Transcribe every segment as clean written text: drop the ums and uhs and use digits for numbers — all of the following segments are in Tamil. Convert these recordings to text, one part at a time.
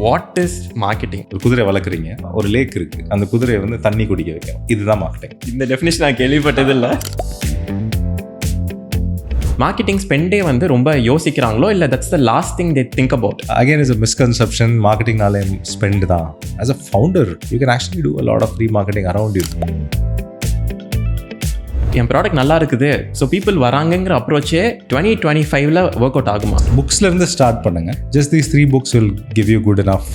What is marketing? ஒரு குதிரை வளர்க்குறீங்க, ஒரு லேக் இருக்கு, அந்த குதிரையை வந்து தண்ணி குடிக்க வைக்கும், இதுதான் மார்க்கெட்டிங். இந்த டெஃபினிஷன் நான் கேள்விப்பட்டது இல்லை. மார்க்கெட்டிங் ஸ்பெண்டே வந்து ரொம்ப யோசிக்கிறாங்களோ இல்லை that's the last thing they think about? Again is a misconception. மார்க்கெட்டிங்னாலே ஸ்பெண்ட் தான். As a founder you can actually do a lot of free marketing around you. என் ப்ராடக்ட் நல்லா இருக்குது, ஸோ பீப்புள் வராங்கங்கிற அப்ரோச்சே 2025 ஒர்க் அவுட் ஆகுமா? புக்ஸ்லேருந்து ஸ்டார்ட் பண்ணுங்க. Just these 3 books will give you good enough.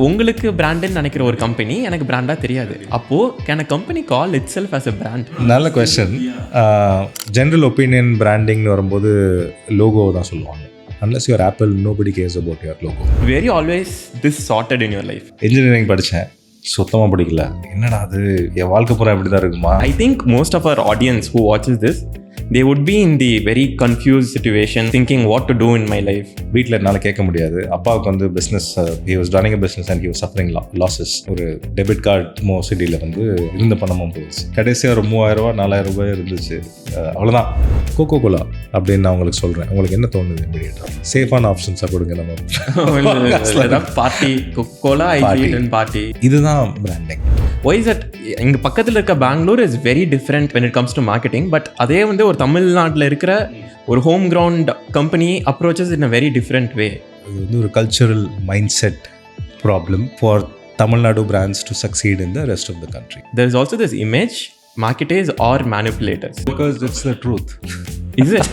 உங்களுக்கு பிராண்டுன்னு நினைக்கிற ஒரு கம்பெனி எனக்கு பிராண்டாக தெரியாது. அப்போது can a company call it self as a brand? நல்ல கொஸ்டின். ஜென்ரல் ஒப்பீனியன் பிராண்டிங்னு வரும்போது லோகோ தான் சொல்லுவாங்க. Unless you're Apple, nobody cares about your logo. Were you always this sorted in your life? Engineering படித்தேன், சுத்தமாக பிடிக்கல. என்னடா அது, என் வாழ்க்கை பூரா இப்படி தான் இருக்குமா? I think most of our audience who watches this, they would be in the very confused situation thinking what to do in my life. வீட்டில் என்னால் கேட்க முடியாது. அப்பாவுக்கு வந்து business, he was running a business and he was suffering losses. ஒரு டெபிட் கார்டு மோசடியில் வந்து இருந்த பணமும் போயிடுச்சு. கடைசியாக ஒரு 3000 4,000 ரூபாய் இருந்துச்சு. அவ்வளோதான். கோகோ கோலா அப்படின்னு நான் உங்களுக்கு சொல்கிறேன். உங்களுக்கு என்ன தோணுது? இமீடியட்டாக சேஃபான ஆப்ஷன்ஸாக கொடுங்க. நம்ம பார்ட்டி கோலா பார்ட்டி, இதுதான் பிராண்டிங். Why is it? இங்கே பக்கத்தில் இருக்க Bangalore is very different when it comes to marketing. But அதே வந்து ஒரு தமிழ்நாட்டில் இருக்கிற ஒரு home ground company approaches in a very different way. இது வந்து ஒரு cultural mind set problem for Tamil Nadu brands to succeed in the rest of the country. There is also this image, marketers or manipulators. Because it's the truth. Is it?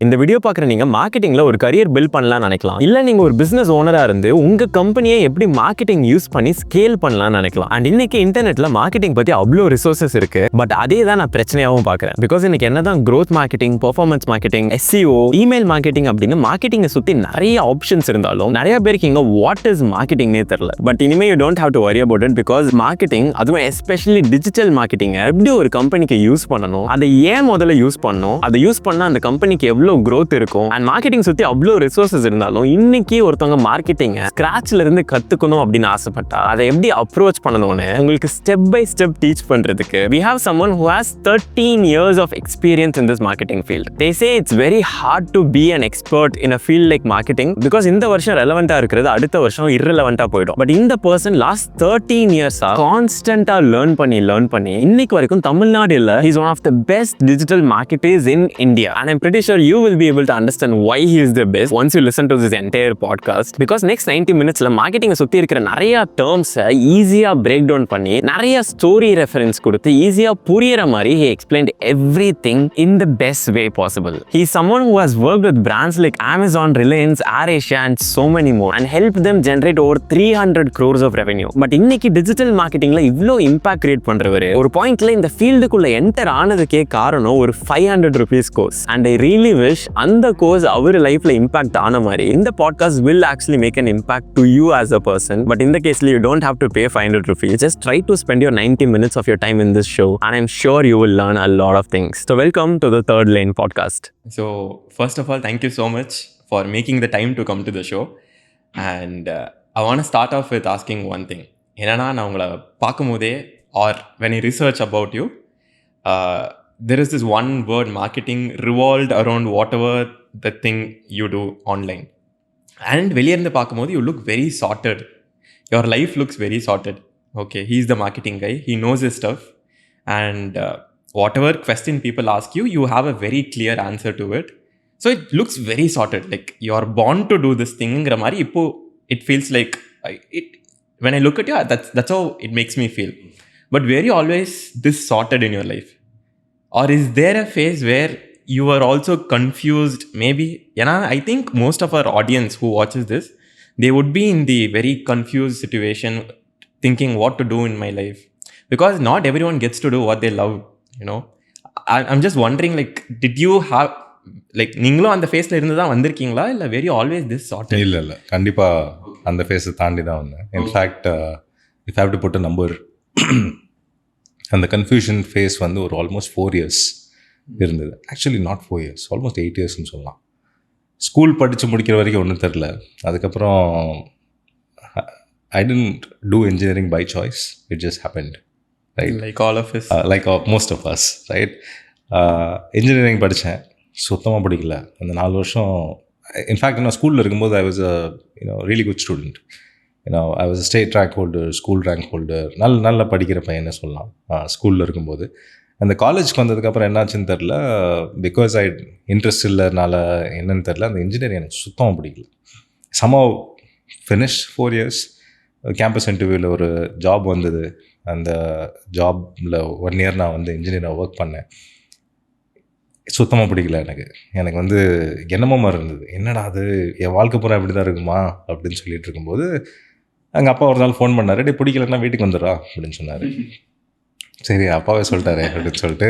இந்த வீடியோ பார்க்குற நீங்கள் மார்க்கெட்டிங்கில் ஒரு கரியர் பில்ட் பண்ணலாம்னு நினைக்கலாம். இல்லை நீங்கள் ஒரு பிஸ்னஸ் ஓனராக இருந்து உங்கள் கம்பெனியை எப்படி மார்க்கெட்டிங் யூஸ் பண்ணி ஸ்கேல் பண்ணலாம்னு நினைக்கலாம். அண்ட் இன்னைக்கு இன்டர்நெட்டில் மார்க்கெட்டிங் பற்றி அவ்வளோ ரிசோர்ஸஸ் இருக்குது. பட் அதே தான் நான் பிரச்சனையாகவும் பார்க்குறேன். பிகாஸ் இன்னைக்கு என்ன தான் growth marketing, performance marketing, SEO, email marketing அப்படின்னு மார்க்கெட்டிங்கை சுற்றி நிறைய ஆப்ஷன்ஸ் இருந்தாலும் நிறைய பேருக்கு இங்கே வாட் இஸ் மார்க்கெட்டிங்னே தெரியல. பட் இனிமேல் you don't have to worry about it. Because marketing, அதுவும் எஸ்பெஷலி டிஜிட்டல் மார்க்கெட்டிங்கை எப்படி ஒரு கம்பெனிக்கு யூஸ் பண்ணணும், அதை ஏன் முதல்ல யூஸ் பண்ணணும், அதை யூஸ் பண்ணால் அந்த கம்பெனிக்கு எவ்வளோ growth இருக்கும், அண்ட் மார்க்கெட்டிங் சுற்றி அவ்வளோ ரிசோர்ஸஸ் இருந்தாலும் இன்னைக்கு ஒருத்தவங்க மார்க்கெட்டிங்கை ஸ்கிராச்ல இருந்து கற்றுக்கணும் அப்படின்னு ஆசைப்பட்டா அதை எப்படி அப்ரோச் பண்ணணும்னு உங்களுக்கு ஸ்டெப் பை ஸ்டெப் டீச் பண்ணுறதுக்கு we have someone who has 13 years of experience in this marketing field. They say it's very hard to be an expert in a field like marketing because இந்த வருஷம் ரெலவெண்ட்டாக இருக்கிறது அடுத்த வருஷம் irrelevant-ஆக போயிடும். பட் இந்த பர்சன் லாஸ்ட் 13 years-ஆ கான்ஸ்டன்ட்டாக லேர்ன் பண்ணி இன்னைக்கு வரைக்கும் தமிழ்நாடு இல்லை, he is one of the best digital marketers in India. And I'm pretty sure you will be able to understand why he is the best once you listen to this entire podcast. Because next 90 minutes-ல மார்க்கெட்டிங்கை சுற்றி இருக்கிற நிறைய டேர்ம்ஸை ஈஸியாக பிரேக் டவுன் பண்ணி நிறைய ஸ்டோரி ரெஃபரன்ஸ் கொடுத்து ஈஸியாக புரியிற மாதிரி he explained everything in the best way possible. He is someone who has worked with brands like Amazon, Reliance, AirAsia and so many more and helped them generate over 300 crores of revenue. But இன்னைக்கு டிஜிட்டல் மார்க்கெட்டிங்ல இவ்வளோ இம்பாக்ட் கிரியேட் பண்றவர் ஒரு பாயிண்ட்ல இந்த ஃபீல்டுக்குள்ள என்டர் ஆனதுக்கே காரணம் ஒரு 500 rupees course. And I really wish அந்த கோர்ஸ் அவர் லைஃப்ல இம்பாக்ட் ஆன மாதிரி இந்த podcast will actually make an impact to you as a person. But in the case you don't have to pay 500 rupees. Just try to spend your 90 minutes of your time in this show and I'm sure you will learn a lot of things. So welcome to the ThirdLane Podcast. So first of all, thank you so much for making the time to come to the show. And I want to start off with asking one thing. என்னன்னா நான் உங்களை பார்க்கும்போதே or when I research about you, there is this one word, marketing, revolved around whatever the thing you do online. And வெளியே இருந்து பார்க்கும்போது you look very sorted. Your life looks very sorted. Okay, he is the marketing guy. He knows his stuff. And whatever question people ask you, you have a very clear answer to it. So it looks very sorted. Like you are born to do this thing. Ipo, it feels like, when I look at you, that's how it makes me feel. But were you always this sorted in your life? Or is there a phase where you were also confused? Maybe, I think most of our audience who watches this, they would be in the very confused situation thinking what to do in my life. Because not everyone gets to do what they love, I'm just wondering, like, did you have, like, நீங்களும் அந்த ஃபேஸில் இருந்து தான் வந்திருக்கீங்களா இல்லை வெரி ஆல்வேஸ் திஸ் சார்ட்? இல்லை கண்டிப்பாக அந்த ஃபேஸை தாண்டி தான் வந்தேன். In fact if have to put a number, அந்த கன்ஃபியூஷன் ஃபேஸ் வந்து ஒரு ஆல்மோஸ்ட் 4 years இருந்தது. ஆக்சுவலி நாட் 4 years, ஆல்மோஸ்ட் 8 yearsன்னு சொல்லலாம். ஸ்கூல் படித்து முடிக்கிற வரைக்கும் ஒன்றும் தெரில. அதுக்கப்புறம் I tend to engineering by choice, it just happened, right? Like all of us, like most of us, right? Engineering படித்தேன், சுத்தமாக பிடிக்கல அந்த 4 வருஷம். இன்ஃபேக்ட் நான் ஸ்கூலில் இருக்கும்போது I was really good student. I was state rank holder, school rank holder, நல்ல படிக்கிற பையனை சொல்லலாம் ஸ்கூலில் இருக்கும்போது. அந்த காலேஜ்க்கு வந்ததுக்கப்புறம் என்னாச்சுன்னு தெரில, பிகாஸ் ஐ இன்ட்ரெஸ்ட் இல்லைனால என்னன்னு தெரில, அந்த இன்ஜினியரிங் எனக்கு சுத்தமாக பிடிக்கல. Somehow finish 4 years. கேம்பஸ் இன்டர்வியூவில் ஒரு ஜாப் வந்தது. அந்த ஜாபில் 1 year நான் வந்து இன்ஜினியராக ஒர்க் பண்ணேன். சுத்தமாக பிடிக்கல எனக்கு வந்து என்னமோ மாதிரி இருந்தது. என்னடா அது, என் வாழ்க்கை பூரா இப்படி தான் இருக்குமா அப்படின்னு சொல்லிட்டு இருக்கும்போது எங்கள் அப்பா ஒரு நாள் ஃபோன் பண்ணார், டே பிடிக்கலன்னா வீட்டுக்கு வந்துடுறா அப்படின்னு சொன்னார். சரி அப்பாவே சொல்லிட்டாரே அப்படின்னு சொல்லிட்டு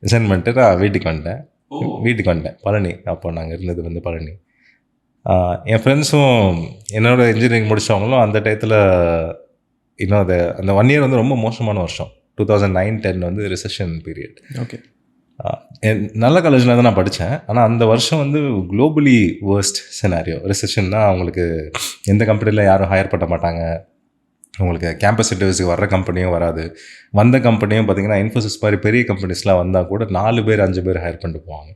ரிசைன் பண்ணிட்டு நான் வீட்டுக்கு வந்துட்டேன். பழனி, அப்போ நாங்கள் இருந்தது வந்து பழனி. என் ஃப்ரெண்ட்ஸும் என்னோட இன்ஜினியரிங் முடித்தவங்களும் அந்த டயத்தில் இன்னும் அந்த 1 year வந்து ரொம்ப மோசமான வருஷம். 2009-10 வந்து ரிசெஷன் பீரியட். ஓகே. நல்ல காலேஜில் தான் நான் படித்தேன். ஆனால் அந்த வருஷம் வந்து குளோபலி வேர்ஸ்ட் சினாரியோ. ரிசெஷன்னா அவங்களுக்கு எந்த கம்பெனியில் யாரும் ஹையர் பண்ண மாட்டாங்க, உங்களுக்கு கேம்பஸ் இன்டர்வியூஸ்க்கு வர்ற கம்பெனியும் வராது. வந்த கம்பெனியும் பார்த்தீங்கன்னா இன்ஃபோசிஸ் மாதிரி பெரிய கம்பெனிஸ்லாம் வந்தால் கூட 4 பேர் 5 பேர் ஹையர் பண்ணிட்டு போவாங்க.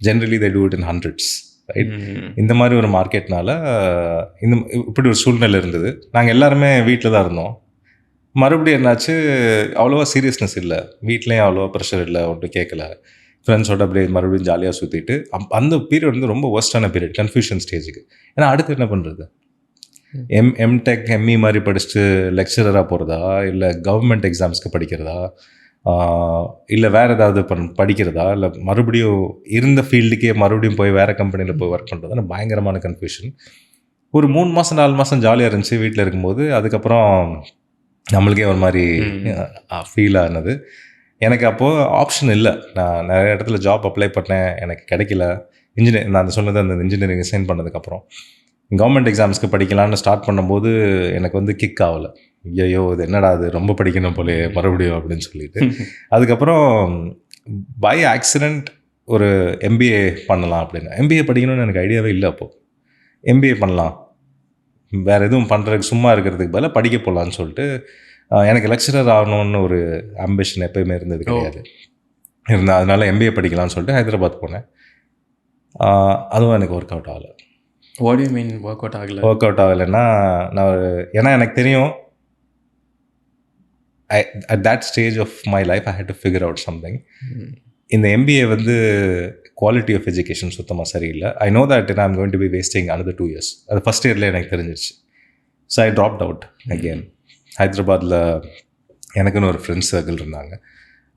Generally they do it in hundreds, right? இந்த மாதிரி ஒரு மார்க்கெட்னால இப்படி ஒரு சூழ்நிலை இருந்தது. நாங்கள் எல்லாருமே வீட்டில் தான் இருந்தோம். மறுபடியும் என்னாச்சு, அவ்வளோவா சீரியஸ்னஸ் இல்லை, வீட்லேயும் அவ்வளோவா ப்ரெஷர் இல்லை, ஒன்றும் கேட்கல. ஃப்ரெண்ட்ஸோட அப்படியே மறுபடியும் ஜாலியாக சுற்றிட்டு அந்த பீரியட் வந்து ரொம்ப ஒர்ஸ்டான பீரியட், கன்ஃபியூஷன் ஸ்டேஜுக்கு. ஏன்னா அடுத்து என்ன பண்ணுறது? எம்டெக் எம்இ மாதிரி படிச்சுட்டு லெக்சரராக போகிறதா, இல்லை கவர்மெண்ட் எக்ஸாம்ஸ்க்கு படிக்கிறதா, இல்லை வேறு ஏதாவது படிக்கிறதா, இல்லை மறுபடியும் இருந்த ஃபீல்டுக்கே மறுபடியும் போய் வேறு கம்பெனியில் போய் ஒர்க் பண்ணுறதுன்னு பயங்கரமான கன்ஃபியூஷன். ஒரு 3 மாதம் 4 மாதம் ஜாலியாக இருந்துச்சு வீட்டில் இருக்கும்போது. அதுக்கப்புறம் நம்மளுக்கே ஒரு மாதிரி ஃபீல் ஆனது. எனக்கு அப்போது ஆப்ஷன் இல்லை. நான் நிறைய இடத்துல ஜாப் அப்ளை பண்ணேன், எனக்கு கிடைக்கல. நான் சொன்னது அந்த இன்ஜினியரிங் ரிசைன் பண்ணதுக்கப்புறம் கவர்மெண்ட் எக்ஸாம்ஸ்க்கு படிக்கலான்னு ஸ்டார்ட் பண்ணும்போது எனக்கு வந்து கிக் ஆகலை. ஐயோ இது என்னடா அது, ரொம்ப படிக்கணும் போலே மறுபடியும் அப்படின்னு சொல்லிட்டு அதுக்கப்புறம் பை ஆக்சிடெண்ட் ஒரு எம்பிஏ பண்ணலாம் அப்படின்னு. எம்பிஏ படிக்கணும்னு எனக்கு ஐடியாவே இல்லை. அப்போது எம்பிஏ பண்ணலாம், வேறு எதுவும் பண்ணுறதுக்கு சும்மா இருக்கிறதுக்கு பதிலாக படிக்க போகலான்னு சொல்லிட்டு, எனக்கு லெக்சரர் ஆகணும்னு ஒரு ஆம்பிஷன் எப்போயுமே இருந்தது கிடையாது. அதனால எம்பிஏ படிக்கலாம்னு சொல்லிட்டு ஹைதராபாத் போனேன். அதுவும் எனக்கு ஒர்க் அவுட் ஆகலை. What you mean work out ஆகலைன்னா, ஏன்னா எனக்கு தெரியும் at that stage of my life I had to figure out something. இந்த எம்பிஏ வந்து குவாலிட்டி ஆஃப் எஜுகேஷன் சுத்தமாக சரியில்லை. I know that I'm going to be wasting another 2 years. அது ஃபஸ்ட் இயர்லேயே எனக்கு தெரிஞ்சிருச்சு. So I dropped out again. ஹைதராபாத்தில் எனக்குன்னு ஒரு ஃப்ரெண்ட்ஸ் சர்க்கிள் இருந்தாங்க.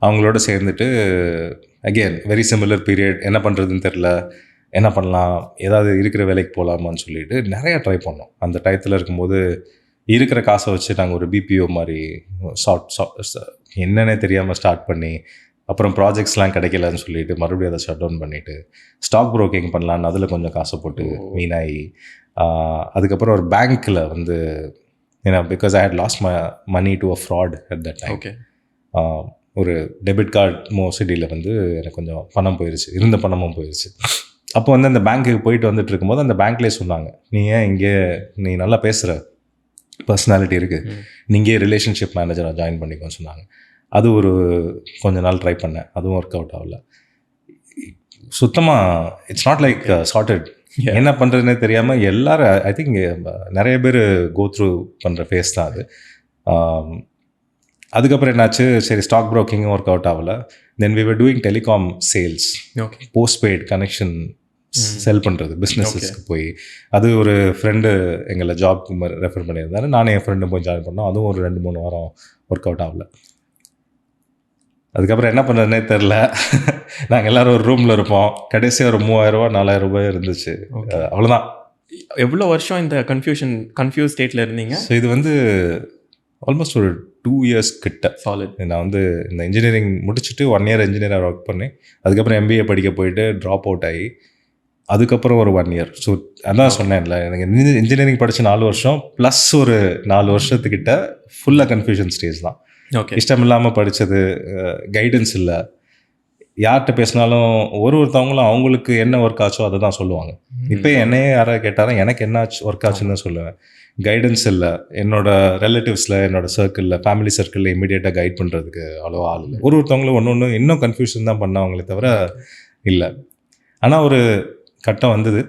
அவங்களோட சேர்ந்துட்டு அகெயின் வெரி சிமிலர் பீரியட். என்ன பண்ணுறதுன்னு தெரில, என்ன பண்ணலாம், ஏதாவது இருக்கிற வேலைக்கு போகலாமான்னு சொல்லிட்டு நிறையா ட்ரை பண்ணோம். அந்த டயத்தில் இருக்கும்போது இருக்கிற காசை வச்சு நாங்கள் ஒரு பிபிஓ மாதிரி என்னன்னே தெரியாமல் ஸ்டார்ட் பண்ணி, அப்புறம் ப்ராஜெக்ட்ஸ்லாம் கிடைக்கலன்னு சொல்லிட்டு மறுபடியும் அதை ஷட் டவுன் பண்ணிவிட்டு ஸ்டாக் ப்ரோக்கிங் பண்ணலான்னு அதில் கொஞ்சம் காசை போட்டு வீணாகி, அதுக்கப்புறம் ஒரு பேங்க்கில் வந்து because I had lost money to a fraud at that time. ஒரு டெபிட் கார்டு மோசடியில் வந்து எனக்கு கொஞ்சம் பணம் போயிடுச்சு, இருந்த பணமும் போயிடுச்சு. அப்போ வந்து அந்த பேங்க்குக்கு போயிட்டு வந்துட்டு இருக்கும்போது அந்த பேங்க்லேயே சொன்னாங்க, நீ ஏன் இங்கே, நீ நல்லா பேசுகிற, பர்சனாலிட்டி இருக்குது, நீங்கள் ரிலேஷன்ஷிப் மேனேஜராக ஜாயின் பண்ணிக்கோன்னு சொன்னாங்க. அது ஒரு கொஞ்ச நாள் ட்ரை பண்ணேன், அதுவும் ஒர்க் அவுட் ஆகல. சுத்தமாக இட்ஸ் நாட் லைக் சார்ட்டட். என்ன பண்ணுறதுனே தெரியாமல் எல்லாரும், ஐ திங்க் நிறைய பேர் கோ த்ரூ பண்ணுற ஃபேஸ் தான் அது. அதுக்கப்புறம் என்னாச்சு, சரி ஸ்டாக் ப்ரோக்கிங்கும் ஒர்க் அவுட் ஆகலை. Then we were doing telecom sales, postpaid connection sell பண்ணுறது பிஸ்னஸஸ்க்கு போய். அது ஒரு ஃப்ரெண்டு எங்களை ஜாப்க்கு ரெஃபர் பண்ணியிருந்தாரு, நானும் என் ஃப்ரெண்டும் போய் ஜாயின் பண்ணோம். அதுவும் ஒரு 2-3 வாரம் ஒர்க் அவுட் ஆகலை. அதுக்கப்புறம் என்ன பண்ணுறதுனே தெரில. நாங்கள் எல்லோரும் ஒரு ரூமில் இருப்போம். கடைசியாக ஒரு 3000-4000 ரூபாய் இருந்துச்சு, அவ்வளோதான். எவ்வளோ வருஷம் இந்த கன்ஃபியூஸ் ஸ்டேட்டில் இருந்தீங்க? ஸோ இது வந்து ஆல்மோஸ்ட் ஒரு 2 years கிட்ட. சாலிட். நான் வந்து இந்த இன்ஜினியரிங் முடிச்சுட்டு 1 year இன்ஜினியராக ஒர்க் பண்ணேன். அதுக்கப்புறம் எம்பிஏ படிக்க போயிட்டு ட்ராப் அவுட் ஆகி அதுக்கப்புறம் ஒரு 1 year. ஸோ அதான் சொன்னேன்ல, எனக்கு இன்ஜினியரிங் படித்த 4 வருஷம் ப்ளஸ் ஒரு 4 வருஷத்துக்கிட்ட ஃபுல்லாக கன்ஃபியூஷன் ஸ்டேஜ் தான். ஓகே. இஷ்டம் இல்லாமல் படித்தது, கைடன்ஸ் இல்லை. யார்கிட்ட பேசினாலும் ஒருத்தவங்களும் அவங்களுக்கு என்ன ஒர்க் ஆச்சோ அதை தான் சொல்லுவாங்க. இப்போ என்னையே யாராவது கேட்டாலும் எனக்கு என்ன ஒர்க் ஆச்சுன்னு தான் சொல்லுவேன். கைடன்ஸ் இல்லை, என்னோட ரிலேட்டிவ்ஸில், என்னோட சர்க்கிளில், ஃபேமிலி சர்க்கிளில் இமீடியட்டாக கைட் பண்ணுறதுக்கு அவ்வளோ ஆள் இல்லை. ஒருத்தவங்களும் ஒன்று இன்னும் கன்ஃபியூஷன் தான் பண்ணவங்களே தவிர இல்லை. ஆனால் ஒரு கட்டம் வந்தது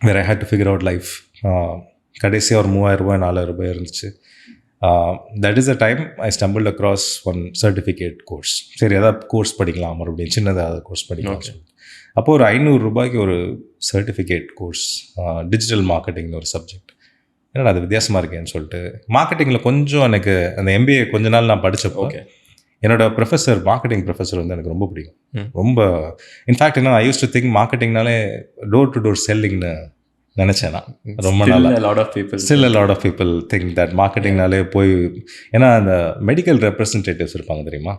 வேறு I had to figure out life. கடைசியாக ஒரு 3000 ரூபாய் 4000 ரூபாய் இருந்துச்சு. That is a time I stumbled across one certificate course. சரி, ஏதாவது கோர்ஸ் படிக்கலாம் மறுபடியும், சின்னதாக கோர்ஸ் படிக்கலாம் சொல்லிட்டு அப்போது ஒரு 500 ரூபாய்க்கு ஒரு சர்டிஃபிகேட் கோர்ஸ், டிஜிட்டல் மார்க்கெட்டிங்னு ஒரு சப்ஜெக்ட். ஏன்னா அது வித்தியாசமாக இருக்கேன்னு சொல்லிட்டு மார்க்கெட்டிங்கில் கொஞ்சம் எனக்கு அந்த MBA கொஞ்ச நாள் நான் படித்தப்போ என்னோட ப்ரொஃபஸர், மார்க்கெட்டிங் ப்ரொஃபஸர் வந்து எனக்கு ரொம்ப பிடிக்கும். ரொம்ப இன்ஃபேக்ட் என்ன, ஐ யூஸ் டு திங்க் மார்க்கெட்டிங்னாலே டோர் டு டோர் செல்லிங்னு நினச்சேன் நான் ரொம்ப நாள். Still a lot of people think that மார்க்கெட்டிங்னாலே போய், ஏன்னா அந்த மெடிக்கல் ரெப்ரசன்டேட்டிவ்ஸ் இருப்பாங்க தெரியுமா,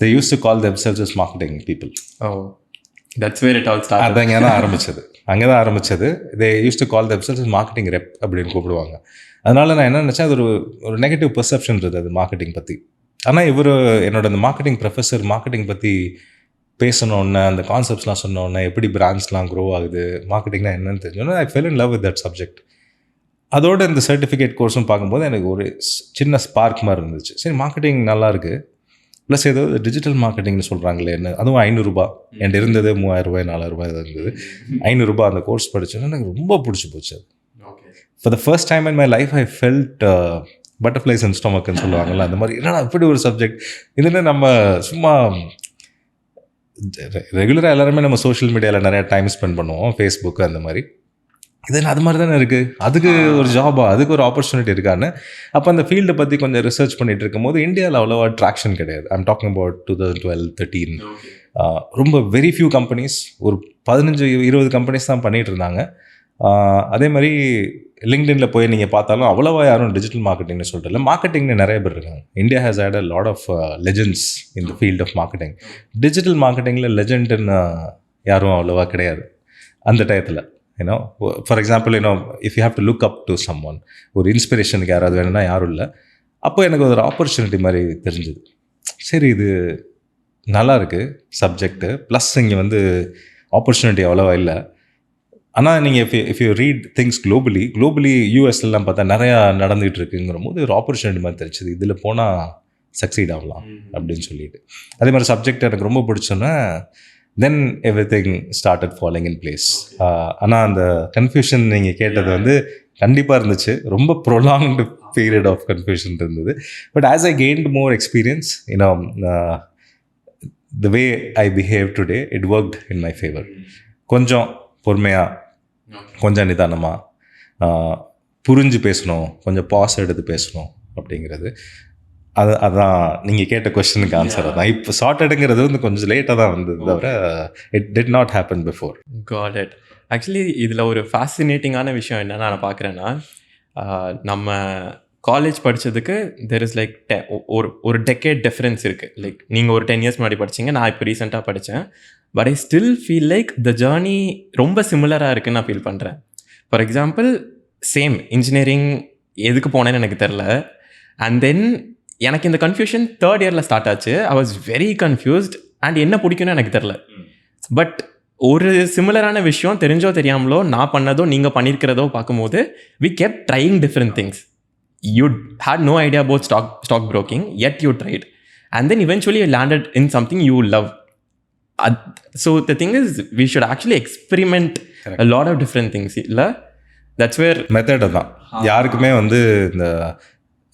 they used to call themselves as marketing people. Oh, that's where it all started. அங்கே தான் ஆரம்பிச்சது. they used to call themselves as marketing rep அப்படின்னு கூப்பிடுவாங்க. அதனால நான் என்ன நினச்சேன், அது ஒரு நெகட்டிவ் பெர்செப்ஷன் இருந்தது அது மார்க்கெட்டிங் பற்றி. ஆனால் என்னோட அந்த மார்க்கெட்டிங் ப்ரொஃபஸர் மார்க்கெட்டிங் பற்றி பேசணுன்னே, அந்த கான்செப்ட்ஸ்லாம் சொன்னோன்னே, எப்படி பிராண்ட்ஸ்லாம் க்ரோ ஆகுது, மார்க்கெட்டிங்னா என்னன்னு தெரிஞ்சோன்னா I fell in love with that subject. அதோட இந்த சர்டிஃபிகேட் கோர்ஸும் பார்க்கும்போது எனக்கு ஒரு சின்ன ஸ்பார்க் மாதிரி இருந்துச்சு. சரி, மார்க்கெட்டிங் நல்லாயிருக்கு, ப்ளஸ் ஏதோ டிஜிட்டல் மார்க்கெட்டிங்னு சொல்கிறாங்களே என்ன, அதுவும் 500 ரூபா. என்கிட்ட இருந்தது 3000 ரூபாய் 4000 ரூபாய் தான் இருந்தது. 500 ரூபா அந்த கோர்ஸ் படித்தோன்னா எனக்கு ரொம்ப பிடிச்சி போச்சு. For the first time in my life I felt butterflies and ஸ்டொமக்குன்னு சொல்லுவாங்கள்ல, அந்த மாதிரி. என்னடா இப்படி ஒரு சப்ஜெக்ட், இதுன்னு நம்ம சும்மா ரெகுலராக எல்லாருமே நம்ம சோஷியல் மீடியாவில் நிறையா டைம் ஸ்பெண்ட் பண்ணுவோம், ஃபேஸ்புக்கு அந்த மாதிரி. இது அது மாதிரி தானே இருக்குது, அதுக்கு ஒரு ஜாபா, அதுக்கு ஒரு ஆப்பர்ச்சுனிட்டி இருக்கான்னு அப்போ அந்த ஃபீல்டை பற்றி கொஞ்சம் ரிசர்ச் பண்ணிகிட்டு இருக்கும்போது இந்தியாவில் அவ்வளோவா ட்ராக்ஷன் கிடையாது. I'm talking about 2012-13. ரொம்ப வெரி ஃபியூ கம்பெனிஸ், ஒரு 15-20 கம்பெனிஸ் தான் பண்ணிகிட்டு இருந்தாங்க. அதே மாதிரி லிங்க்டின்ல போய் நீங்கள் பார்த்தாலும் அவ்வளோவா யாரும் டிஜிட்டல் மார்க்கெட்டிங்னு சொல்லிட்டு இல்லை, மார்க்கெட்டிங்னு நிறைய பேர் இருக்காங்க. India has had a lot of legends in the field of marketing. Digital மார்க்கெட்டிங்கில் லெஜெண்டுன்னு யாரும் அவ்வளோவா கிடையாது அந்த டயத்தில். ஏன்னோ for example, if you have to look up to someone, ஒரு இன்ஸ்பிரேஷனுக்கு யாராவது வேணும்னா யாரும் இல்லை. அப்போ எனக்கு ஒரு ஆப்பர்ச்சுனிட்டி மாதிரி தெரிஞ்சுது. சரி, இது நல்லா இருக்குது சப்ஜெக்டு, ப்ளஸ் இங்கே வந்து ஆப்பர்ச்சுனிட்டி அவ்வளோவா இல்லை. ஆனால் நீங்கள் if you read things globally யூஎஸ்லாம் பார்த்தா நிறையா நடந்துகிட்டு இருக்குங்கிற போது ஒரு ஆப்பர்ச்சுனிட்டி மாதிரி தெரிஞ்சுது, இதில் போனால் சக்சீட் ஆகலாம் அப்படின்னு சொல்லிட்டு. அதே மாதிரி சப்ஜெக்ட் எனக்கு ரொம்ப பிடிச்சோன்னா then everything started following in place. ஆனால் அந்த கன்ஃபியூஷன் நீங்கள் கேட்டது வந்து கண்டிப்பாக இருந்துச்சு, ரொம்ப ப்ரொலாங்டு பீரியட் ஆஃப் கன்ஃபியூஷன் இருந்தது. But as I gained more experience, the way I behave today it worked in my favour. கொஞ்சம் பொறுமையாக, கொஞ்சம் நிதானமாக புரிஞ்சு பேசணும், கொஞ்சம் பாஸ் எடுத்து பேசணும் அப்படிங்கிறது. அதான் நீங்கள் கேட்ட கொஸ்டினுக்கு ஆன்சர் தான். இப்போ சார்ட்டடுங்கிறது வந்து கொஞ்சம் லேட்டாக தான் வந்தது தவிர it did not happen before. Got it. Actually இதில் ஒரு ஃபேசினேட்டிங்கான விஷயம் என்னென்னா நான் பார்க்குறேன்னா, நம்ம காலேஜ் படித்ததுக்கு தெர் இஸ் லைக் ஒரு டெக்கேட் டிஃப்ரென்ஸ் இருக்குது. லைக் நீங்கள் ஒரு 10 years முன்னாடி படிச்சிங்க, நான் இப்போ ரீசெண்டாக படித்தேன். But I still feel like the journey ரொம்ப சிமிலராக இருக்குன்னு நான் ஃபீல் பண்ணுறேன். ஃபார் எக்ஸாம்பிள், சேம் இன்ஜினியரிங் எதுக்கு போனேன்னு எனக்கு தெரில. அண்ட் தென் எனக்கு இந்த கன்ஃபியூஷன் 3rd year ஸ்டார்ட் ஆச்சு. I was very confused and என்ன பிடிக்கும்னு எனக்கு தெரில. பட் ஒரு சிமிலரான விஷயம் தெரிஞ்சோ தெரியாமலோ நான் பண்ணதோ நீங்கள் பண்ணியிருக்கிறதோ பார்க்கும்போது we kept trying different things. You had no idea about stock broking, yet you tried. And then eventually you landed in something you love. So the thing is, we should actually experiment a lot of different things. That's where method தான். யாருக்குமே வந்து இந்த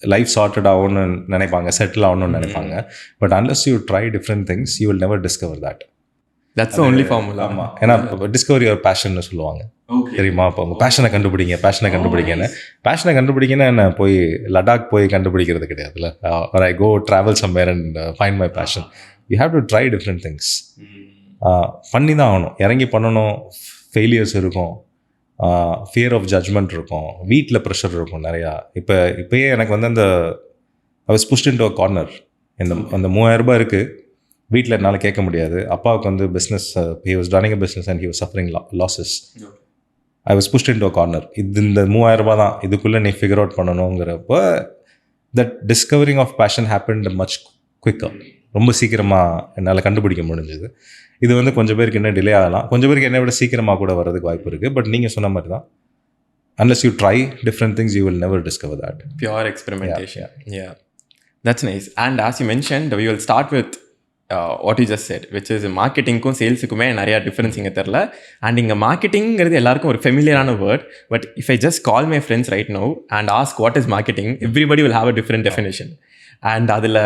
லைஃப் சார்ட்டட் ஆகும்னு நினைப்பாங்க, செட்டில் ஆகணும்னு நினைப்பாங்க. But unless you try different things you will never discover that. That's the only formula. ஆமாம், ஏன்னா டிஸ்கவர் யுவர் பேஷன்னு சொல்லுவாங்க தெரியுமா. இப்போ உங்கள் பேஷனை கண்டுபிடிங்கன்னு. பேஷனை கண்டுபிடிங்கன்னா என்ன, போய் லடாக் போய் கண்டுபிடிக்கிறது கிடையாதுல்ல. Or I go travel somewhere and find my passion. You have to try different things. பண்ணி தான் ஆகணும், இறங்கி பண்ணணும். ஃபெயிலியர்ஸ் இருக்கும், ஃபியர் ஆஃப் ஜட்ஜ்மெண்ட் இருக்கும், வீட்டில் ப்ரெஷர் இருக்கும் நிறையா. இப்போயே எனக்கு வந்து அந்த ஐ was pushed into a corner. அந்த 3000 ரூபாய் இருக்குது வீட்டில், என்னால் கேட்க முடியாது. அப்பாவுக்கு வந்து business, he was running a business and he was suffering losses. I was pushed into a corner. இந்த 3000 ரூபாய் தான், இதுக்குள்ளே நீ ஃபிகர் அவுட் பண்ணணுங்கிறப்போ that discovering of passion happened much quicker. ரொம்ப சீக்கிரமாக என்னால் கண்டுபிடிக்க முடிஞ்சது. இது வந்து கொஞ்சம் பேருக்கு இன்னும் டிலே ஆகலாம், கொஞ்சம் பேருக்கு என்னை விட சீக்கிரமாக கூட வர்றதுக்கு வாய்ப்பு இருக்குது. பட் நீங்கள் சொன்ன மாதிரி தான், unless you try different things, you will never discover that. Pure experimentation. Yeah. That's nice. And as you mentioned, we will start with what you just said, which is மார்க்கெட்டிங்க்கும் சேல்ஸுக்குமே நிறையா டிஃப்ரென்ஸ் இங்கே தெரில. அண்ட் இங்கே மார்க்கெட்டிங்கிறது எல்லாருக்கும் ஒரு ஃபெமிலியரான word. But if I just call my friends right now and ask what is marketing, everybody will have a different definition. And அதில்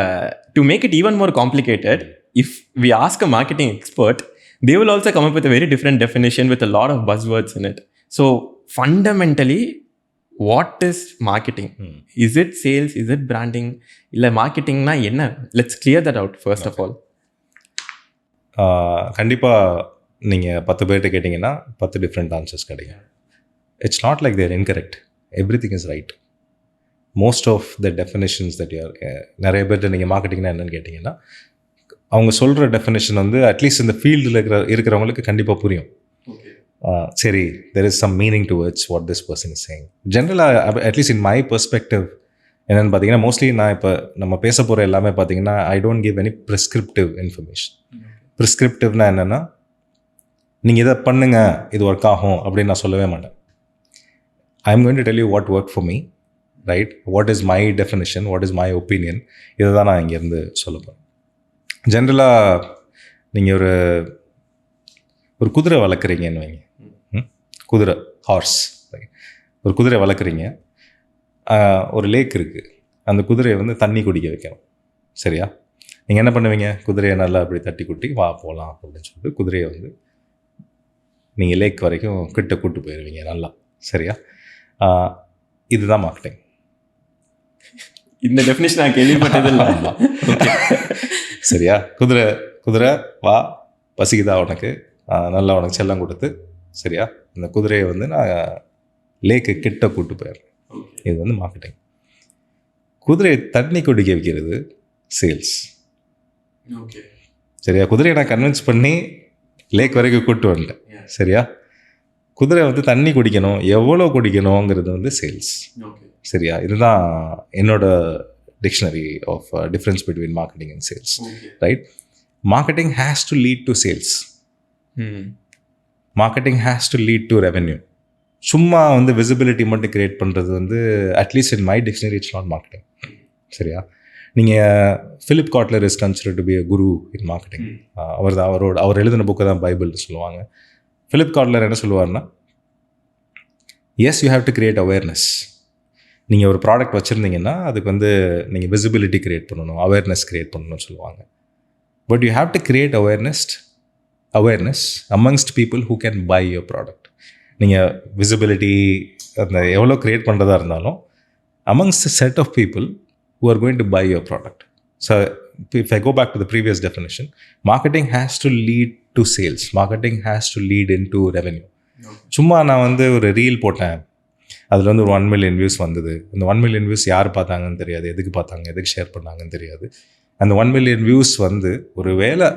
to make it even more complicated, if we ask a marketing expert, they will also come up with a very different definition with a lot of buzzwords in it. So fundamentally, what is marketing? Is it sales? Is it branding? இல்லை மார்க்கெட்டிங்னா என்ன? Let's clear that out first of all. கண்டிப்பாக நீங்கள் 10 பேர்கிட்ட கேட்டிங்கன்னா 10 டிஃப்ரெண்ட் ஆன்சர்ஸ் கிடைக்கும். It's not like they're incorrect, everything is right. Most of the definitions that you're, நிறைய பேர்கிட்ட நீங்கள் மார்க்கெட்டிங்னா என்னென்னு கேட்டிங்கன்னா அவங்க சொல்கிற டெஃபினேஷன் வந்து அட்லீஸ்ட் இந்த ஃபீல்டில் இருக்கிறவங்களுக்கு கண்டிப்பாக புரியும். சரி, there is some meaning towards what this person is saying. ஜென்ரலாக அட்லீஸ்ட் இன் மை பெர்ஸ்பெக்டிவ் என்னென்னு பார்த்தீங்கன்னா, மோஸ்ட்லி நான் இப்போ நம்ம பேச போகிற எல்லாமே பார்த்தீங்கன்னா I don't give any prescriptive information. ப்ரிஸ்கிரிப்டிவ்னா என்னென்னா, நீங்கள் இதை பண்ணுங்க இது ஒர்க் ஆகும் அப்படின்னு நான் சொல்லவே மாட்டேன். ஐ am going to tell you what work for me, right? What is my definition, what is my opinion, இதை தான் நான் இங்கேருந்து சொல்ல போகிறேன். ஜென்ரலாக நீங்கள் ஒரு குதிரை வளர்க்குறீங்கன்னு வைங்க, குதிரை, ஹார்ஸ், ஒரு குதிரை வளர்க்குறீங்க. ஒரு லேக் இருக்குது, அந்த குதிரையை வந்து தண்ணி குடிக்க வைக்கணும், சரியா? நீங்கள் என்ன பண்ணுவீங்க? குதிரையை நல்லா அப்படி தட்டி குட்டி வா போகலாம் அப்படின்னு சொல்லிட்டு குதிரையை வந்து நீங்கள் லேக் வரைக்கும் கிட்ட கூட்டு போயிடுவீங்க நல்லா, சரியா? இதுதான் மார்க்கெட்டிங். இந்த டெஃபினிஷன் நான் கேள்விப்பட்டது இல்லை. சரியா? குதிரை வா, பசிக்குதா உனக்கு, நல்லா உனக்கு செல்லம் கொடுத்து, சரியா? இந்த குதிரையை வந்து நான் லேக்கு கிட்ட கூட்டு போயிடுறேன். இது வந்து மார்க்கெட்டிங். குதிரையை தண்ணி குடிக்க வைக்கிறது சேல்ஸ். சரியா? குதிரையை நான் கன்வின்ஸ் பண்ணி லேக் வரைக்கும் கூப்பிட்டு வந்துட்டேன், சரியா? குதிரை வந்து தண்ணி குடிக்கணும், எவ்வளோ குடிக்கணுங்கிறது வந்து சேல்ஸ், சரியா? இதுதான் என்னோட dictionary of difference between marketing and sales, right? Marketing has to lead to sales, marketing has to lead to revenue. சும்மா வந்து விசிபிலிட்டி மட்டும் கிரியேட் பண்ணுறது வந்து at least in my dictionary it's not marketing, சரியா? நீங்கள் Philip Kotler is considered to be a guru in marketing. அவர் எழுதின புக்கை தான் பைபிள்னு சொல்லுவாங்க. ஃபிலிப் காட்லர் என்ன சொல்லுவார்னா, yes you have to create awareness. நீங்கள் ஒரு ப்ராடக்ட் வச்சுருந்தீங்கன்னா அதுக்கு வந்து நீங்கள் விசிபிலிட்டி கிரியேட் பண்ணணும், அவேர்னஸ் கிரியேட் பண்ணணும்னு சொல்லுவாங்க. But you have to create awareness amongst people who can buy your product. நீங்கள் விசிபிலிட்டி அந்த எவ்வளோ க்ரியேட் பண்ணுறதா இருந்தாலும் amongst set of people who are going to buy your product. So if I go back to the previous definition, marketing has to lead to sales. Marketing has to lead into revenue. சும்மா நான் வந்து ஒரு ரீல் போட்டேன், அதில் வந்து ஒரு 1 million வியூஸ் வந்தது. அந்த 1 million வியூஸ் யார் பார்த்தாங்கன்னு தெரியாது, எதுக்கு பார்த்தாங்க, எதுக்கு ஷேர் பண்ணாங்கன்னு தெரியாது. அந்த 1 million வியூஸ் வந்து ஒரு வேளை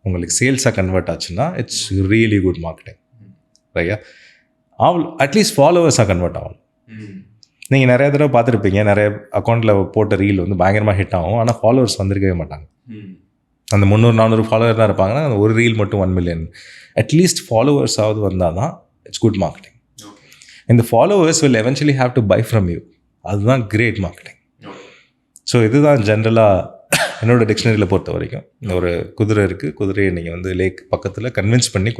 உங்களுக்கு சேல்ஸாக கன்வெர்ட் ஆச்சுன்னா இட்ஸ் ரியலி குட் மார்க்கெட்டிங், ரையா? அட்லீஸ்ட் ஃபாலோவர்ஸாக கன்வெர்ட் ஆகணும். நீங்கள் நிறைய தடவை பார்த்துருப்பீங்க, நிறைய அக்கௌண்ட்டில் போட்ட ரீல் வந்து பயங்கரமாக ஹிட் ஆகும், ஆனால் ஃபாலோவர்ஸ் வந்திருக்கவே மாட்டாங்க. அந்த 300-400 ஃபாலோவர் தான் இருப்பாங்கன்னா அந்த ஒரு ரீல் மட்டும் 1 million. அட்லீஸ்ட் ஃபாலோவர்ஸாவது வந்தால் தான் இட்ஸ் குட் மார்க்கெட்டிங். இந்த followers will eventually have to by from you. அதுதான் கிரேட் மார்க்கெட்டிங். ஸோ இதுதான் ஜென்ரலாக என்னோடய டிக்ஷனரியில் பொறுத்த வரைக்கும். ஒரு குதிரை இருக்குது, குதிரையை நீங்கள் வந்து லேக் பக்கத்தில்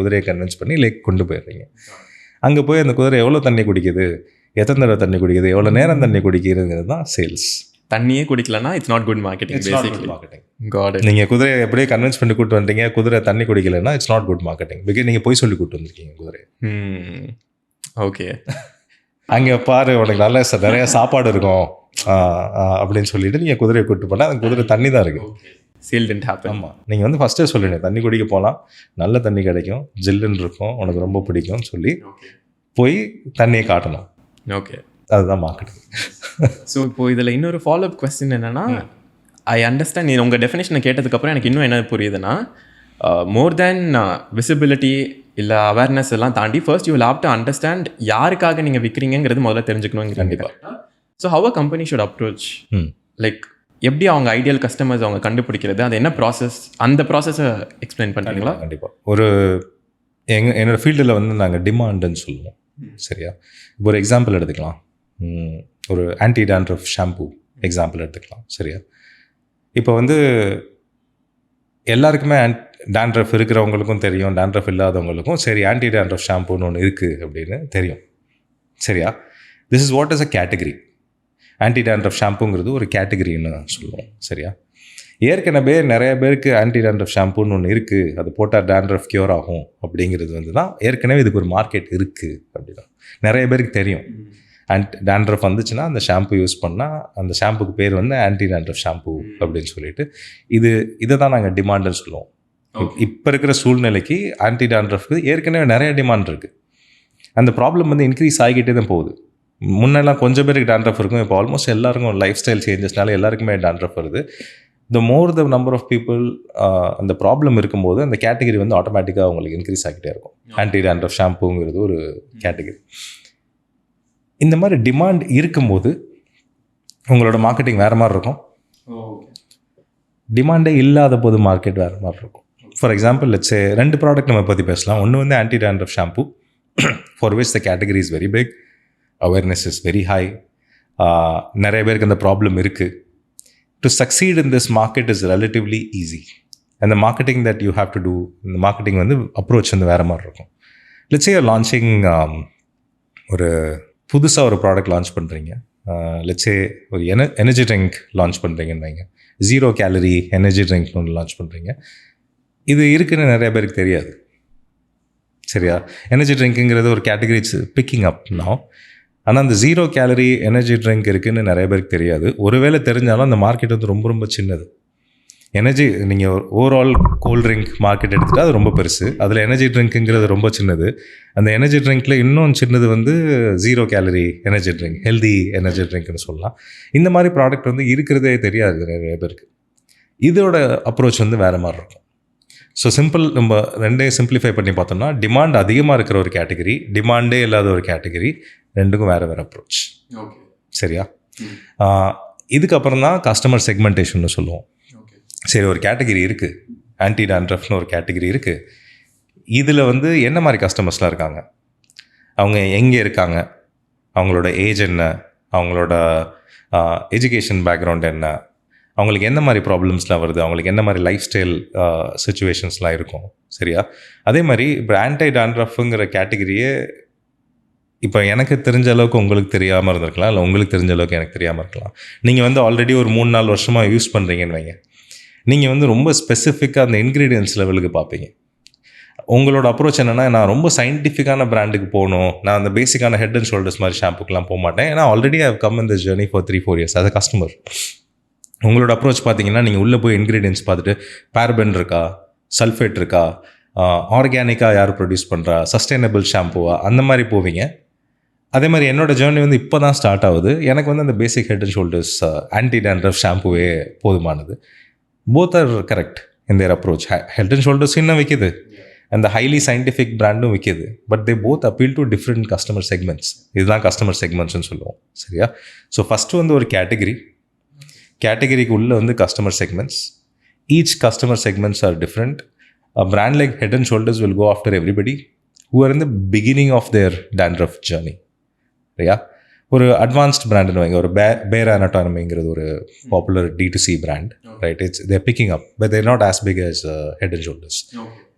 குதிரையை கன்வின்ஸ் பண்ணி லேக் கொண்டு போயிடுறீங்க. அங்கே போய் அந்த குதிரை எவ்வளோ தண்ணி குடிக்குது, எத்தனை தடவை தண்ணி குடிக்குது, எவ்வளோ நேரம் தண்ணி குடிக்கிறதுங்கிறது தான் சேல்ஸ். தண்ணியே குடிக்கலன்னா it's not good marketing. Basically marketing. நீங்கள் குதிரையை எப்படியே கன்வின்ஸ் பண்ணி கூட்டு வந்துட்டீங்க, குதிரை தண்ணி குடிக்கலன்னா it's not good marketing. Because நீங்கள் போய் சொல்லி கூட்டு வந்திருக்கீங்க குதிரை. ஓகே, அங்கே பாரு உனக்கு நல்ல நிறைய சாப்பாடு இருக்கும் அப்படின்னு சொல்லிட்டு நீங்கள் குதிரையை கூட்டு போனால் அந்த குதிரை தண்ணி தான் இருக்குது. Sale did happen. ஆமாம், நீங்கள் வந்து ஃபஸ்ட்டே சொல்லுங்க தண்ணி குடிக்க போகலாம், நல்ல தண்ணி கிடைக்கும், ஜில்லுன்னு இருக்கும், உனக்கு ரொம்ப பிடிக்கும்னு சொல்லி போய் தண்ணியை காட்டணும். ஓகே, அதுதான் மார்க்கெட்டிங். ஸோ இப்போது இதில் இன்னொரு ஃபாலோ அப் கொஸ்டின் என்னென்னா, ஐ அண்டர்ஸ்டாண்ட். நீ உங்கள் டெஃபினேஷனை கேட்டதுக்கப்புறம் எனக்கு இன்னும் என்ன புரியுதுன்னா, மோர் தேன் விசிபிலிட்டி இல்லை அவேர்னஸ் எல்லாம் தாண்டி first you will have to understand யாருக்காக நீங்கள் விற்கிறீங்கிறது முதல்ல தெரிஞ்சுக்கணும். கண்டிப்பாக. So how a company should approach like எப்படி அவங்க ஐடியல் கஸ்டமர்ஸ் அவங்க கண்டுபிடிக்கிறது, அது என்ன ப்ராசஸ், அந்த ப்ராசஸை எக்ஸ்பிளைன் பண்ணுறீங்களா? கண்டிப்பாக. என்னோடய ஃபீல்டில் வந்து நாங்கள் டிமாண்டுன்னு சொல்லுவோம். சரியா? இப்போ ஒரு எக்ஸாம்பிள் எடுத்துக்கலாம். ஒரு ஆன்டி டேண்ட்ரஃப் ஷாம்பூ எக்ஸாம்பிள் எடுத்துக்கலாம். சரியா? இப்போ வந்து எல்லாருக்குமே டேண்ட்ரஃப் இருக்கிறவங்களுக்கும் தெரியும், டேண்ட்ரஃப் இல்லாதவங்களுக்கும் சரி ஆன்டி டேண்ட்ரஃப் ஷாம்பூன்னு ஒன்று இருக்குது அப்படின்னு தெரியும். சரியா? This is what is a category. Anti dandruff ஷாம்புங்கிறது ஒரு கேட்டகரின்னு சொல்லுவோம். சரியா? ஏற்கனவே நிறைய பேருக்கு ஆன்டி டேண்ட்ரஃப் ஷாம்புன்னு ஒன்று இருக்குது, அது போட்டால் டேண்ட்ரஃப் க்யூர் ஆகும் அப்படிங்கிறது வந்து தான் ஏற்கனவே இதுக்கு ஒரு மார்க்கெட் இருக்குது அப்படிதான் நிறைய பேருக்கு தெரியும். டேண்ட்ரஃப் வந்துச்சுன்னா அந்த ஷாம்பு யூஸ் பண்ணால் அந்த ஷாம்புக்கு பேர் வந்து ஆன்டி டேண்ட்ரஃப் ஷாம்பு அப்படின்னு சொல்லிட்டு இதை தான் நாங்கள் டிமாண்டுன்னு சொல்லுவோம். இப்போ இருக்கிற சூழ்நிலைக்கு ஆன்டி டேண்ட்ரஃப்க்கு ஏற்கனவே நிறைய டிமாண்ட் இருக்குது. அந்த ப்ராப்ளம் வந்து இன்க்ரீஸ் ஆகிக்கிட்டே தான் போகுது. முன்னெல்லாம் கொஞ்சம் பேருக்கு டேண்ட்ரஃப் இருக்கும், இப்போ ஆல்மோஸ்ட் எல்லாருக்கும் லைஃப் ஸ்டைல் சேஞ்சஸ்னால எல்லாருக்குமே டேண்ட்ரஃப் வருது. த more the number of people அந்த ப்ராப்ளம் இருக்கும்போது அந்த கேட்டகரி வந்து ஆட்டோமேட்டிக்காக அவங்களுக்கு இன்க்ரீஸ் ஆகிட்டே இருக்கும். ஆன்டி டேண்ட்ரஃப் ஷாம்புங்கிறது ஒரு கேட்டகரி. இந்த மாதிரி டிமாண்ட் இருக்கும்போது உங்களோட மார்க்கெட்டிங் வேறு மாதிரி இருக்கும். டிமாண்டே இல்லாத போது மார்க்கெட் வேறு மாதிரி இருக்கும். ஃபார் எக்ஸாம்பிள் லெட்ஸ் ரெண்டு ப்ராடக்ட் நம்ம பற்றி பேசலாம். ஒன்று வந்து anti dandruff shampoo, for which the category is very big, awareness is very high, நிறைய பேருக்கு அந்த ப்ராப்ளம் இருக்குது. To succeed in this market is relatively easy. அந்த marketing that you have to do, இந்த மார்க்கெட்டிங் வந்து அப்ரோச் வந்து வேறு மாதிரி இருக்கும். லெட்ஸ் சே லான்ச்சிங் ஒரு புதுசாக ஒரு ப்ராடக்ட் லான்ச் பண்ணுறீங்க. லெட்ஸ் சே ஒரு எனர்ஜி ட்ரிங்க் லான்ச் பண்ணுறீங்கன்னு வைங்க. 0 கேலரி எனர்ஜி ட்ரிங்க் ஒன்று லான்ச் பண்ணுறீங்க. இது இருக்குன்னு நிறைய பேருக்கு தெரியாது. சரியா? எனர்ஜி ட்ரிங்க்குங்கிறது ஒரு category it's picking up now. ஆனால் அந்த 0 கேலரி எனர்ஜி ட்ரிங்க் இருக்குதுன்னு நிறைய பேருக்கு தெரியாது. ஒருவேளை தெரிஞ்சாலும் அந்த மார்க்கெட் வந்து ரொம்ப ரொம்ப சின்னது. எனர்ஜி நீங்கள் ஓவரால் கோல்ட் ட்ரிங்க் மார்க்கெட் எடுத்துகிட்டா அது ரொம்ப பெருசு, அதில் எனர்ஜி ட்ரிங்க்குங்கிறது ரொம்ப சின்னது. அந்த எனர்ஜி ட்ரிங்க்கில் இன்னும் சின்னது வந்து 0 calorie energy drink, healthy energy ட்ரிங்க்னு சொல்லலாம். இந்த மாதிரி ப்ராடக்ட் வந்து இருக்கிறதே தெரியாது நிறைய பேருக்கு. இதோட அப்ரோச் வந்து வேறு மாதிரி இருக்கும். ஸோ நம்ம ரெண்டையும் சிம்பிளிஃபை பண்ணி பார்த்தோம்னா, டிமாண்ட் அதிகமாக இருக்கிற ஒரு கேட்டகரி, டிமாண்டே இல்லாத ஒரு கேட்டகரி, ரெண்டுக்கும் வேறு வேறு அப்ரோச். சரியா? இதுக்கப்புறம் தான் கஸ்டமர் செக்மெண்டேஷன் சொல்லுவோம். சரி, ஒரு கேட்டகரி இருக்குது, ஆன்டி டேண்ட்ரஃப்னு ஒரு கேட்டகரி இருக்குது. இதில் வந்து என்ன மாதிரி கஸ்டமர்ஸ்லாம் இருக்காங்க, அவங்க எங்கே இருக்காங்க, அவங்களோட ஏஜ் என்ன, அவங்களோட எஜுகேஷன் பேக்ரவுண்ட் என்ன, அவங்களுக்கு என்ன மாதிரி ப்ராப்ளம்ஸ்லாம் வருது, அவங்களுக்கு என்ன மாதிரி லைஃப் ஸ்டைல் சுச்சுவேஷன்ஸ்லாம் இருக்கும். சரியா? அதே மாதிரி இப்போ ஆன்டி டேண்ட்ரஃப்ங்கிற கேட்டகரியே இப்போ எனக்கு தெரிஞ்ச அளவுக்கு உங்களுக்கு தெரியாமல் இருந்திருக்கலாம், இல்லை உங்களுக்கு தெரிஞ்ச அளவுக்கு எனக்கு தெரியாமல் இருக்கலாம். நீங்கள் வந்து ஆல்ரெடி ஒரு 3-4 வருஷமாக யூஸ் பண்ணுறீங்கன்னு வைங்க. நீங்கள் வந்து ரொம்ப ஸ்பெசிஃபிக்காக அந்த இன்க்ரீடியன்ஸ் லெவலுக்கு பார்ப்பீங்க. உங்களோட அப்ரோச் என்னென்னா, நான் ரொம்ப சயின்டிஃபிக்கான பிராண்டுக்கு போகணும், நான் அந்த பேசிக்கான ஹெட் அண்ட் ஷோல்டர்ஸ் மாதிரி ஷாம்புக்கெலாம் போக மாட்டேன். ஏன்னா already I have come in this journey for 3-4 years as a customer. உங்களோட அப்ரோச் பார்த்தீங்கன்னா, நீங்கள் உள்ளே போய் இன்க்ரீடியன்ஸ் பார்த்துட்டு பேரபன் இருக்கா, சல்ஃபேட் இருக்கா, ஆர்கானிக்காக யார் ப்ரொடியூஸ் பண்ணுறா, சஸ்டைனபிள் ஷாம்புவா, அந்த மாதிரி போவீங்க. அதே மாதிரி என்னோடய ஜேர்னி வந்து இப்போ தான் ஸ்டார்ட் ஆகுது. எனக்கு வந்து அந்த basic Head and Shoulders anti dandruff ஷாம்புவே போதுமானது. Both are correct in their approach. Head and Shoulders இன்னும் விற்கிது, அந்த ஹைலி சயின்டிஃபிக் பிராண்டும் விற்கிது. But they both appeal to different customer segments. இதுதான் கஸ்டமர் செக்மெண்ட்ஸ்னு சொல்லுவோம். சரியா? ஸோ ஃபஸ்ட்டு வந்து ஒரு கேட்டகரிக்கு உள்ளே வந்து customer segments. Each customer segments are different. A brand like Head and Shoulders will go after everybody who are in the beginning of their dandruff journey. சரியா? ஒரு அட்வான்ஸ்ட் பிராண்டுன்னு வைங்க, ஒரு பேர் அனாட்டமிங்கிறது ஒரு popular D2C brand, right? They're picking up, but they're not as big as Head and Shoulders.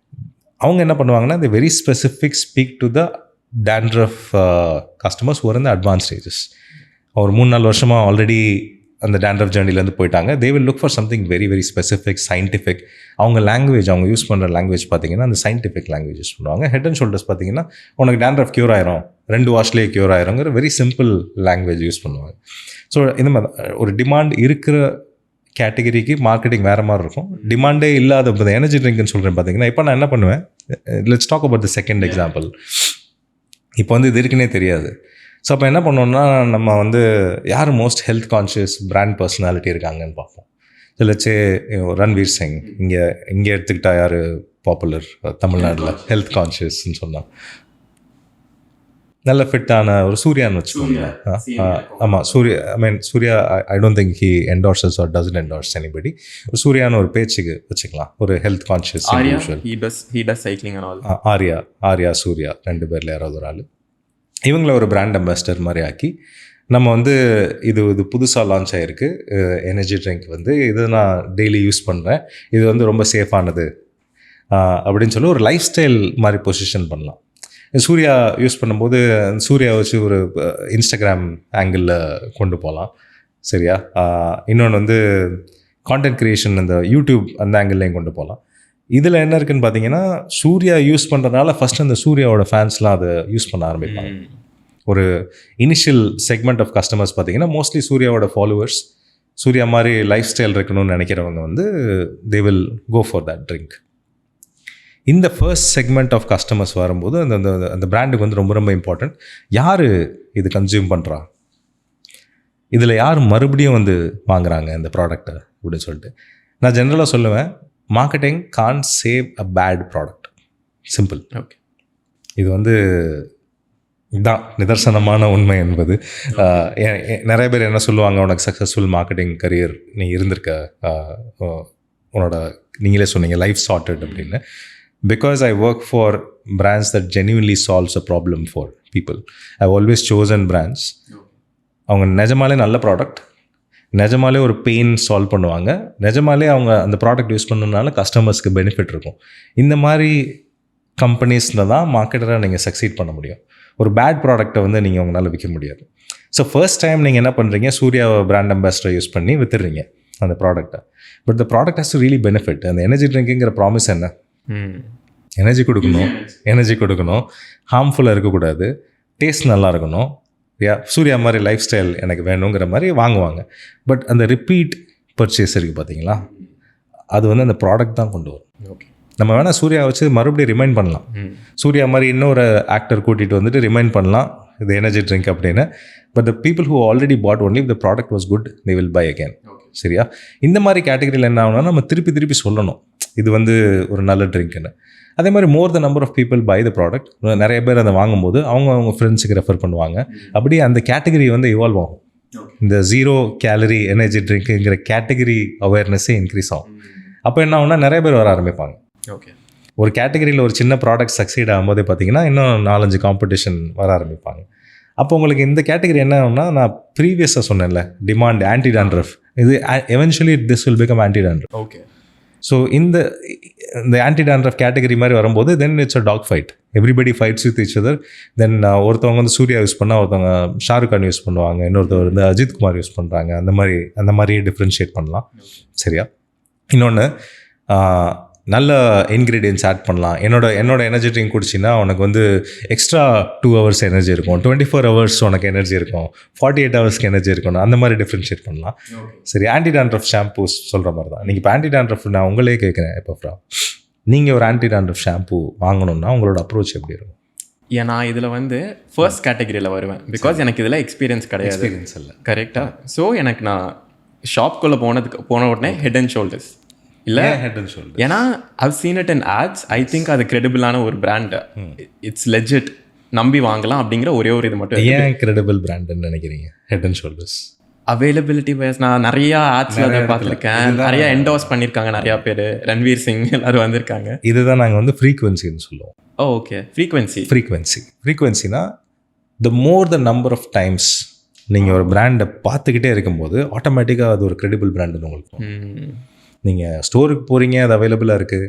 அவங்க என்ன பண்ணுவாங்கன்னா, the very specific speak to the dandruff customers who are in the advanced stages. ஒரு 3-4 வருஷமாக ஆல்ரெடி அந்த டேண்ட்ரஃப் ஜேர்னிலேருந்து போயிட்டாங்க. They will look for something very very specific, scientific. அவங்க லாங்குவேஜ், அவங்க யூஸ் பண்ணுற லாங்குவேஜ் பார்த்தீங்கன்னா அந்த சயின்டிஃபிக் லாங்குவேஜ் யூஸ் பண்ணுவாங்க. ஹெட் அண்ட் ஷோல்டர்ஸ் பார்த்தீங்கன்னா, உனக்கு டேண்ட்ரஃப் க்யூர் ஆயிரும், 2 வாஷ்லேயே க்யூர் ஆயிருங்கிற வெரி சிம்பிள் லாங்குவேஜ் யூஸ் பண்ணுவாங்க. ஸோ இந்த மாதிரி ஒரு டிமாண்ட் இருக்கிற கேட்டகரிக்கு மார்க்கெட்டிங் வேறு மாதிரி இருக்கும். டிமாண்டே இல்லாத எனர்ஜி ட்ரிங்க்னு சொல்கிறேன் பார்த்தீங்கன்னா, இப்போ நான் என்ன பண்ணுவேன், let's talk about the second example. இப்போ வந்து இது இருக்குன்னே தெரியாது. ஸோ அப்போ என்ன பண்ணோம்னா, நம்ம வந்து யார் most health conscious brand personality இருக்காங்கன்னு பார்ப்போம். ஸோ லெட்ஸே ரன்வீர் சிங் இங்கே எடுத்துக்கிட்டா யார் பாப்புலர் தமிழ்நாட்டில் ஹெல்த் கான்ஷியஸ்ன்னு சொன்னால், நல்ல ஃபிட்டான ஒரு சூர்யான்னு வச்சுக்கோங்களேன். ஆமாம், Surya. Surya I don't think he endorses or doesn't endorse anybody. சூர்யான்னு ஒரு பேச்சுக்கு வச்சுக்கலாம், ஒரு health conscious individual. Arya Surya 2 பேரில் யாராவது ஒரு ஆள். இவங்கள ஒரு பிராண்ட் அம்பாசிடர் மாதிரி ஆக்கி நம்ம வந்து இது புதுசாக லான்ச் ஆகிருக்கு எனர்ஜி ட்ரிங்க் வந்து, இது நான் டெய்லி யூஸ் பண்ணுறேன், இது வந்து ரொம்ப சேஃபானது அப்படின்னு சொல்லி ஒரு லைஃப் ஸ்டைல் மாதிரி பொசிஷன் பண்ணலாம். சூர்யா யூஸ் பண்ணும்போது சூர்யா வச்சு ஒரு இன்ஸ்டாகிராம் ஆங்கிளில் கொண்டு போகலாம். சரியா? இன்னொன்று வந்து கான்டென்ட் க்ரியேஷன், இந்த யூடியூப் அந்த ஆங்கிள்லையும் கொண்டு போகலாம். இதில் என்ன இருக்குதுன்னு பார்த்தீங்கன்னா, சூர்யா யூஸ் பண்ணுறதுனால ஃபஸ்ட்டு அந்த சூர்யாவோட ஃபேன்ஸ்லாம் அதை யூஸ் பண்ண ஆரம்பிப்பாங்க. ஒரு இனிஷியல் செக்மெண்ட் ஆஃப் கஸ்டமர்ஸ் பார்த்தீங்கன்னா மோஸ்ட்லி சூர்யாவோட ஃபாலோவர்ஸ், சூர்யா மாதிரி லைஃப் ஸ்டைல் இருக்கணும்னு நினைக்கிறவங்க வந்து they will go for that drink. இந்த ஃபர்ஸ்ட் செக்மெண்ட் ஆஃப் கஸ்டமர்ஸ் வரும்போது அந்த அந்த பிராண்டுக்கு வந்து ரொம்ப ரொம்ப இம்பார்ட்டண்ட். யார் இது கன்சியூம் பண்ணுறா, இதில் யார் மறுபடியும் வந்து வாங்குறாங்க இந்த ப்ராடக்டை அப்படின்னு சொல்லிட்டு நான் ஜென்ரலாக சொல்லுவேன், marketing can't save a bad product. Simple. Okay, இது வந்து இதுதான் நிதர்சனமான உண்மை என்பது. நிறைய பேர் என்ன சொல்லுவாங்க, உனக்கு சக்ஸஸ்ஃபுல் மார்க்கெட்டிங் கரியர் நீ இருந்திருக்க, உன்னோட நீங்களே சொன்னீங்க லைஃப் சார்ட்டட் அப்படின்னு. Because I work for brands that genuinely solves a problem for people. I've always chosen brands. அவங்க நிஜமாலே நல்ல ப்ராடக்ட், நிஜமாலே ஒரு பெயின் சால்வ் பண்ணுவாங்க, நிஜமாலே அவங்க அந்த ப்ராடக்ட் யூஸ் பண்ணனால கஸ்டமர்ஸ்க்கு பெனிஃபிட் இருக்கும். இந்த மாதிரி கம்பெனிஸில் தான் மார்க்கெட்டராக நீங்கள் சக்சீட் பண்ண முடியும். ஒரு பேட் ப்ராடக்ட்டை வந்து நீங்கள் உங்களால் விற்க முடியாது. ஸோ ஃபர்ஸ்ட் டைம் நீங்கள் என்ன பண்ணுறீங்க, சூர்யா பிராண்ட் அம்பாசிடர் யூஸ் பண்ணி வித்துடுறீங்க அந்த ப்ராடக்ட்டை. But the product has to really benefit. அந்த எனர்ஜி ட்ரிங்க்குங்கிற ப்ராமிஸ் என்ன, எனர்ஜி கொடுக்கணும், ஹார்ம்ஃபுல்லாக இருக்கக்கூடாது, டேஸ்ட் நல்லா இருக்கணும். சூர்யா மாதிரி லைஃப் ஸ்டைல் எனக்கு வேணுங்கிற மாதிரி வாங்குவாங்க. பட் அந்த ரிப்பீட் பர்ச்சேஸ் இருக்குது பார்த்தீங்களா, அது வந்து அந்த ப்ராடக்ட் தான் கொண்டு வரும். ஓகே, நம்ம வேணால் சூர்யா வச்சு மறுபடியும் ரிமைண்ட் பண்ணலாம், சூர்யா மாதிரி இன்னொரு ஆக்டர் கூட்டிகிட்டு வந்துட்டு ரிமைண்ட் பண்ணலாம் இது எனர்ஜி ட்ரிங்க் அப்படின்னு. But the people who already bought only the product was good, they will buy again. சரியா? இந்த மாதிரி கேட்டகரியில் என்ன ஆகுனா, நம்ம திருப்பி சொல்லணும் இது வந்து ஒரு நல்ல ட்ரிங்க்னு. அதே மாதிரி more the number of people buy the product, நிறைய பேர் அதை வாங்கும்போது அவங்க ஃப்ரெண்ட்ஸுக்கு ரெஃபர் பண்ணுவாங்க. அப்படியே அந்த கேட்டகரி வந்து இவால்வ் ஆகும். இந்த 0 கேலரி எனர்ஜி ட்ரிங்க்குங்கிற கேட்டகரி அவேர்னஸே இன்க்ரீஸ் ஆகும். அப்போ என்ன ஆகுனா, நிறைய பேர் வர ஆரம்பிப்பாங்க. ஓகே, ஒரு கேட்டகரியில் ஒரு சின்ன ப்ராடக்ட் சக்சீட் ஆகும்போதே பார்த்தீங்கன்னா இன்னும் 4-5 காம்படிஷன் வர ஆரம்பிப்பாங்க. அப்போ உங்களுக்கு இந்த கேட்டகரி என்ன ஆகும்னா, நான் ப்ரீவியஸாக சொன்னேன்ல, டிமாண்ட் ஆன்டி டாண்ட்ரஃப், இது eventually this will become anti dandruff. Okay, so இந்த ஆன்டி டாண்ட்ரஃப் கேட்டகரி மாதிரி வரும்போது then it's a dog fight. Everybody fights with each other. Then ஒருத்தவங்க வந்து சூர்யா யூஸ் பண்ணால் ஒருத்தவங்க ஷாருக் கான் யூஸ் பண்ணுவாங்க, இன்னொருத்தவர் வந்து அஜித் குமார் யூஸ் பண்ணுறாங்க. அந்த மாதிரியே டிஃப்ரென்ஷியேட் பண்ணலாம். சரியா? இன்னொன்று, நல்ல இன்க்ரீடியன்ஸ் ஆட் பண்ணலாம். என்னோட எனர்ஜி ட்ரிங்க் குடிச்சின்னா உனக்கு வந்து எக்ஸ்ட்ரா 2 hours எனர்ஜி இருக்கும், 24 hours உனக்கு எனர்ஜி இருக்கும், 48 hours எனர்ஜி இருக்கணும். அந்த மாதிரி டிஃப்ரென்ஷியேட் பண்ணலாம். சரி, ஆன்டி டாண்ட்ரஃப் ஷாம்பூஸ் சொல்கிற மாதிரி தான். நீங்கள் இப்போ ஆன்டி டாண்ட்ரஃப், நான் உங்களே கேட்குறேன் எப்பாஃப்ரா, நீங்கள் ஒரு ஆன்டி டாண்ட்ரஃப் ஷாம்பூ வாங்கணும்னா உங்களோட அப்ரோச் எப்படி இருக்கும்? ஏன்னா இதில் வந்து ஃபர்ஸ்ட் கேட்டகரியில் வருவேன். பிகாஸ் எனக்கு இதில் எக்ஸ்பீரியன்ஸ் கிடையாது. எக்ஸ்பீரியன்ஸ் இல்லை. கரெக்டாக. ஸோ எனக்கு நான் ஷாப்குள்ளே போன உடனே ஹெட் அண்ட் ஷோல்டர்ஸ் இல்லை, ஏன்னா I've seen it in ads. I think அது கிரெடிபிளான ஒரு பிராண்ட், இட்ஸ் லெஜிட், நம்பி வாங்கலாம் அப்படிங்கிற ஒரே ஒரு இது மட்டும். ஏன் கிரெடிபிள் பிராண்டுன்னு நினைக்கிறீங்க? Head and shoulders availability wise நான் நிறையா ஆட்ஸில் அதை பார்த்துருக்கேன், நிறையா என்டோஸ் பண்ணியிருக்காங்க நிறையா பேர், ரன்வீர் சிங் எல்லாரும் வந்திருக்காங்க. இதுதான் நாங்கள் வந்து ஃப்ரீக்வன்சின்னு சொல்லுவோம். ஓகே, ஃப்ரீக்வன்சினா the more the number of times நீங்கள் ஒரு பிராண்டை பார்த்துக்கிட்டே இருக்கும்போது ஆட்டோமேட்டிக்காக அது ஒரு கிரெடிபிள் பிராண்டுன்னு உங்களுக்கு. நீங்கள் ஸ்டோருக்கு போகிறீங்க, அது அவைலபிளாக இருக்குது,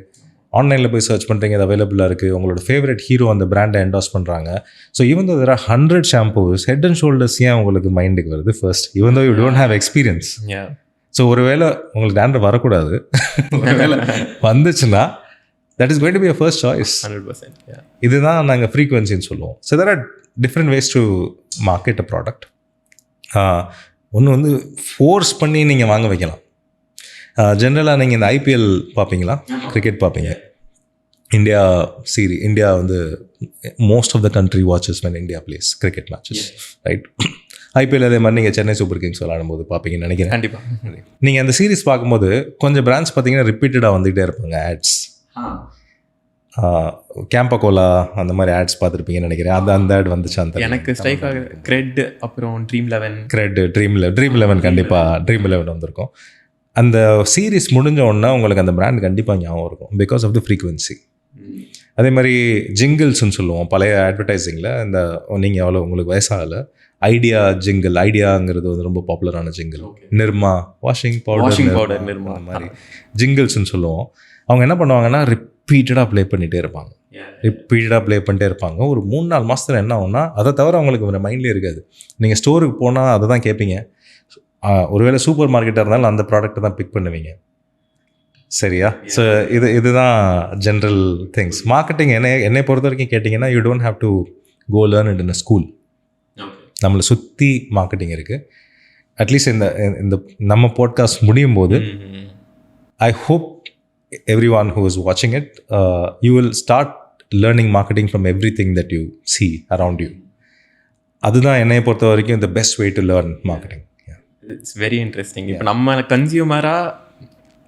ஆன்லைனில் போய் சர்ச் பண்ணுறீங்க, அது அவைலபிளாக இருக்குது, உங்களோட ஃபேவரட் ஹீரோ அந்த பிராண்டை என்டாஸ் பண்ணுறாங்க. So even though there are 100 shampoos, head and shoulders ஏன் உங்களுக்கு மைண்டுக்கு வருது first? Even though you don't have experience. So ஒருவேளை உங்களுக்கு டேண்ட்ரஃப் வரக்கூடாது, ஒருவேளை வந்துச்சுன்னா that is going to be a first choice. 100%. இதுதான் நாங்கள் ஃப்ரீக்வன்சின்னு சொல்லுவோம். So there are different ways to market a product. ஒன்று வந்து ஃபோர்ஸ் பண்ணி நீங்கள் வாங்க வைக்கலாம். ஜென்ரலாக நீங்கள் இந்த ஐபிஎல் பார்ப்பீங்களா? கிரிக்கெட் பார்ப்பீங்க. இந்தியா வந்து most of the country watches when India plays cricket matches, right? IPL அதே மாதிரி நீங்கள் சென்னை சூப்பர் கிங்ஸ் விளையாடும்போது பார்ப்பீங்கன்னு நினைக்கிறேன். கண்டிப்பாக. நீங்கள் அந்த சீரிஸ் பார்க்கும்போது கொஞ்சம் பிராண்ட்ஸ் பார்த்தீங்கன்னா ரிப்பீட்டடாக வந்துகிட்டே இருப்பாங்க ஆட்ஸ். கேம்பகோலா அந்த மாதிரி ஆட்ஸ் பார்த்துருப்பீங்கன்னு நினைக்கிறேன். அந்த ஆட் வந்துச்சு. அந்த எனக்கு ஸ்ட்ரைக் ஆகுது கிரெட், அப்புறம் ட்ரீம் 11 கண்டிப்பாக ட்ரீம் 11 வந்திருக்கும். அந்த சீரீஸ் முடிஞ்ச உடனே உங்களுக்கு அந்த பிராண்ட் கண்டிப்பாக ஞாபகம் இருக்கும் பிகாஸ் ஆஃப் த ஃப்ரீக்வன்சி. அதே மாதிரி ஜிங்கிள்ஸ்ன்னு சொல்லுவோம் பழைய அட்வர்டைஸிங்கில். இந்த நீங்கள் அவ்வளோ உங்களுக்கு வயசாகலை, ஐடியா ஜிங்கிள், ஐடியாங்கிறது வந்து ரொம்ப பாப்புலரான jingle. Nirma washing powder Nirma அந்த மாதிரி ஜிங்கிள்ஸ்ன்னு சொல்லுவோம். அவங்க என்ன பண்ணுவாங்கன்னா ரிப்பீட்டடாக ப்ளே பண்ணிகிட்டே இருப்பாங்க. ஒரு 3-4 மாதத்தில் என்ன ஆகும்னா அதை தவிர அவங்களுக்கு ஒரு மைண்ட்லேயே இருக்காது. நீங்கள் ஸ்டோருக்கு போனால் அதை தான் கேட்பீங்க. ஒருவேளை சூப்பர் மார்க்கெட்டாக இருந்தாலும் அந்த ப்ராடக்ட்டை தான் பிக் பண்ணுவீங்க. சரியா? ஸோ இதுதான் ஜென்ரல் திங்ஸ். மார்க்கெட்டிங் என்னை பொறுத்த வரைக்கும் கேட்டிங்கன்னா, you don't have to go learn it in a school. நம்மளை சுற்றி மார்க்கெட்டிங் இருக்குது. அட்லீஸ்ட் இந்த நம்ம பாட்காஸ்ட் முடியும் போது I hope everyone who is watching it, you will start learning marketing from everything that you see around you. அதுதான் என்னை பொறுத்த வரைக்கும் the best way to learn marketing. It's very interesting. இப்போ நம்ம கன்சியூமராக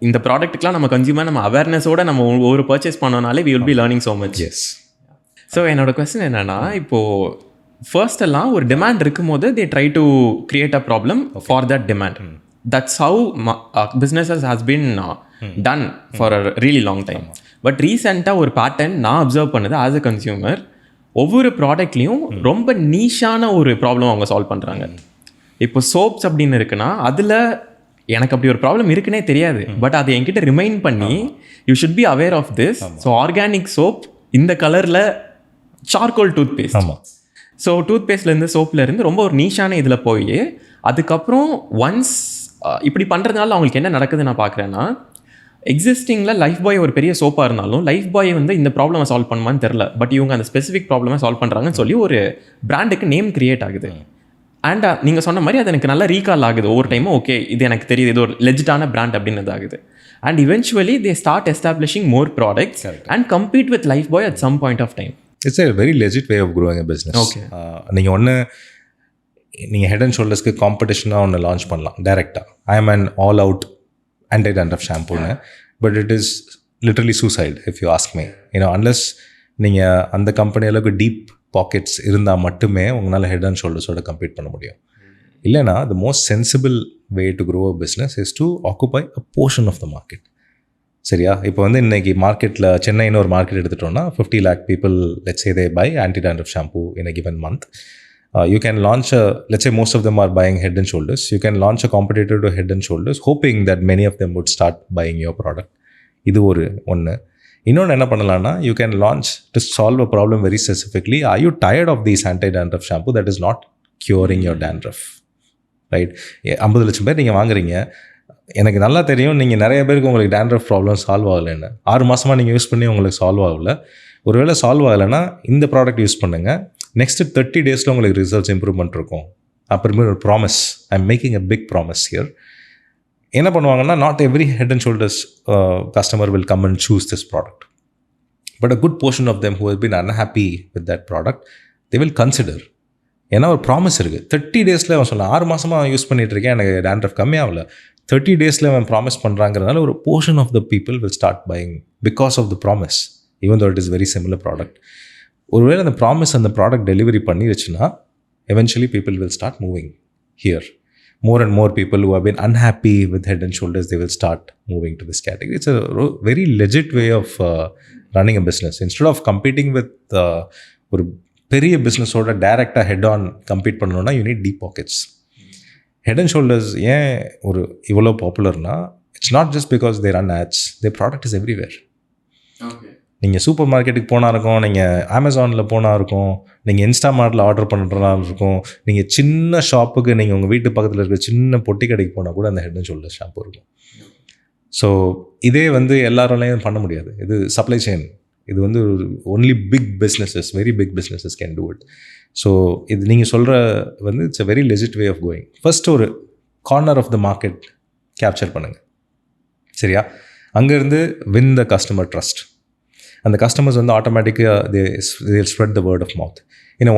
இந்த ப்ராடக்ட்டுக்கெலாம் நம்ம கன்சியூமர் நம்ம அவேர்னஸோடு நம்ம ஒரு பர்ச்சேஸ் பண்ணோனாலே we will be learning so much. Yes. So என்னோட கொஸ்டின் என்னென்னா, இப்போது ஃபர்ஸ்ட் எல்லாம் ஒரு டிமாண்ட் இருக்கும் போது they try to create a problem for that demand. That's how businesses has been done for a really long time. But ரீசெண்டாக ஒரு பேட்டர்ன் நான் அப்சர்வ் பண்ணது ஆஸ் அ கன்சியூமர், ஒவ்வொரு ப்ராடக்ட்லேயும் ரொம்ப நீஷான ஒரு ப்ராப்ளம் அவங்க சால்வ் பண்ணுறாங்க. இப்போ சோப்ஸ் அப்படின்னு இருக்குன்னா அதில் எனக்கு அப்படி ஒரு ப்ராப்ளம் இருக்குன்னே தெரியாது, பட் அது என்கிட்ட ரிமைண்ட் பண்ணி you should be aware of this. So organic soap இந்த கலரில் சார்கோல் டூத் பேஸ்ட். ஸோ டூத் பேஸ்ட்லேருந்து சோப்லேருந்து ரொம்ப ஒரு நீஷான இதில் போய் அதுக்கப்புறம் ஒன்ஸ் இப்படி பண்ணுறதுனால அவங்களுக்கு என்ன நடக்குது நான் பார்க்குறேன்னா, எக்ஸிஸ்டிங்கில் லைஃப் பாய் ஒரு பெரிய சோப்பாக இருந்தாலும் லைஃப் பாய் வந்து இந்த ப்ராப்ளமை சால்வ் பண்ணுமான்னு தெரில, பட் இவங்க அந்த ஸ்பெசிஃபிக் ப்ராப்ளமை சால்வ் பண்ணுறாங்கன்னு சொல்லி ஒரு பிராண்டுக்கு நேம் கிரியேட் ஆகுது. அண்ட் நீங்கள் சொன்ன மாதிரி அது எனக்கு நல்லா ரீகால் ஆகுது ஒவ்வொரு டைமும். ஓகே, இது எனக்கு தெரியுது, இது ஒரு லெஜிட்டான பிராண்ட் அப்படின்னு ஆகுது. And eventually they start establishing more products and compete with Lifebuoy at some point of time. It's a very legit way of growing a business. Okay. நீங்கள் ஹெட் அண்ட் ஷோல்டர்ஸ்க்கு காம்படிஷனாக ஒன்று லான்ச் பண்ணலாம் டைரெக்டாக. I am an all out anti dandruff ஷாம்பூன்னு. But it is literally suicide if you ask me. Unless நீங்கள் அந்த கம்பெனி அளவுக்கு டீப் பாக்கெட்ஸ் இருந்தால் மட்டுமே உங்களால் ஹெட் அண்ட் ஷோல்டர்ஸோட கம்பீட் பண்ண முடியும். இல்லைனா the most sensible way to grow a business is to occupy a portion of the market. சரியா? இப்போ வந்து இன்றைக்கி மார்க்கெட்டில் சென்னைன்னு ஒரு மார்க்கெட் எடுத்துட்டோம்னா 50 lakh people, let's say they buy anti-dandruff shampoo in a given month. You can launch let's say most of them are buying Head and Shoulders. You can launch a competitor to Head and Shoulders hoping that many of them would start buying your product. இது ஒன்று. இன்னொன்று என்ன பண்ணலான்னா, you can launch to solve a problem very specifically. Are you tired of these anti-dandruff shampoo that is not curing your dandruff? Right? 50 லட்சம் பேர் நீங்கள் வாங்குறீங்க. எனக்கு நல்லா தெரியும் நீங்கள் நிறைய பேருக்கு உங்களுக்கு dandruff ப்ராப்ளம் சால்வ் ஆகலைன்னு. 6 மாதமாக நீங்கள் யூஸ் பண்ணி உங்களுக்கு சால்வ் ஆகலை. ஒருவேளை சால்வ் ஆகலைன்னா இந்த ப்ராடக்ட் யூஸ் பண்ணுங்கள். நெக்ஸ்ட்டு 30 days உங்களுக்கு ரிசல்ட்ஸ் இம்ப்ரூவ்மெண்ட் இருக்கும். அப்புறமே ஒரு promise, I am making a big promise here. என்ன பண்ணுவாங்கன்னா, not every head and shoulders customer will come and choose this product, but a good portion of them who has been unhappy with that product they will consider. ஏன்னா ஒரு ப்ராமிஸ் இருக்குது. 30 daysல அவன் சொல்லலாம், 6 மாதமாக யூஸ் பண்ணிகிட்டு இருக்கேன், எனக்கு dandruff கம்மியாகல. 30 daysல அவன் ப்ராமிஸ் பண்ணுறாங்கிறதுனால ஒரு portion of the people will start buying because of the promise, even though it is very similar product. ஒருவேளை அந்த ப்ராமிஸ் அந்த ப்ராடக்ட் டெலிவரி பண்ணிடுச்சுன்னா eventually people will start moving here. More and more people who have been unhappy with Head and Shoulders, they will start moving to this category. It's a very legit way of running a business. Instead of competing with ஒரு பெரிய பிஸ்னஸோட டைரெக்டாக ஹெட் ஆன் கம்பீட் பண்ணணும்னா you need deep pockets. Head and shoulders ஏன் இவ்வளோ பாப்புலர்னா, it's not just because they run ads, their product is everywhere. நீங்கள் சூப்பர் மார்க்கெட்டுக்கு போனால் இருக்கும், நீங்கள் அமேசானில் போனால் இருக்கும், நீங்கள் இன்ஸ்டாமார்ட்டில் ஆர்டர் பண்ணுறதா இருக்கும், நீங்கள் சின்ன ஷாப்புக்கு நீங்கள் உங்கள் வீட்டு பக்கத்தில் இருக்கிற சின்ன பொட்டி கடைக்கு போனால் கூட அந்த ஹெட் அண்ட் ஷோல்டர் ஷாம்பு இருக்கும். ஸோ இதே வந்து எல்லாராலையும் பண்ண முடியாது. இது சப்ளை செயின். இது வந்து only big businesses, very big businesses can do it. So இது நீங்கள் சொல்கிற வந்து it's a very legit way of going. First ஒரு corner of the market capture பண்ணுங்கள். சரியா? அங்கேருந்து வின் த கஸ்டமர் ட்ரஸ்ட். அந்த கஸ்டமர்ஸ் வந்து ஆட்டோமேட்டிக்காக they spread the word of mouth.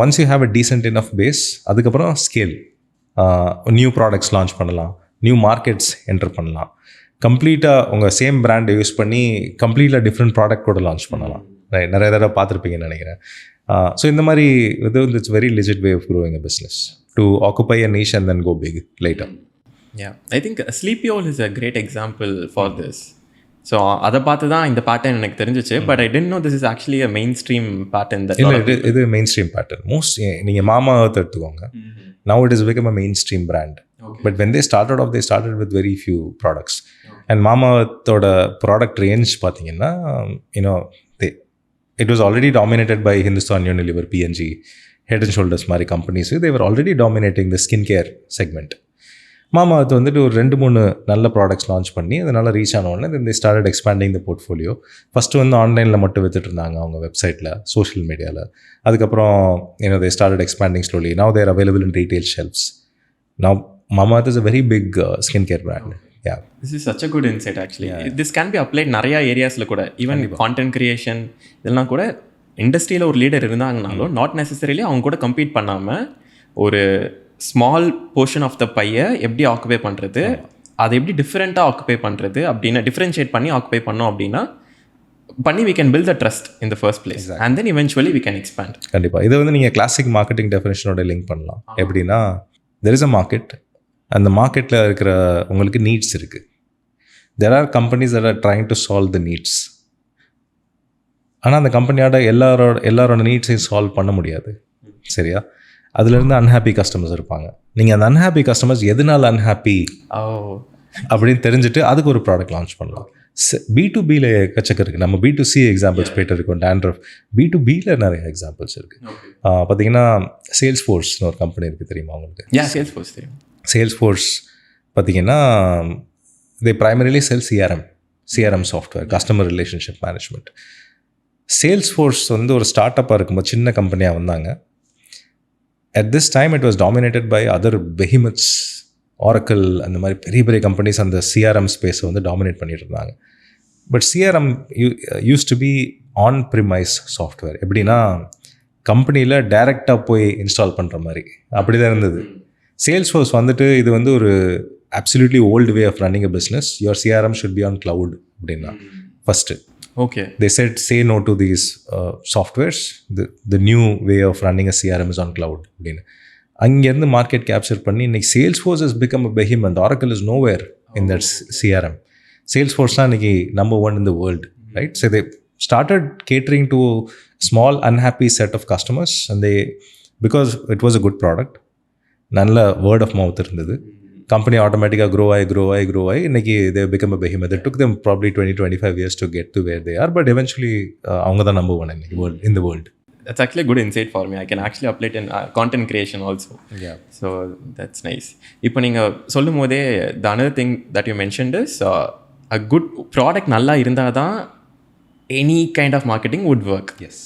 Once you have a decent enough base, அதுக்கப்புறம் ஸ்கேல், நியூ ப்ராடக்ட்ஸ் லான்ச் பண்ணலாம், நியூ மார்க்கெட்ஸ் என்டர் பண்ணலாம், கம்ப்ளீட்டாக உங்கள் சேம் பிராண்டை யூஸ் பண்ணி கம்ப்ளீட்டாக டிஃப்ரெண்ட் ப்ராடக்ட் கூட லான்ச் பண்ணலாம். நிறைய தடவை பார்த்துருப்பீங்கன்னு நினைக்கிறேன். ஸோ இந்த மாதிரி இது வந்து it's very legit way of growing a business to occupy a niche and then go big later. Yeah, I think Sleepy Owl is a great example for this. So அதை பார்த்து தான் இந்த பேட்டர்ன் எனக்கு தெரிஞ்சிச்சு. But I didn't know this is actually a mainstream pattern. இது மெயின் ஸ்ட்ரீம் பேட்டர்ன். நீங்கள் மாமா எர்த் எடுத்துக்கோங்க. Now it has become a mainstream brand. Okay. But when they started off, they started with very few products. Okay. And Mama Earth's product range, பார்த்தீங்கன்னா, it was already dominated by Hindustan Unilever, P&G, Head and Shoulders மாதிரி companies. They were already dominating the skincare segment. மாமா அது வந்துட்டு ஒரு 2-3 நல்ல ப்ராடக்ட்ஸ் லான்ச் பண்ணி அதனால் ரீச் ஆனோடனே then they started expanding the portfolio. First வந்து ஆன்லைனில் மட்டும் வித்துட்டு இருந்தாங்க அவங்க வெப்சைட்டில், சோஷியல் மீடியாவில். அதுக்கப்புறம் they started expanding slowly. Now they're available in retail shelves. Now Mama is a very big skin care brand. Yeah. This is such a good insight actually. Yeah. This can be applied நிறையா ஏரியாஸில் கூட. ஈவன் கான்டென்ட் கிரியேஷன் இதெல்லாம் கூட இண்டஸ்ட்ரியில் ஒரு லீடர் இருந்தாங்கனாலும் நாட் நெசசரிலி அவங்க கூட கம்பீட் பண்ணாமல் ஒரு ஸ்மால் போர்ஷன் ஆஃப் த பையை எப்படி ஆக்குபை பண்ணுறது, அதை எப்படி டிஃப்ரெண்ட்டாக ஆக்குபை பண்ணுறது அப்படின்னு டிஃப்ரென்ஷியேட் பண்ணி ஆக்குபை பண்ணோம் அப்படின்னா பண்ணி we can build the trust in the first place. Exactly. And then eventually we can expand. கண்டிப்பாக இதை வந்து நீங்கள் கிளாசிக் மார்க்கெட்டிங் டெஃபினேஷனோட லிங்க் பண்ணலாம். எப்படின்னா there is a market. அந்த மார்க்கெட்டில் இருக்கிற உங்களுக்கு நீட்ஸ் இருக்குது. there are companies that are trying to solve the needs. ஆனால் அந்த கம்பெனியோட எல்லாரோட நீட்ஸையும் சால்வ் பண்ண முடியாது. சரியா? அதுலேருந்து அன்ஹாப்பி கஸ்டமர்ஸ் இருப்பாங்க. நீங்கள் அந்த அன்ஹாப்பி கஸ்டமர்ஸ் எதனால அன்ஹாப்பி அப்படின்னு தெரிஞ்சுட்டு அதுக்கு ஒரு ப்ராடக்ட் லான்ச் பண்ணலாம். B2Bயில் எக்கச்சக்க இருக்குது. நம்ம B2C எக்ஸாம்பிள்ஸ் போய்ட்டு இருக்கோம். டேண்ட்ரஃப். B2Bயில் நிறைய எக்ஸாம்பிள்ஸ் இருக்குது. பார்த்தீங்கன்னா சேல்ஸ்ஃபோர்ஸ்னு ஒரு கம்பெனி இருக்குது, தெரியுமா உங்களுக்கு? சேல்ஸ்ஃபோர்ஸ் தெரியும். சேல்ஸ்ஃபோர்ஸ் பார்த்தீங்கன்னா they primarily sell CRM software, customer relationship management. Salesforce வந்து ஒரு ஸ்டார்ட் அப்பாக இருக்கும்போது சின்ன கம்பெனியாக வந்தாங்க. At this time it was dominated by other behemoths, Oracle அந்த மாதிரி பெரிய பெரிய கம்பெனிஸ் அந்த CRM ஸ்பேஸை வந்து டாமினேட் பண்ணிட்டு இருந்தாங்க. But CRM used to be on premise software. எப்படின்னா கம்பெனியில் டைரெக்டாக போய் இன்ஸ்டால் பண்ணுற மாதிரி அப்படி தான் இருந்தது. சேல்ஸ்ஃபோர்ஸ் வந்துட்டு இது வந்து ஒரு absolutely old way of running a business. Your CRM should be on cloud அப்படின்னா first. Okay. They said say no to these softwares. The new way of running a CRM is on cloud அப்படின்னு. அங்கேருந்து மார்க்கெட் கேப்சர் பண்ணி இன்னைக்கு Salesforce has become a behemoth. Oracle is nowhere in that CRM. Salesforce தான் இன்னைக்கு number 1 in the world, right? So they started catering to small unhappy set of customers and because it was a good product, நல்ல word of mouth இருந்தது. கம்பெனி ஆட்டோமேட்டிக்காக க்ரோ ஆகி இன்றைக்கி they become a behemoth. It took them probably 20-25 years to get to where they are, but eventually அவங்க தான் number 1 in the world. That's actually a good insight for me. I can actually apply it in content creation also. Yeah. So that's nice. இப்போ நீங்கள் சொல்லும் போதே the another thing that you mentioned is a good product நல்லா இருந்தால் தான் any kind of marketing would work. Yes.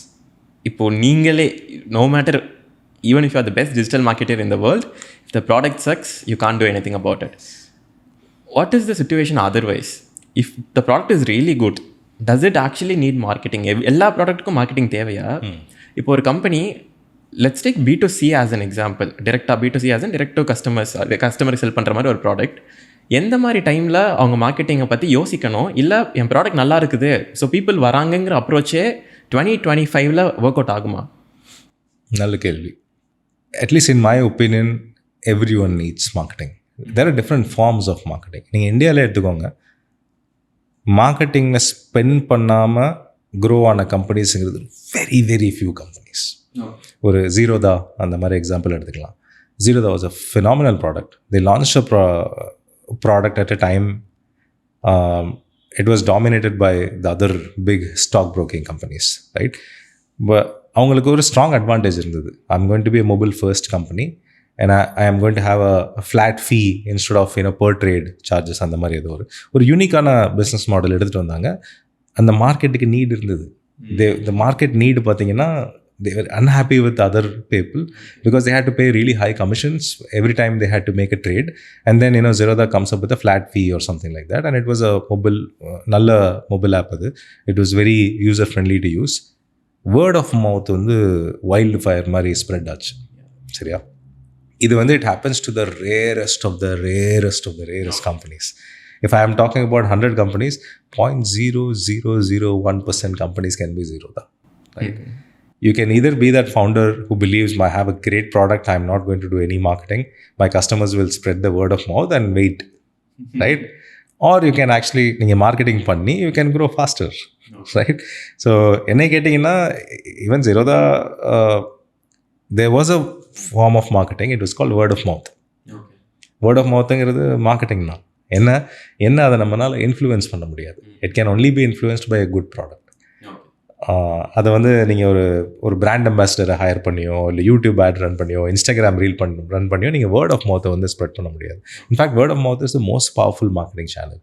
இப்போது நீங்களே no matter even if you are the best digital marketer in the world, if the product sucks, you can't do anything about it. What is the situation otherwise? If the product is really good, does it actually need marketing? எல்லா ப்ராடக்ட்டுக்கும் மார்க்கெட்டிங் தேவையா? இப்போ ஒரு company, let's take B2C as an example. B2C as in direct to customers, கஸ்டமருக்கு செல் பண்ணுற மாதிரி ஒரு ப்ராடக்ட். எந்த மாதிரி டைமில் அவங்க மார்க்கெட்டிங்கை பற்றி யோசிக்கணும்? இல்லை என் ப்ராடக்ட் நல்லா இருக்குது ஸோ பீப்புள் வராங்கங்கிற அப்ரோச்சே 2025 ஒர்க் அவுட் ஆகுமா? நல்ல கேள்வி. At least in my opinion, everyone needs marketing. There are different forms of marketing. நீங்கள் இந்தியாவில் எடுத்துக்கோங்க, மார்க்கெட்டிங்கில் ஸ்பெண்ட் பண்ணாமல் க்ரோ ஆன கம்பெனிஸுங்கிறது வெரி வெரி ஃபியூ கம்பெனிஸ். ஒரு ஜீரோதா அந்த மாதிரி எக்ஸாம்பிள் எடுத்துக்கலாம். Zerodha was a phenomenal product. They launched a product at a time it was dominated by the other big stock broking companies, right? But அவங்களுக்கு ஒரு ஸ்ட்ராங் அட்வான்டேஜ் இருந்தது. I am going to be a mobile first company and I am going to have a flat fee instead of per trade charges. அந்த மாதிரி ஏதோ ஒரு யூனிக்கான பிஸ்னஸ் மாடல் எடுத்துகிட்டு வந்தாங்க. அந்த மார்க்கெட்டுக்கு நீட் இருந்தது. the market need பார்த்தீங்கன்னா they were unhappy with other people because they had to pay really high commissions every time they had to make a trade, and then Zerodha comes up with a flat fee or something like that, and it was a நல்ல mobile app அது. It was very user friendly to use. Word of mouth வந்து வைல்டு ஃபயர் மாதிரி ஸ்ப்ரெட் ஆச்சு. சரியா? இது வந்து it happens to the rarest of the rarest companies. If I am talking about 100 companies, 0.0001% companies can be zero. Right? You can either be that founder who believes I have a great product, I'm not going to do any marketing, my customers will spread the word of mouth and wait, right? Or you can actually, நீங்கள் marketing பண்ணி, you can grow faster, right? So, என்னை கேட்டிங்கன்னா, even Zerodha, there was a form of marketing, it was called word of mouth. Word of mouthங்கிறது marketing தான். என்ன அதை நம்மளால் இன்ஃப்ளூயன்ஸ் பண்ண முடியாது. It can only be influenced by a good product. அதை வந்து நீங்கள் ஒரு பிராண்ட் அம்பாசிடரை ஹையர் பண்ணியோ இல்லை யூடியூப் ஆட் ரன் பண்ணியோ இன்ஸ்டாகிராம் ரீல் ரன் பண்ணியோ நீங்கள் வேர்ட் ஆஃப் மவுத்தை வந்து ஸ்ப்ரெட் பண்ண முடியாது. In fact word of mouth is the most powerful marketing channel.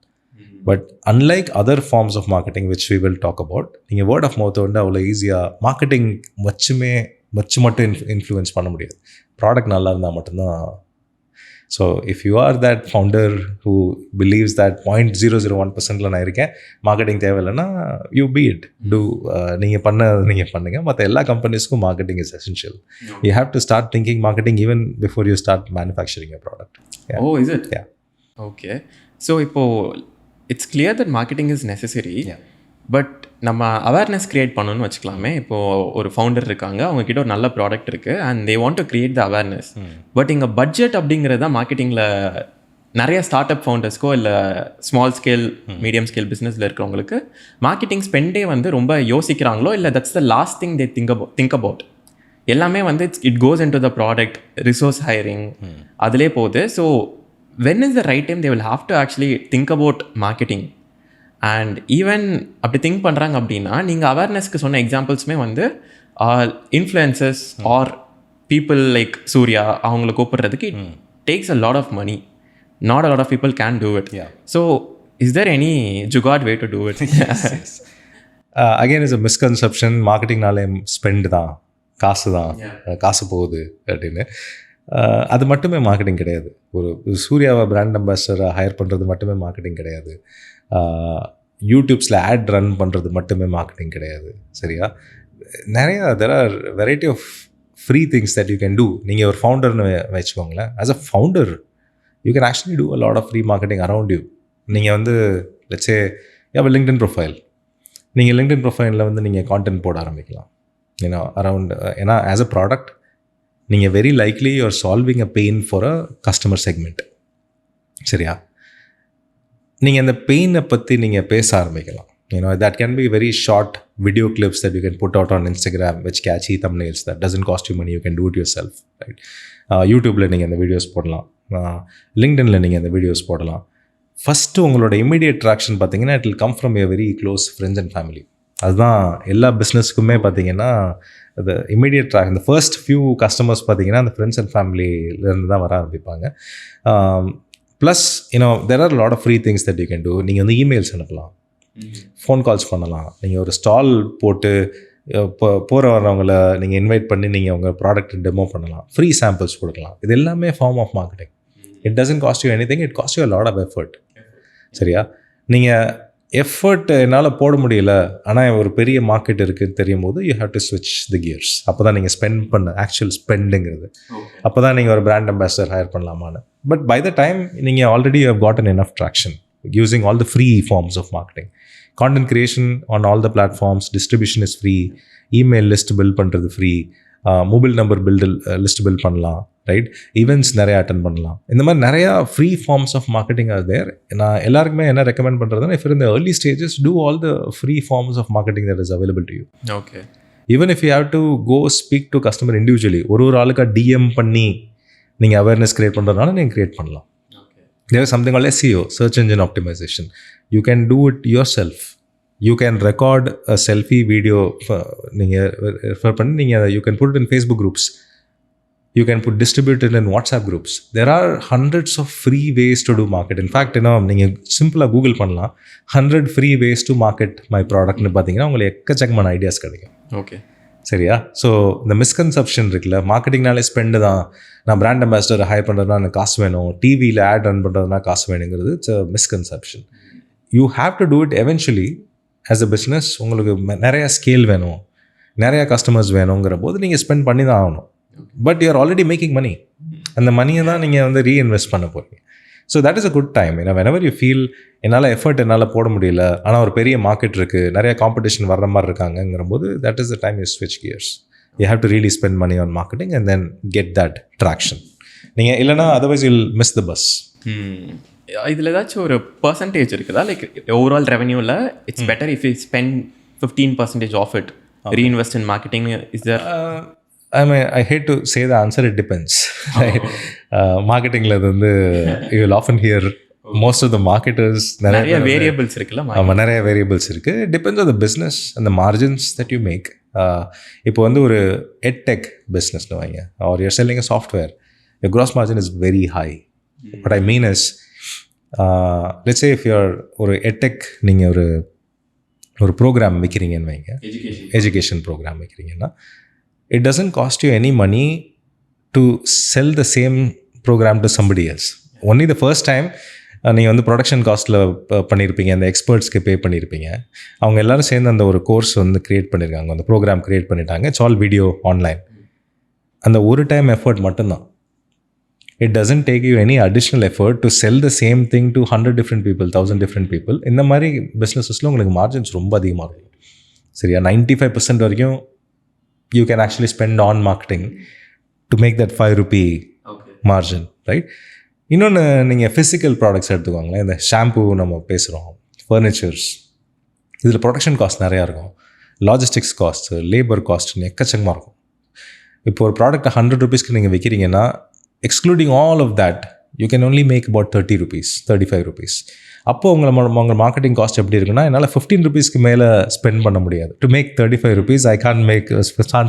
But unlike other forms of marketing which we will talk about, நீங்கள் வேர்ட் ஆஃப் மவுத்தை வந்து அவ்வளோ ஈஸியாக மார்க்கெட்டிங் வச்சு மட்டும் இன்ஃப்ளூயன்ஸ் பண்ண முடியாது. ப்ராடக்ட் நல்லா இருந்தால் மட்டும்தான். So if you are that founder who believes that 0.001% நான் இருக்கேன், மார்க்கெட்டிங் தேவையில்லைன்னா யூ பி இட் டூ, நீங்கள் பண்ணுங்கள். மற்ற எல்லா கம்பெனிஸ்க்கும் marketing is essential. You have to start thinking marketing even before you start manufacturing your product. Oh is it? Okay. So இப்போது it's clear that marketing is necessary, but நம்ம அவேர்னஸ் க்ரியேட் பண்ணணும்னு வச்சுக்கலாமே. இப்போது ஒரு ஃபவுண்டர் இருக்காங்க, அவங்கக்கிட்ட ஒரு நல்ல ப்ராடக்ட் இருக்குது and they want to create the awareness. But இங்கே பட்ஜெட் அப்படிங்கிறது தான் மார்க்கெட்டிங்கில் நிறைய ஸ்டார்ட் அப் ஃபவுண்டர்ஸ்க்கோ இல்லை ஸ்மால் ஸ்கேல் மீடியம் ஸ்கேல் பிஸ்னஸில் இருக்கிறவங்களுக்கு மார்க்கெட்டிங் ஸ்பெண்டே வந்து ரொம்ப யோசிக்கிறாங்களோ இல்லை that's the last thing they think about. எல்லாமே வந்து it goes in to the product, resource hiring அதிலே போகுது. So when is the right time they will have to actually think about marketing? And even அப்படி திங்க் பண்ணுறாங்க அப்படின்னா நீங்கள் அவேர்னஸ்க்கு சொன்ன எக்ஸாம்பிள்ஸுமே வந்து influencers or people like Surya அவங்கள கூப்பிடுறதுக்கு it takes a lot of money. Not a lot of people can do it. So is there any jugaad way to do it? Again is a misconception. மார்க்கெட்டிங்னாலே ஸ்பெண்ட் தான், காசு போகுது அப்படின்னு. அது மட்டுமே மார்க்கெட்டிங் கிடையாது. ஒரு சூர்யாவை பிராண்ட் அம்பாசிடரை ஹையர் பண்ணுறது மட்டுமே மார்க்கெட்டிங் கிடையாது. யூடியூப்ஸில் ஆட் ரன் பண்ணுறது மட்டுமே மார்க்கெட்டிங் கிடையாது. சரியா? நிறையா there are variety of free things that you can do. நீங்கள் ஒரு ஃபவுண்டர்னு வச்சுக்கோங்களேன். As a founder you can actually do a lot of free marketing around you. நீங்கள் வந்து let's say you have a LinkedIn profile. நீங்கள் LinkedIn ப்ரொஃபைலில் வந்து நீங்கள் கான்டென்ட் போட ஆரம்பிக்கலாம். ஏன்னா அரவுண்ட், ஏன்னா ஆஸ் அ ப்ராடக்ட் நீங்கள் very likely you are solving a pain for a customer segment. சரியா? நீங்கள் அந்த பெயினை பற்றி நீங்கள் பேச ஆரம்பிக்கலாம். that can be very short video clips that you can put out on Instagram which catchy thumbnails that doesn't cost you money, you can do it yourself, right? YouTubeல நீங்கள் அந்த வீடியோஸ் போடலாம், LinkedInல நீங்கள் அந்த வீடியோஸ் போடலாம். ஃபஸ்ட்டு உங்களோட இமீடியட் ட்ராக்ஷன் பார்த்தீங்கன்னா it will come from your very close friends and family. அதுதான் எல்லா பிஸ்னஸ்க்குமே பார்த்தீங்கன்னா அது இமீடியட் ட்ராக். இந்த ஃபர்ஸ்ட் ஃபியூ கஸ்டமர்ஸ் பார்த்தீங்கன்னா அந்த ஃப்ரெண்ட்ஸ் அண்ட் ஃபேமிலியிலேருந்து தான் வர ஆரம்பிப்பாங்க. Plus there are a lot of free things that you can do. நீங்கள் வந்து இமெயில்ஸ் அனுப்பலாம், ஃபோன் கால்ஸ் பண்ணலாம், நீங்கள் ஒரு ஸ்டால் போட்டு போகிற வர்றவங்களை நீங்கள் இன்வைட் பண்ணி நீங்கள் உங்கள் ப்ராடக்ட் டெமோ பண்ணலாம், ஃப்ரீ சாம்பிள்ஸ் கொடுக்கலாம். இது எல்லாமே form of marketing. It doesn't cost you anything, it cost you a lot of effort. சரியா? நீங்கள் எஃபர்ட் என்னால் போட முடியல, ஆனால் ஒரு பெரிய மார்க்கெட் இருக்குதுன்னு தெரியும் போது யூ ஹேவ் டு ஸ்விட்ச் தி கியர்ஸ். அப்போ தான் நீங்கள் ஸ்பெண்ட் பண்ண ஆக்சுவல் ஸ்பெண்டுங்கிறது. அப்போ தான் நீங்கள் ஒரு பிராண்ட் அம்பாசிடர் ஹையர் பண்ணலாமான்னு. பட் பை த டைம் நீங்கள் already you have gotten enough traction using all the free forms of marketing. Content creation on all the platforms, distribution is free, email list build பண்ணுறது free, mobile number build list build பண்ணலாம், ரைட்? ஈவெண்ட்ஸ் நிறையா அட்டன் பண்ணலாம். இந்த மாதிரி நிறையா free forms of marketing are there. நான் எல்லாருக்குமே என்ன ரெக்கமெண்ட் பண்ணுறதுன்னா, இஃப் இந்த early stages to all the free forms of marketing that is available to you. Okay. Even if you have to go speak to customer individually, ஒரு ஆளுக்காக டிஎம் பண்ணி நீங்கள் அவேர்னஸ் க்ரியேட் பண்ணுறதுனால நீங்கள் க்ரியேட் பண்ணலாம். There is something called SEO, search engine optimization. You can do it yourself. You can record a selfie video. You can put it in Facebook groups. You can distribute it in WhatsApp groups. There are hundreds of free ways to do market. In fact, நீங்கள் சிம்பிளாக கூகுள் பண்ணலாம், 100 free ways to market my productனு பார்த்தீங்கன்னா உங்களுக்கு எக்கச்சக்கமான ஐடியாஸ் கிடைக்கும். ஓகே. சரியா? ஸோ இந்த மிஸ்கன்செப்ஷன் இருக்குல்ல, மார்க்கெட்டிங்னாலே ஸ்பெண்டு தான், நான் பிராண்ட் அம்பாசிடர் ஹையர் பண்ணுறதுனா எனக்கு காசு வேணும், டிவியில் ஆட் ரன் பண்ணுறதுனா காசு வேணுங்கிறது it's a misconception. You have to do it eventually as a business. உங்களுக்கு நிறையா ஸ்கேல் வேணும், நிறையா கஸ்டமர்ஸ் வேணுங்கிற போது நீங்கள் ஸ்பெண்ட் பண்ணி தான் ஆகணும். But you are already making money. அந்த மணியை தான் நீங்கள் வந்து ரீஇன்வெஸ்ட் பண்ண போகிறீங்க. So that is a good time. ஏன்னா whenever you feel என்னால் எஃபர்ட் என்னால் போட முடியல, ஆனால் ஒரு பெரிய மார்க்கெட் இருக்குது, நிறைய காம்படிஷன் வர்ற மாதிரி இருக்காங்கங்கிற போது that is the time you switch gears. You have to really spend money on marketing and then get that traction. நீங்கள் இல்லைனா otherwise you'll miss the bus. இதில் ஏதாச்சும் ஒரு பர்சன்டேஜ் இருக்குதா? லைக் ஓவரால் ரெவன்யூவில் it's better if you spend 15% of it reinvest in marketing. Is there I hate to say the answer, it depends. மார்க்கெட்டிங்கில் அது வந்து you will often hear most of the marketers நிறைய வேரியபிள்ஸ் இருக்குல்ல. ஆமாம், நிறைய வேரியபிள்ஸ் இருக்குது. It depends on the business and the margins that you make. இப்போ வந்து ஒரு edtech businessனு வைங்க, or you're selling a software, your gross margin is very high. What I mean is, let's say if you're ஒரு edtech, நீங்கள் ஒரு ப்ரோக்ராம் விற்கிறீங்கன்னு வைங்க, எஜுகேஷன் ப்ரோக்ராம் விற்கிறீங்கன்னா, it doesn't cost you any money to sell the same program to somebody else. Only the first time நீங்கள் வந்து ப்ரொடக்ஷன் காஸ்ட்டில் பண்ணியிருப்பீங்க, அந்த எக்ஸ்பர்ட்ஸ்க்கு பே பண்ணியிருப்பீங்க, அவங்க எல்லோரும் சேர்ந்து அந்த ஒரு கோர்ஸ் வந்து க்ரியேட் பண்ணியிருக்காங்க, அந்த ப்ரோக்ராம் க்ரியேட் பண்ணிட்டாங்க, இட்ஸ் ஆல் வீடியோ ஆன்லைன். அந்த ஒரு டைம் எஃபர்ட் மட்டும்தான். It doesn't take you any additional effort to sell the same thing to 100 different people, 1000 different people. இந்த மாதிரி பிஸ்னஸஸில் உங்களுக்கு மார்ஜின்ஸ் ரொம்ப அதிகமாக இருக்கும். சரியா? 95% வரைக்கும் you can actually spend on marketing to make that 5 rupee margin, right? இன்னொன்று, நீங்கள் ஃபிசிக்கல் ப்ராடக்ட்ஸ் எடுத்துக்கோங்களேன். இந்த ஷாம்பூ நம்ம பேசுகிறோம், ஃபர்னிச்சர்ஸ், இதில் ப்ரொடக்ஷன் காஸ்ட் நிறையா இருக்கும், லாஜிஸ்டிக்ஸ் காஸ்ட்டு, லேபர் காஸ்ட்னு எக்கச்சக்கமாக இருக்கும். இப்போ ஒரு ப்ராடக்ட் 100 rupeesக்கு நீங்கள் விற்கிறீங்கன்னா, excluding all of that, you can only make about 30 rupees, 35 rupees. அப்போ உங்கள் மார்க்கெட்டிங் காஸ்ட் எப்படி இருக்குன்னா, என்னால் 15 rupeesக்கு மேலே ஸ்பெண்ட் பண்ண முடியாது. To make 35 rupees, I can't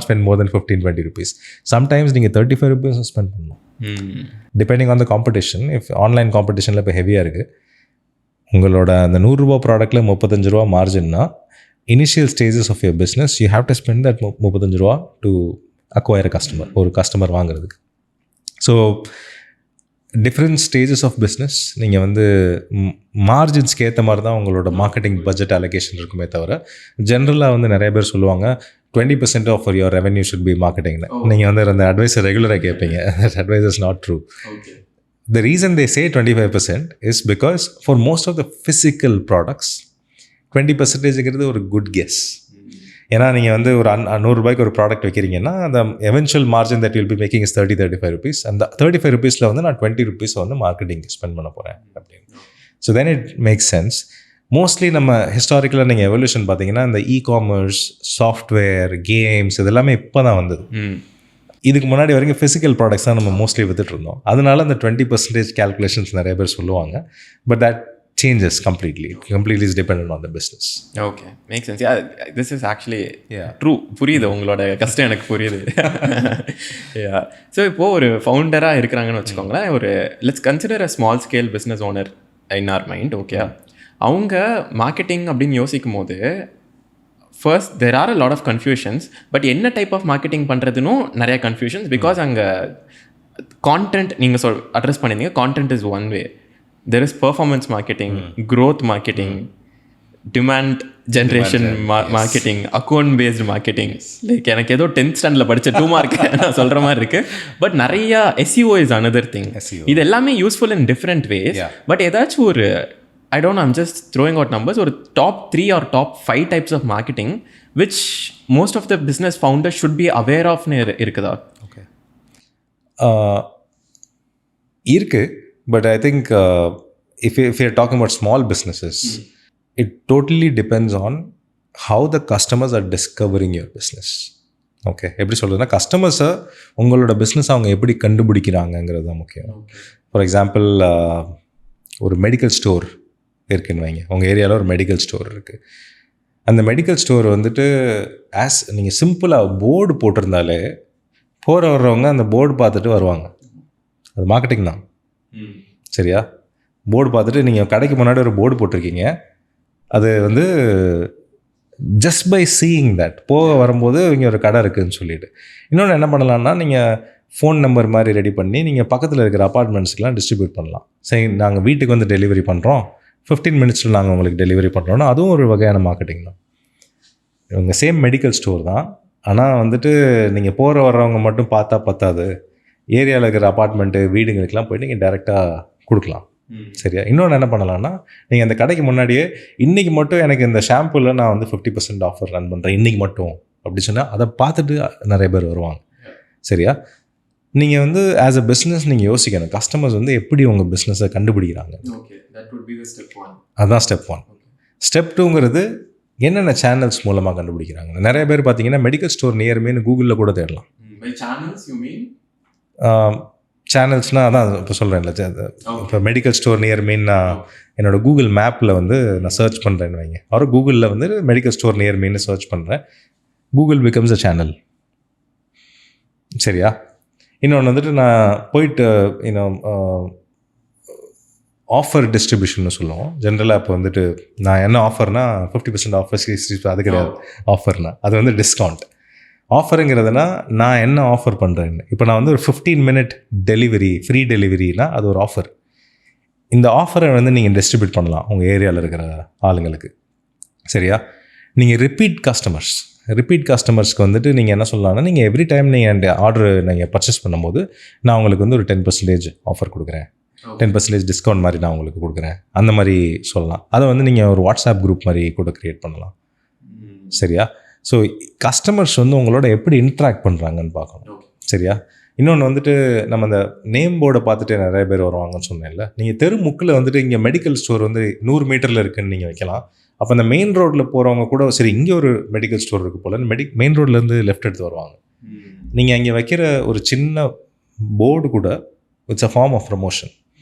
spend more than 15-20 rupees. Sometimes நீங்கள் 35 rupees ஸ்பெண்ட் பண்ணணும், depending on the competition. If online காம்படிஷனில் இப்போ ஹெவியாக இருக்குது, உங்களோட அந்த 100 ரூபா ப்ராடக்ட்டில் 35 ரூபா மார்ஜின்னா, initial stages of your business you have to spend that 35 ரூபா டு அக்வயர் கஸ்டமர், ஒரு கஸ்டமர் வாங்குறதுக்கு. So different stages of business நீங்கள் வந்து மார்ஜின்ஸ்க்கு ஏற்ற மாதிரி தான் உங்களோட மார்க்கெட்டிங் பட்ஜெட் அலோகேஷன் இருக்குமே தவிர, ஜென்ரலாக வந்து நிறைய பேர் சொல்லுவாங்க 20% of your revenue should be மார்க்கெட்டிங்னு. நீங்கள் வந்து அந்த அட்வைஸை ரெகுலராக கேட்பீங்க. That advice is not true. The reason they say 25% is because for most of the physical products 20% ஒரு குட் கெஸ். ஏன்னா நீங்கள் வந்து ஒரு 100 ரூபாய்க்கு ஒரு ப்ராடக்ட் வைக்கிறீங்கன்னா, அந்த எவென்ச்சுவல் margin that will be making is 30-35 rupees. அந்த 35 rupeesல வந்து நான் 20 rupees வந்து மார்க்கெட்டிங் ஸ்பெண்ட் பண்ண போகிறேன் அப்படின்னு. So then it makes sense. Mostly நம்ம ஹிஸ்டாரிக்கலாக நீங்கள் எவல்யூஷன் பார்த்தீங்கன்னா, இந்த இ-காமர்ஸ், சாஃப்ட்வேர், கேம்ஸ், இது எல்லாமே இப்போ தான் வந்தது. இதுக்கு முன்னாடி வரைக்கும் ஃபிசிக்கல் ப்ராடக்ட்ஸ் தான் நம்ம மோஸ்ட்லி வித்துட்டு இருந்தோம். அதனால அந்த 20% கேல்குலேஷன்ஸ் நிறைய பேர் சொல்லுவாங்க. But that changes completely is dependent on the business. Okay, makes sense. Yeah, this is actually true. புரியுது, உங்களோட கஷ்டம் எனக்கு புரியுது. Yeah. So இப்போ ஒரு ஃபவுண்டராக இருக்கிறாங்கன்னு வச்சுக்கோங்களேன், ஒரு let's consider a small scale business owner in our mind. Okay, அவங்க மார்க்கெட்டிங் அப்படின்னு யோசிக்கும் போது first there are a lot of confusions, but என்ன டைப் ஆஃப் மார்க்கெட்டிங் பண்ணுறதுனும் நிறைய கன்ஃபியூஷன்ஸ். பிகாஸ் அங்கே கான்டென்ட் நீங்கள் அட்ரஸ் பண்ணியிருந்தீங்க, content is one way. There is performance marketing, growth marketing, demand generation marketing, account based marketing. Like எனக்கு ஏதோ 10th standardல படிச்ச 2 mark நான் சொல்கிற மாதிரி இருக்குது. பட் நிறையா SEO is another thing. இது எல்லாமே useful in different ways. But ஏதாச்சும் ஒரு I don't know, I'm just throwing out numbers, ஒரு top 3 or top 5 types of marketing which most of the business founders should be aware of இருக்குதா? ஓகே, இருக்கு. But I think if you're talking about small businesses, it totally depends on how the customers are discovering your business. Okay, எப்படி சொல்கிறதுனா, கஸ்டமர்ஸை உங்களோட பிஸ்னஸ் அவங்க எப்படி கண்டுபிடிக்கிறாங்கங்கிறது தான் முக்கியம். ஃபார் எக்ஸாம்பிள், ஒரு மெடிக்கல் ஸ்டோர் இருக்குன்னு வைங்க, உங்கள் ஏரியாவில் ஒரு மெடிக்கல் ஸ்டோர் இருக்குது. அந்த மெடிக்கல் ஸ்டோர் வந்துட்டு நீங்கள் சிம்பிளாக போர்டு போட்டிருந்தாலே வர்றவங்க அந்த போர்டு பார்த்துட்டு வருவாங்க. அது மார்க்கெட்டிங் தான். சரியா? போர்டு பார்த்துட்டு நீங்கள் கடைக்கு முன்னாடி ஒரு போர்டு போட்டிருக்கீங்க, அது வந்து ஜஸ்ட் பை சீயிங் தட் வரும்போது இங்கே ஒரு கடை இருக்குதுன்னு சொல்லிட்டு. இன்னொன்று என்ன பண்ணலான்னா, நீங்கள் ஃபோன் நம்பர் மாதிரி ரெடி பண்ணி நீங்கள் பக்கத்தில் இருக்கிற அப்பார்ட்மெண்ட்ஸ்க்கெலாம் டிஸ்ட்ரிபியூட் பண்ணலாம். சரி, நாங்கள் வீட்டுக்கு வந்து டெலிவரி பண்ணுறோம், 15 minutesல நாங்கள் உங்களுக்கு டெலிவரி பண்ணுறோன்னா, அதுவும் ஒரு வகையான மார்க்கெட்டிங் தான். இவங்க சேம் மெடிக்கல் ஸ்டோர் தான், ஆனால் வந்துட்டு நீங்கள் வர்றவங்க மட்டும் பார்த்தா பத்தாது, ஏரியாவில் இருக்கிற அப்பார்ட்மெண்ட்டு, வீடுங்களுக்கெல்லாம் போய்ட்டு நீங்கள் டேரெக்டாக கொடுக்கலாம். சரியா? இன்னொன்று என்ன பண்ணலாம்னா, நீங்கள் அந்த கடைக்கு முன்னாடியே இன்றைக்கி மட்டும் எனக்கு இந்த ஷாம்புவில் நான் வந்து 50% ஆஃபர் ரன் பண்ணுறேன் இன்றைக்கி மட்டும் அப்படி சொன்னால் அதை பார்த்துட்டு நிறைய பேர் வருவாங்க. சரியா? நீங்கள் வந்து ஆஸ் அ பிஸ்னஸ் நீங்கள் யோசிக்கணும், கஸ்டமர்ஸ் வந்து எப்படி உங்கள் பிஸ்னஸை கண்டுபிடிக்கிறாங்க. அதுதான் ஸ்டெப் 1. ஸ்டெப் 2ங்கிறது என்னென்ன சேனல்ஸ் மூலமாக கண்டுபிடிக்கிறாங்க. நிறைய பேர் பார்த்தீங்கன்னா மெடிக்கல் ஸ்டோர் நியர்மேன்னு கூகுளில் கூட தேடலாம். சேனல்ஸ்னால் அதான் இப்போ சொல்கிறேன்ல, இப்போ மெடிக்கல் ஸ்டோர் நியர்மீன் நான் என்னோடய கூகுள் மேப்பில் வந்து நான் சர்ச் பண்ணுறேன்னு வைங்க, அவர் கூகுளில் வந்து மெடிக்கல் ஸ்டோர் நியர்மீன்னு சர்ச் பண்ணுறேன், கூகுள் பிகம்ஸ் அ சேனல். சரியா? இன்னொன்று வந்துட்டு நான் போயிட்டு இன்னும் ஆஃபர் டிஸ்ட்ரிபியூஷன் சொல்லுவோம் ஜென்ரலாக. இப்போ வந்துட்டு நான் என்ன ஆஃபர்னா 50% ஆஃபர், 60, அது கிடையாது ஆஃபர்னா, அது வந்து டிஸ்கவுண்ட். ஆஃபருங்கிறதுனா நான் என்ன ஆஃபர் பண்ணுறேன்னு. இப்போ நான் வந்து ஒரு 15 minute டெலிவரி, ஃப்ரீ டெலிவரினா அது ஒரு ஆஃபர். இந்த ஆஃபரை வந்து நீங்கள் டிஸ்ட்ரிபியூட் பண்ணலாம் உங்கள் ஏரியாவில் இருக்கிற ஆளுங்களுக்கு. சரியா? நீங்கள் ரிப்பீட் கஸ்டமர்ஸ்க்கு வந்துட்டு நீங்கள் என்ன சொல்லலாம்னா, நீங்கள் எவ்ரி டைம் நீங்கள் அந்த ஆர்டர் நீங்கள் பர்ச்சேஸ் பண்ணும்போது நான் உங்களுக்கு வந்து ஒரு 10% ஆஃபர் கொடுக்குறேன், 10% டிஸ்கவுண்ட் மாதிரி நான் உங்களுக்கு கொடுக்குறேன், அந்த மாதிரி சொல்லலாம். அதை வந்து நீங்கள் ஒரு வாட்ஸ்அப் குரூப் மாதிரி கூட க்ரியேட் பண்ணலாம். சரியா? ஸோ கஸ்டமர்ஸ் வந்து உங்களோட எப்படி இன்ட்ராக்ட் பண்ணுறாங்கன்னு பார்க்கணும். சரியா? இன்னொன்று வந்துட்டு நம்ம அந்த நேம் போர்டை பார்த்துட்டு நிறைய பேர் வருவாங்கன்னு சொன்னேன்ல, நீங்கள் தெரு முக்கில் வந்துட்டு இங்கே மெடிக்கல் ஸ்டோர் வந்து 100 மீட்டரில் இருக்குதுன்னு நீங்கள் வைக்கலாம். அப்போ அந்த மெயின் ரோட்டில் போகிறவங்க கூட சரி இங்கே ஒரு மெடிக்கல் ஸ்டோர் இருக்குது போல் மெயின் ரோட்லேருந்து லெஃப்ட் எடுத்து வருவாங்க. நீங்கள் அங்கே வைக்கிற ஒரு சின்ன போர்டு கூட it's a form of promotion.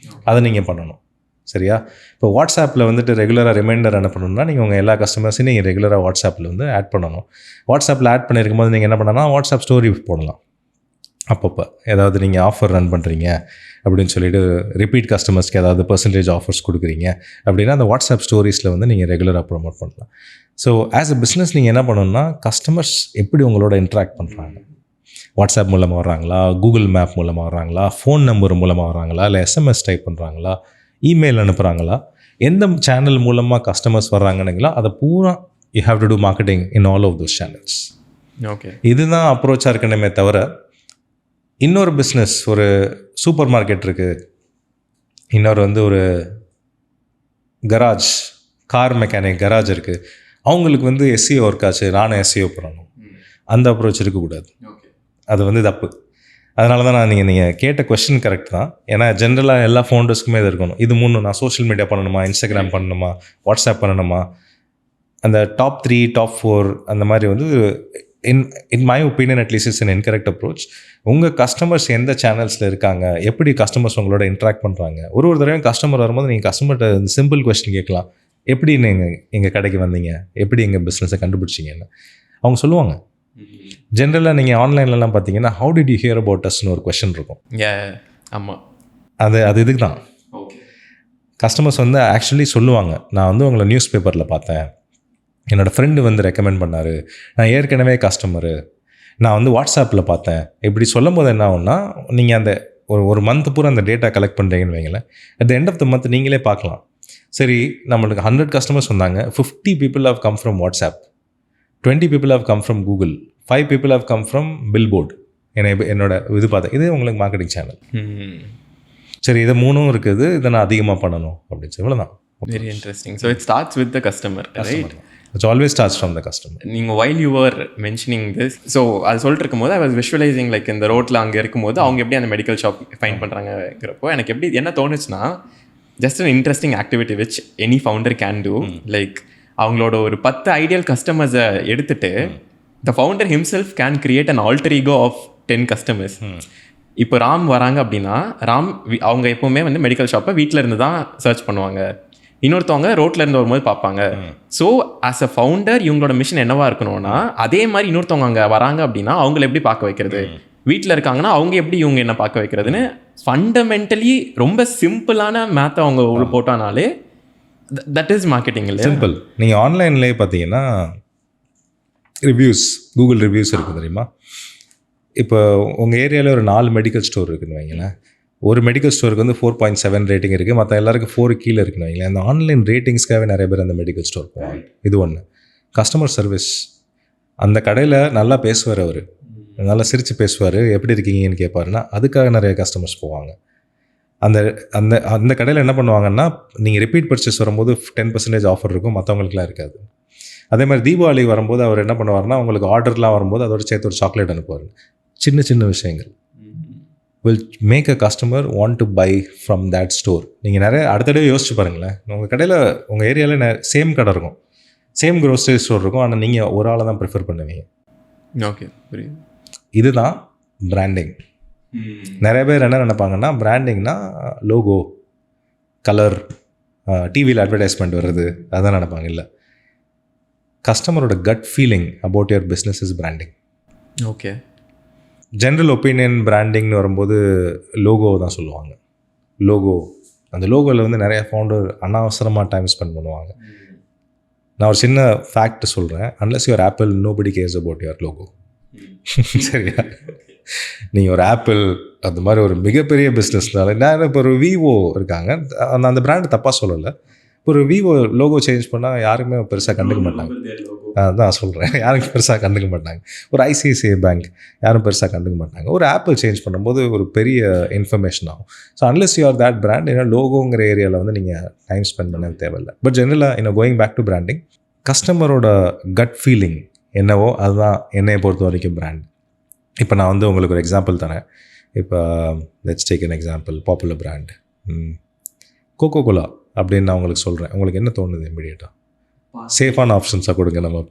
அதை நீங்கள் பண்ணணும். சரியா? இப்போ வாட்ஸ்அப்பில் வந்துட்டு ரெகுலராக ரிமைண்டர் அனுப்பணும்னா நீங்கள் உங்கள் எல்லா கஸ்டமர்ஸையும் நீங்கள் ரெகுலராக வாட்ஸ்அப்பில் வந்து ஆட் பண்ணணும். வாட்ஸ்அப்பில் ஆட் பண்ணியிருக்கும் போது நீங்கள் என்ன பண்ணலாம், வாட்ஸ்அப் ஸ்டோரி போடலாம். அப்பப்போ ஏதாவது நீங்கள் ஆஃபர் ரன் பண்ணுறீங்க அப்படின்னு சொல்லிட்டு ரிப்பீட் கஸ்டமர்ஸ்க்கு ஏதாவது % ஆஃபர்ஸ் கொடுக்குறீங்க அப்படின்னா அந்த வாட்ஸ்அப் ஸ்டோரிஸில் வந்து நீங்கள் ரெகுலராக ப்ரொமோட் பண்ணலாம். ஸோ ஆஸ் அ பிஸ்னஸ் நீங்கள் என்ன பண்ணணும்னா, கஸ்டமர்ஸ் எப்படி உங்களோட இன்ட்ராக்ட் பண்ணுறாங்க, வாட்ஸ்அப் மூலமாக வர்றாங்களா, கூகுள் மேப் மூலமாக வர்றாங்களா, ஃபோன் நம்பர் மூலமாக வர்றாங்களா, இல்லை SMS டைப் பண்ணுறாங்களா, இமெயில் அனுப்புகிறாங்களா, எந்த சேனல் மூலமாக கஸ்டமர்ஸ் வர்றாங்கன்னுங்களா, அதை பூரா you have to do marketing in all of those channels. Okay, இதுதான் அப்ரோச்சாக இருக்கணுமே தவிர, இன்னொரு பிஸ்னஸ் ஒரு சூப்பர் மார்க்கெட் இருக்குது, இன்னொரு வந்து ஒரு கராஜ், கார் மெக்கானிக் கராஜ் இருக்குது, அவங்களுக்கு வந்து SEO ஒர்க் ஆச்சு, நானும் SEO பண்ணணும், அந்த அப்ரோச் இருக்கக்கூடாது. அது வந்து தப்பு. அதனால தான் நீங்கள் கேட்ட கொஸ்டின் கரெக்ட் தான். ஏன்னா ஜென்ரலாக எல்லா ஃபவுண்டர்ஸ்க்குமே இது இருக்கணும். இது 3 நான் சோஷியல் மீடியா பண்ணணுமா, இன்ஸ்டாகிராம் பண்ணணுமா, வாட்ஸ்அப் பண்ணணுமா, அந்த டாப் 3 டாப் 4 அந்த மாதிரி வந்து in my opinion at least it's an incorrect approach. உங்கள் கஸ்டமர்ஸ் எந்த சேனல்ஸில் இருக்காங்க, எப்படி கஸ்டமர்ஸ் உங்களோட இன்ட்ராக்ட் பண்ணுறாங்க, ஒரு தடவையும் கஸ்டமர் வரும்போது நீங்கள் கஸ்டமர்கிட்ட சிம்பிள் கொஸ்டின் கேட்கலாம். எப்படி நீங்கள் எங்கள் கடைக்கு வந்தீங்க, எப்படி எங்கள் பிஸ்னஸை கண்டுபிடிச்சிங்கன்னு அவங்க சொல்லுவாங்க. ஜென்ரலாக நீங்கள் ஆன்லைன்லலாம் பார்த்தீங்கன்னா how did you hear about அஸ்னு ஒரு கொஸ்டின் இருக்கும். ஆமாம், அது இதுக்கு தான் கஸ்டமர்ஸ் வந்து ஆக்சுவலி சொல்லுவாங்க, நான் வந்து உங்களை நியூஸ் பேப்பரில் பார்த்தேன், என்னோடய ஃப்ரெண்டு வந்து ரெக்கமெண்ட் பண்ணார், நான் ஏற்கனவே கஸ்டமரு, நான் வந்து வாட்ஸ்அப்பில் பார்த்தேன். இப்படி சொல்லும் போது என்ன ஆகும்னா, நீங்கள் அந்த ஒரு மந்த் பூரா அந்த டேட்டா கலெக்ட் பண்ணுறீங்கன்னு வைங்களேன், at the end of the month நீங்களே பார்க்கலாம். சரி, நம்மளுக்கு 100 கஸ்டமர்ஸ் வந்தாங்க, 50 people have come from WhatsApp, 20 people have come from Google, 5 people have come from Billboard. என்னோட இது பார்த்தேன், இது உங்களுக்கு மார்க்கெட்டிங் சேனல். சரி, இது 3 இருக்குது, இதை நான் அதிகமாக பண்ணணும் அப்படின்னு சொல்லி இவ்வளோதான். Very interesting. So it starts with the customer, right? It always starts from the customer. நீங்கள் while you were mentioning this, so அது சொல்லிட்டு இருக்கும்போது I was visualizing like இந்த ரோட்டில் அங்கே இருக்கும்போது அவங்க எப்படி அந்த மெடிக்கல் ஷாப் ஃபைண்ட் பண்ணுறாங்கிறப்போ எனக்கு எப்படி என்ன தோணுச்சுன்னா, just an interesting activity which any founder can do. Like அவங்களோட ஒரு 10 ஐடியல் கஸ்டமர்ஸை எடுத்துட்டு the founder himself can create an alter ego of 10 customers. இப்போ ராம் வராங்க அப்படின்னா, ராம் அவங்க எப்போவுமே வந்து மெடிக்கல் ஷாப்பை வீட்டில் இருந்து தான் சர்ச் பண்ணுவாங்க, இன்னொருத்தவங்க ரோட்டில் இருந்து வரும்போது பார்ப்பாங்க. ஸோ ஆஸ் அ ஃபவுண்டர் இவங்களோட மிஷன் என்னவா இருக்கணும்னா, அதே மாதிரி இன்னொருத்தவங்க அங்கே வராங்க அப்படின்னா அவங்கள எப்படி பார்க்க வைக்கிறது, வீட்டில் இருக்காங்கன்னா அவங்க எப்படி இவங்க என்ன பார்க்க வைக்கிறதுன்னு ஃபண்டமெண்டலி ரொம்ப சிம்பிளான மேத்தை அவங்க உள்ள போட்டானாலே தட் இஸ் மார்க்கெட்டிங். இல்லை சிம்பிள். நீங்கள் ஆன்லைன்லேயே பார்த்தீங்கன்னா ரிவ்யூஸ், கூகுள் ரிவ்யூஸ் இருக்குது தெரியுமா? இப்போ உங்கள் ஏரியாவில் ஒரு 4 மெடிக்கல் ஸ்டோர் இருக்குன்னு வைங்களேன், ஒரு மெடிக்கல் ஸ்டோருக்கு வந்து 4.7 ரேட்டிங் இருக்குது, மற்ற எல்லாருக்கும் 4 கீழே இருக்குன்னு வைங்களேன். அந்த ஆன்லைன் ரேட்டிங்ஸ்க்காகவே நிறைய பேர் அந்த மெடிக்கல் ஸ்டோர் போவாங்க. இது ஒன்று. கஸ்டமர் சர்வீஸ், அந்த கடையில் நல்லா பேசுவார், அவர் நல்லா சிரித்து பேசுவார், எப்படி இருக்கீங்கன்னு கேட்பாருன்னா அதுக்காக நிறைய கஸ்டமர்ஸ் போவாங்க. அந்த அந்த அந்த கடையில் என்ன பண்ணுவாங்கன்னா, நீங்கள் ரிப்பீட் பர்ச்சேஸ் வரும்போது 10% ஆஃபர் இருக்கும், மற்றவங்களுக்குலாம் இருக்காது. அதே மாதிரி தீபாவளி வரும்போது அவர் என்ன பண்ணுவார்னா, உங்களுக்கு ஆர்டர்லாம் வரும்போது அதோட சேர்த்து ஒரு சாக்லேட் அனுப்புவார். சின்ன சின்ன விஷயங்கள் will make a customer want to buy from that store. நீங்கள் நிறைய அடுத்தடவை யோசிச்சு பாருங்களேன். உங்கள் கடையில் உங்கள் ஏரியாவில் சேம் கடை இருக்கும், சேம் க்ரோசரி ஸ்டோர் இருக்கும், ஆனால் நீங்கள் ஒரு ஆளை தான் ப்ரிஃபர் பண்ணுவீங்க. ஓகே, புரியுது. இதுதான் பிராண்டிங். நிறைய பேர் என்ன நினைப்பாங்கன்னா, பிராண்டிங்னா லோகோ, கலர், டிவியில் அட்வர்டைஸ்மெண்ட் வருது, அதான் நினைப்பாங்க. இல்லை, கஸ்டமரோட gut feeling about your business is branding. Okay. General opinion பிராண்டிங்னு வரும்போது லோகோ தான் சொல்லுவாங்க. லோகோ, அந்த லோகோவில் வந்து நிறைய ஃபவுண்டர் அனாவசரமாக டைம் ஸ்பெண்ட் பண்ணுவாங்க. நான் ஒரு சின்ன ஃபேக்ட் சொல்கிறேன். Unless your Apple, nobody cares about your logo. சரியா? நீங்கள் ஒரு ஆப்பிள் அந்த மாதிரி ஒரு மிகப்பெரிய பிஸ்னஸ்னால, நான் இப்போ ஒரு விவோ இருக்காங்க, அந்த பிராண்டு தப்பாக சொல்லலை. ஒரு விவோ லோகோ சேஞ்ச் பண்ணால் யாருக்குமே பெருசாக கண்டுக்க மாட்டாங்க. அதான் சொல்கிறேன், யாருக்கும் பெருசாக கண்டுக்க மாட்டாங்க. ஒரு ஐசிஐசிஐ பேங்க் யாரும் பெருசாக கண்டுக்க மாட்டாங்க. ஒரு ஆப்பிள் சேஞ்ச் பண்ணும்போது ஒரு பெரிய இன்ஃபர்மேஷன் ஆகும். So unless you are that brand, ஏன்னா லோகோங்கிற ஏரியாவில் வந்து நீங்கள் டைம் ஸ்பெண்ட் பண்ண தேவையில்லை. பட் ஜென்ரலாக இன்னும் கோயிங் பேக் டு பிராண்டிங், கஸ்டமரோட கட் ஃபீலிங் என்னவோ அதுதான் என்னையை பொறுத்த வரைக்கும் பிராண்ட். இப்போ நான் வந்து உங்களுக்கு ஒரு எக்ஸாம்பிள் தரேன். இப்போ let's take an example, popular brand Coca Cola அப்படின்னு நான் உங்களுக்கு சொல்கிறேன். உங்களுக்கு என்ன தோணுது இமீடியட்டாக? சேஃபான ஆப்ஷன்ஸாக கொடுங்க. நம்ம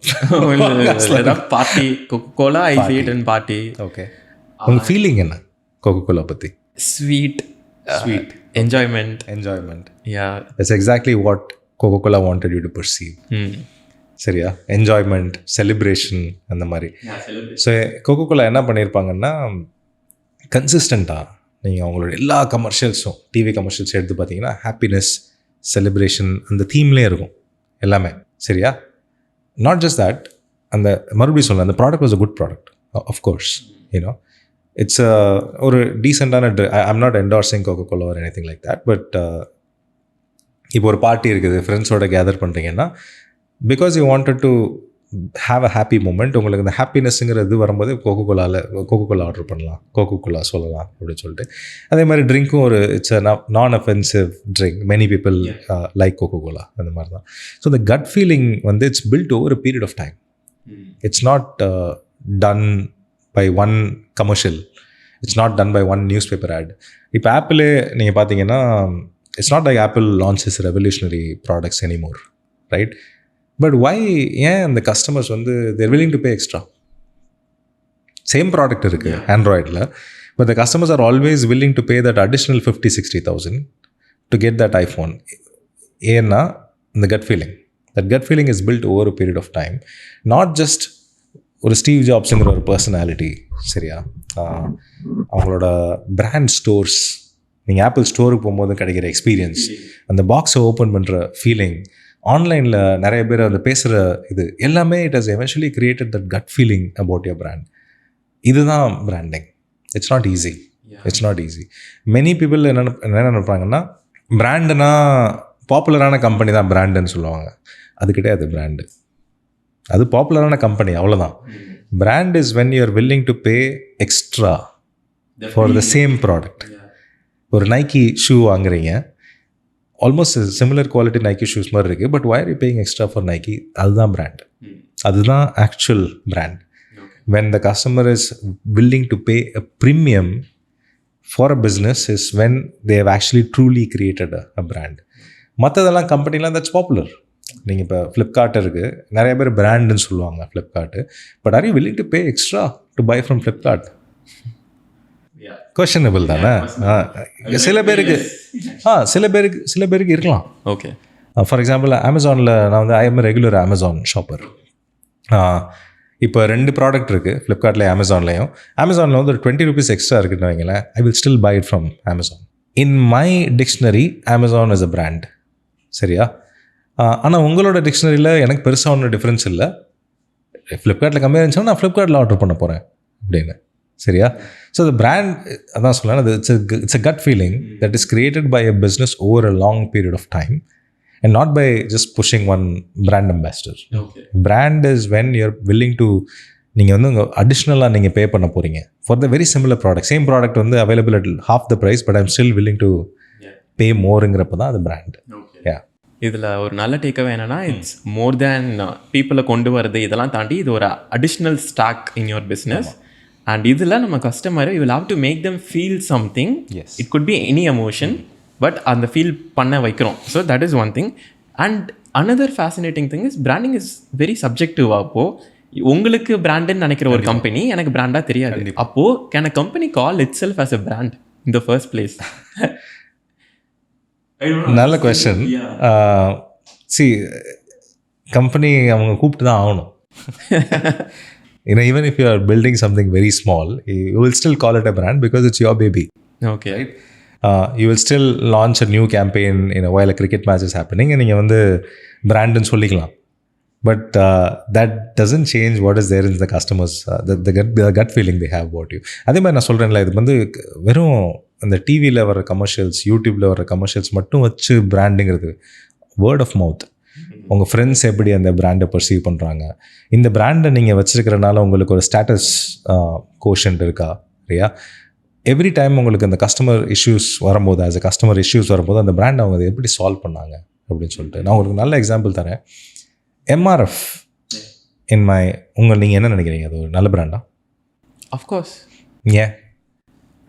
party, Coca Cola, I see it in party. Okay, உங்கள் ஃபீலிங் என்ன கோகோ கோலா பற்றி? Sweet, enjoyment. Yeah, it's exactly what Coca Cola wanted you to perceive. சரியா? என்ஜாய்மெண்ட், செலிப்ரேஷன், அந்த மாதிரி. ஸோ கோகோ கோலா என்ன பண்ணியிருப்பாங்கன்னா, கன்சிஸ்டண்ட்டாக நீங்கள் அவங்களோட எல்லா கமர்ஷியல்ஸும், டிவி கமர்ஷியல்ஸ் எடுத்து பார்த்தீங்கன்னா ஹாப்பினஸ், செலிப்ரேஷன் அந்த தீம்லேயே இருக்கும் எல்லாமே. சரியா? நாட் ஜஸ்ட் தட், அந்த மறுபடியும் சொல்ல, அந்த product was a good product of course. You know, it's ஒரு டீசெண்டான, I'm not endorsing Coca Cola or anything like that. But இப்போ ஒரு பார்ட்டி இருக்குது, ஃப்ரெண்ட்ஸோட கேதர் பண்ணுறீங்கன்னா, because you wanted to have a happy moment, உங்களுக்கு இந்த ஹாப்பினஸ்ங்கிறது வரும்போது கோகோ கோலா ஆர்டர் பண்ணலாம், கோகோ கோலா சொல்லலாம் அப்படின்னு சொல்லிட்டு. அதே மாதிரி ட்ரிங்க்கும் ஒரு it's a non offensive drink, many people like Coca Cola, அந்த மாதிரி தான். ஸோ இந்த கட் ஃபீலிங் வந்து it's built over a period of time. It's not done by one commercial, it's not done by one newspaper ad. இப்போ ஆப்பிளே நீங்கள் பார்த்தீங்கன்னா, it's not like Apple launches revolutionary products anymore, right? But why, ஏன் அந்த கஸ்டமர்ஸ் வந்து they're willing to pay extra? Same product இருக்குது ஆண்ட்ராய்டில், but the customers are always willing to pay that additional 50,000-60,000 to get that iPhone. ஏன்னா இந்த gut feeling, that gut feeling is built over a period of time. Not just ஒரு ஸ்டீவ் ஜாப்ஸுங்கிற ஒரு பர்சனாலிட்டி. சரியா? அவங்களோட பிராண்ட் ஸ்டோர்ஸ், நீங்கள் ஆப்பிள் ஸ்டோருக்கு போகும்போது கிடைக்கிற எக்ஸ்பீரியன்ஸ், அந்த பாக்ஸை ஓப்பன் பண்ணுற ஃபீலிங், ஆன்லைனில் நிறைய பேர் அந்த பேசுகிற இது எல்லாமே, it has eventually created that gut feeling about your brand. இதுதான் branding. It's not easy. Many people என்ன நினைப்பாங்கன்னா, பிராண்டுனா பாப்புலரான கம்பெனி தான் பிராண்டுன்னு சொல்லுவாங்க. அது கிடையாது பிராண்டு. அது பாப்புலரான கம்பெனி, அவ்வளோதான். Brand is when you are willing to pay extra for the same product. ஒரு நைக்கி ஷூ வாங்குறீங்க, almost similar quality Nike shoes மாதிரி இருக்குது, but why are you paying extra for Nike? அதுதான் பிராண்ட், அதுதான் actual brand. when the customer is willing to pay a premium for a business is when they have actually truly created a brand. மற்றதெல்லாம் கம்பெனிலாம் தட்ஸ் பாப்புலர். நீங்கள் இப்போ ஃப்ளிப்கார்ட் இருக்குது, நிறைய பேர் பிராண்டுன்னு சொல்லுவாங்க Flipkart, but are you willing to pay extra to by from Flipkart? Questionable தானே. சில பேருக்கு இருக்கலாம். ஓகே, ஃபார் எக்ஸாம்பிள் அமேசானில் நான் வந்து I am regular Amazon shopper. இப்போ 2 ப்ராடக்ட் இருக்குது ஃப்ளிப்கார்ட்லேயும் அமேசான்லேயும். அமேசானில் வந்து ஒரு 20 rupees எக்ஸ்ட்ரா இருக்குன்னு வைங்களேன், I will still buy it from Amazon. In my dictionary Amazon is a brand. சரியா? ஆனால் உங்களோட டிக்ஷனரியில் எனக்கு பெருசாக ஒன்றும் டிஃப்ரென்ஸ் இல்லை. ஃப்ளிப்கார்ட்டில் கம்மியாக இருந்துச்சுன்னா நான் ஃப்ளிப்கார்ட்டில் ஆர்டர் பண்ண போகிறேன் அப்படின்னு. சரியா? ஸோ த பிராண்ட், அதான் சொல்லலாம், அது it's a gut feeling that is created by a business over a long period of time and not by just pushing one brand ambassador. Okay. Brand is when you're willing to நீங்கள் வந்து உங்கள் அடிஷ்னலாக நீங்கள் பே பண்ண போகிறீங்க for the very similar product. Same product வந்து available at half the price, but I'm still willing to pay மோருங்கிறப்ப தான் அது பிராண்ட். இதில் ஒரு நல்ல டேக்அவே என்னன்னா, இட்ஸ் மோர் தேன் பீப்புளை கொண்டு வரது இதெல்லாம் தாண்டி இது ஒரு additional stock in your business. And இதில் நம்ம customer you will have to make them feel something. It could be any emotion, but அந்த ஃபீல் பண்ண வைக்கிறோம். So that is one thing. And another fascinating thing is branding is very subjective. அப்போது உங்களுக்கு பிராண்டுன்னு நினைக்கிற ஒரு கம்பெனி எனக்கு பிராண்டாக தெரியாது. அப்போது can a company call it self as a brand in the first place? நல்ல கொஸ்டின். சி கம்பெனி அவங்க கூப்பிட்டு தான் ஆகணும். Even if you are building something very small, you will still call it a brand because it's your baby. Okay. Right? You will still launch a new campaign while a cricket match is happening, and நீங்கள் வந்து பிராண்டுன்னு சொல்லிக்கலாம். But that doesn't change what is there in the customers, the gut feeling they have about you. அதே மாதிரி நான் சொல்கிறேன்ல, இது வந்து வெறும் அந்த டிவியில் வர கமர்ஷியல்ஸ், யூடியூப்பில் வர கமர்ஷியல்ஸ் மட்டும் வச்சு பிராண்டுங்கிறது வேர்ட் ஆஃப் மவுத். உங்கள் ஃப்ரெண்ட்ஸ் எப்படி அந்த பிராண்டை பர்சீவ் பண்ணுறாங்க, இந்த பிராண்டை நீங்கள் வச்சுருக்கிறனால உங்களுக்கு ஒரு ஸ்டேட்டஸ் கோஷன்ட் இருக்கா இல்லையா? எவ்ரி டைம் உங்களுக்கு அந்த கஸ்டமர் இஷ்யூஸ் வரும்போது, ஆஸ் அ கஸ்டமர் இஷ்யூஸ் வரும்போது அந்த பிராண்ட் அவங்க அதை எப்படி சால்வ் பண்ணாங்க அப்படின்னு சொல்லிட்டு நான் உங்களுக்கு நல்ல எக்ஸாம்பிள் தரேன். MRF நீங்கள் என்ன நினைக்கிறீங்க, அது ஒரு நல்ல பிராண்டா? அஃப்கோர்ஸ். ஏன்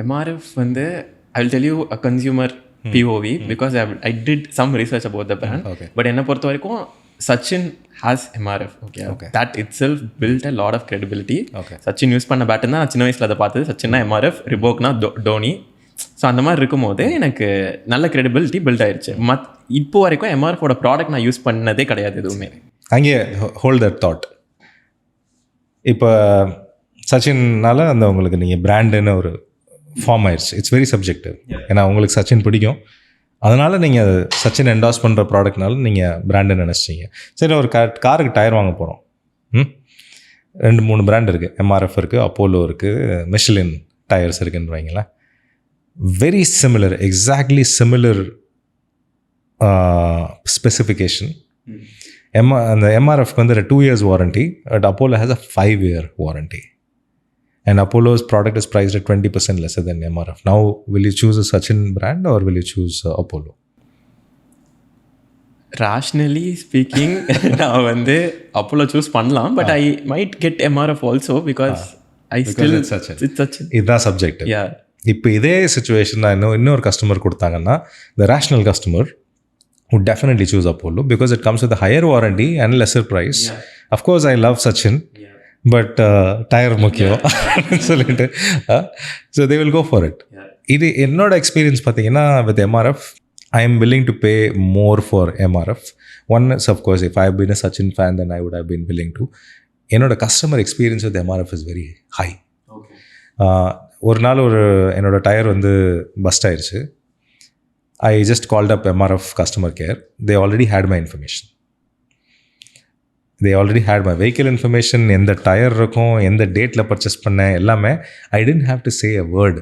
MRF வந்து I will tell you a consumer POV because I did some research about the brand. But என்னை பொறுத்த வரைக்கும் Sachin has MRF. Okay. That itself built a lot of credibility. Sachin use பண்ண பேட் தான் நான் சின்ன வயசில் அதை பார்த்தது. சச்சின்னா MRF, ரிபோக்னா டோனி. ஸோ அந்த மாதிரி இருக்கும்போது எனக்கு நல்ல credibility பில்ட் ஆயிடுச்சு. இப்போ வரைக்கும் MRFோட ப்ராடக்ட் நான் யூஸ் பண்ணதே கிடையாது எதுவுமே. அங்கே ஹோல்ட் தட் தாட். இப்போ சச்சின்னால அந்த உங்களுக்கு நீங்கள் பிராண்டுன்னு ஒரு ஃபார்ம் ஆயிடுச்சு. It's very subjective. ஏன்னா உங்களுக்கு சச்சின் பிடிக்கும், அதனால் நீங்கள் சச்சின் என்டாஸ் பண்ணுற ப்ராடக்ட்னால நீங்கள் பிராண்டுன்னு நினச்சிங்க. சரி, ஒரு காருக்கு டயர் வாங்க போகிறோம். 2-3 பிராண்ட் இருக்குது. MRF இருக்குது, அப்போலோ இருக்குது, மிஷலின் டயர்ஸ் இருக்குன்னு வைங்களேன். Very similar, exactly similar specification. அந்த MRFக்கு வந்து 2 years warranty, but Apollo has a 5 year warranty. And Apollo's product is priced at 20% lesser than MRF. Now, will you choose a Sachin brand or will you choose Apollo? Rationally speaking, நான் வந்து அப்போலோ சூஸ் பண்ணலாம், but I might get MRF also because it's Sachin. இதுதான் சப்ஜெக்ட். இப்போ இதே சுச்சுவேஷன் நான் இன்னொரு கஸ்டமர் கொடுத்தாங்கன்னா, the rational customer would definitely choose Apollo because it comes with a higher warranty and lesser price. Of course, I love Sachin. But tyre முக்கியம் சொல்லிட்டு so they will go for it. இது என்னோட எக்ஸ்பீரியன்ஸ் பார்த்தீங்கன்னா with MRF, I am willing to pay more for MRF. One is of course if I been a Sachin fan then I would have been willing to. என்னோட customer experience with MRF is very high. ஒரு நாள் என்னோட டயர் வந்து பஸ்ட் ஆயிடுச்சு. I just called up MRF customer care. They already had my information. They already had my vehicle information, எந்த டயர் இருக்கும், எந்த டேட்டில் பர்ச்சேஸ் பண்ணேன், எல்லாமே. I didn't have to say a word.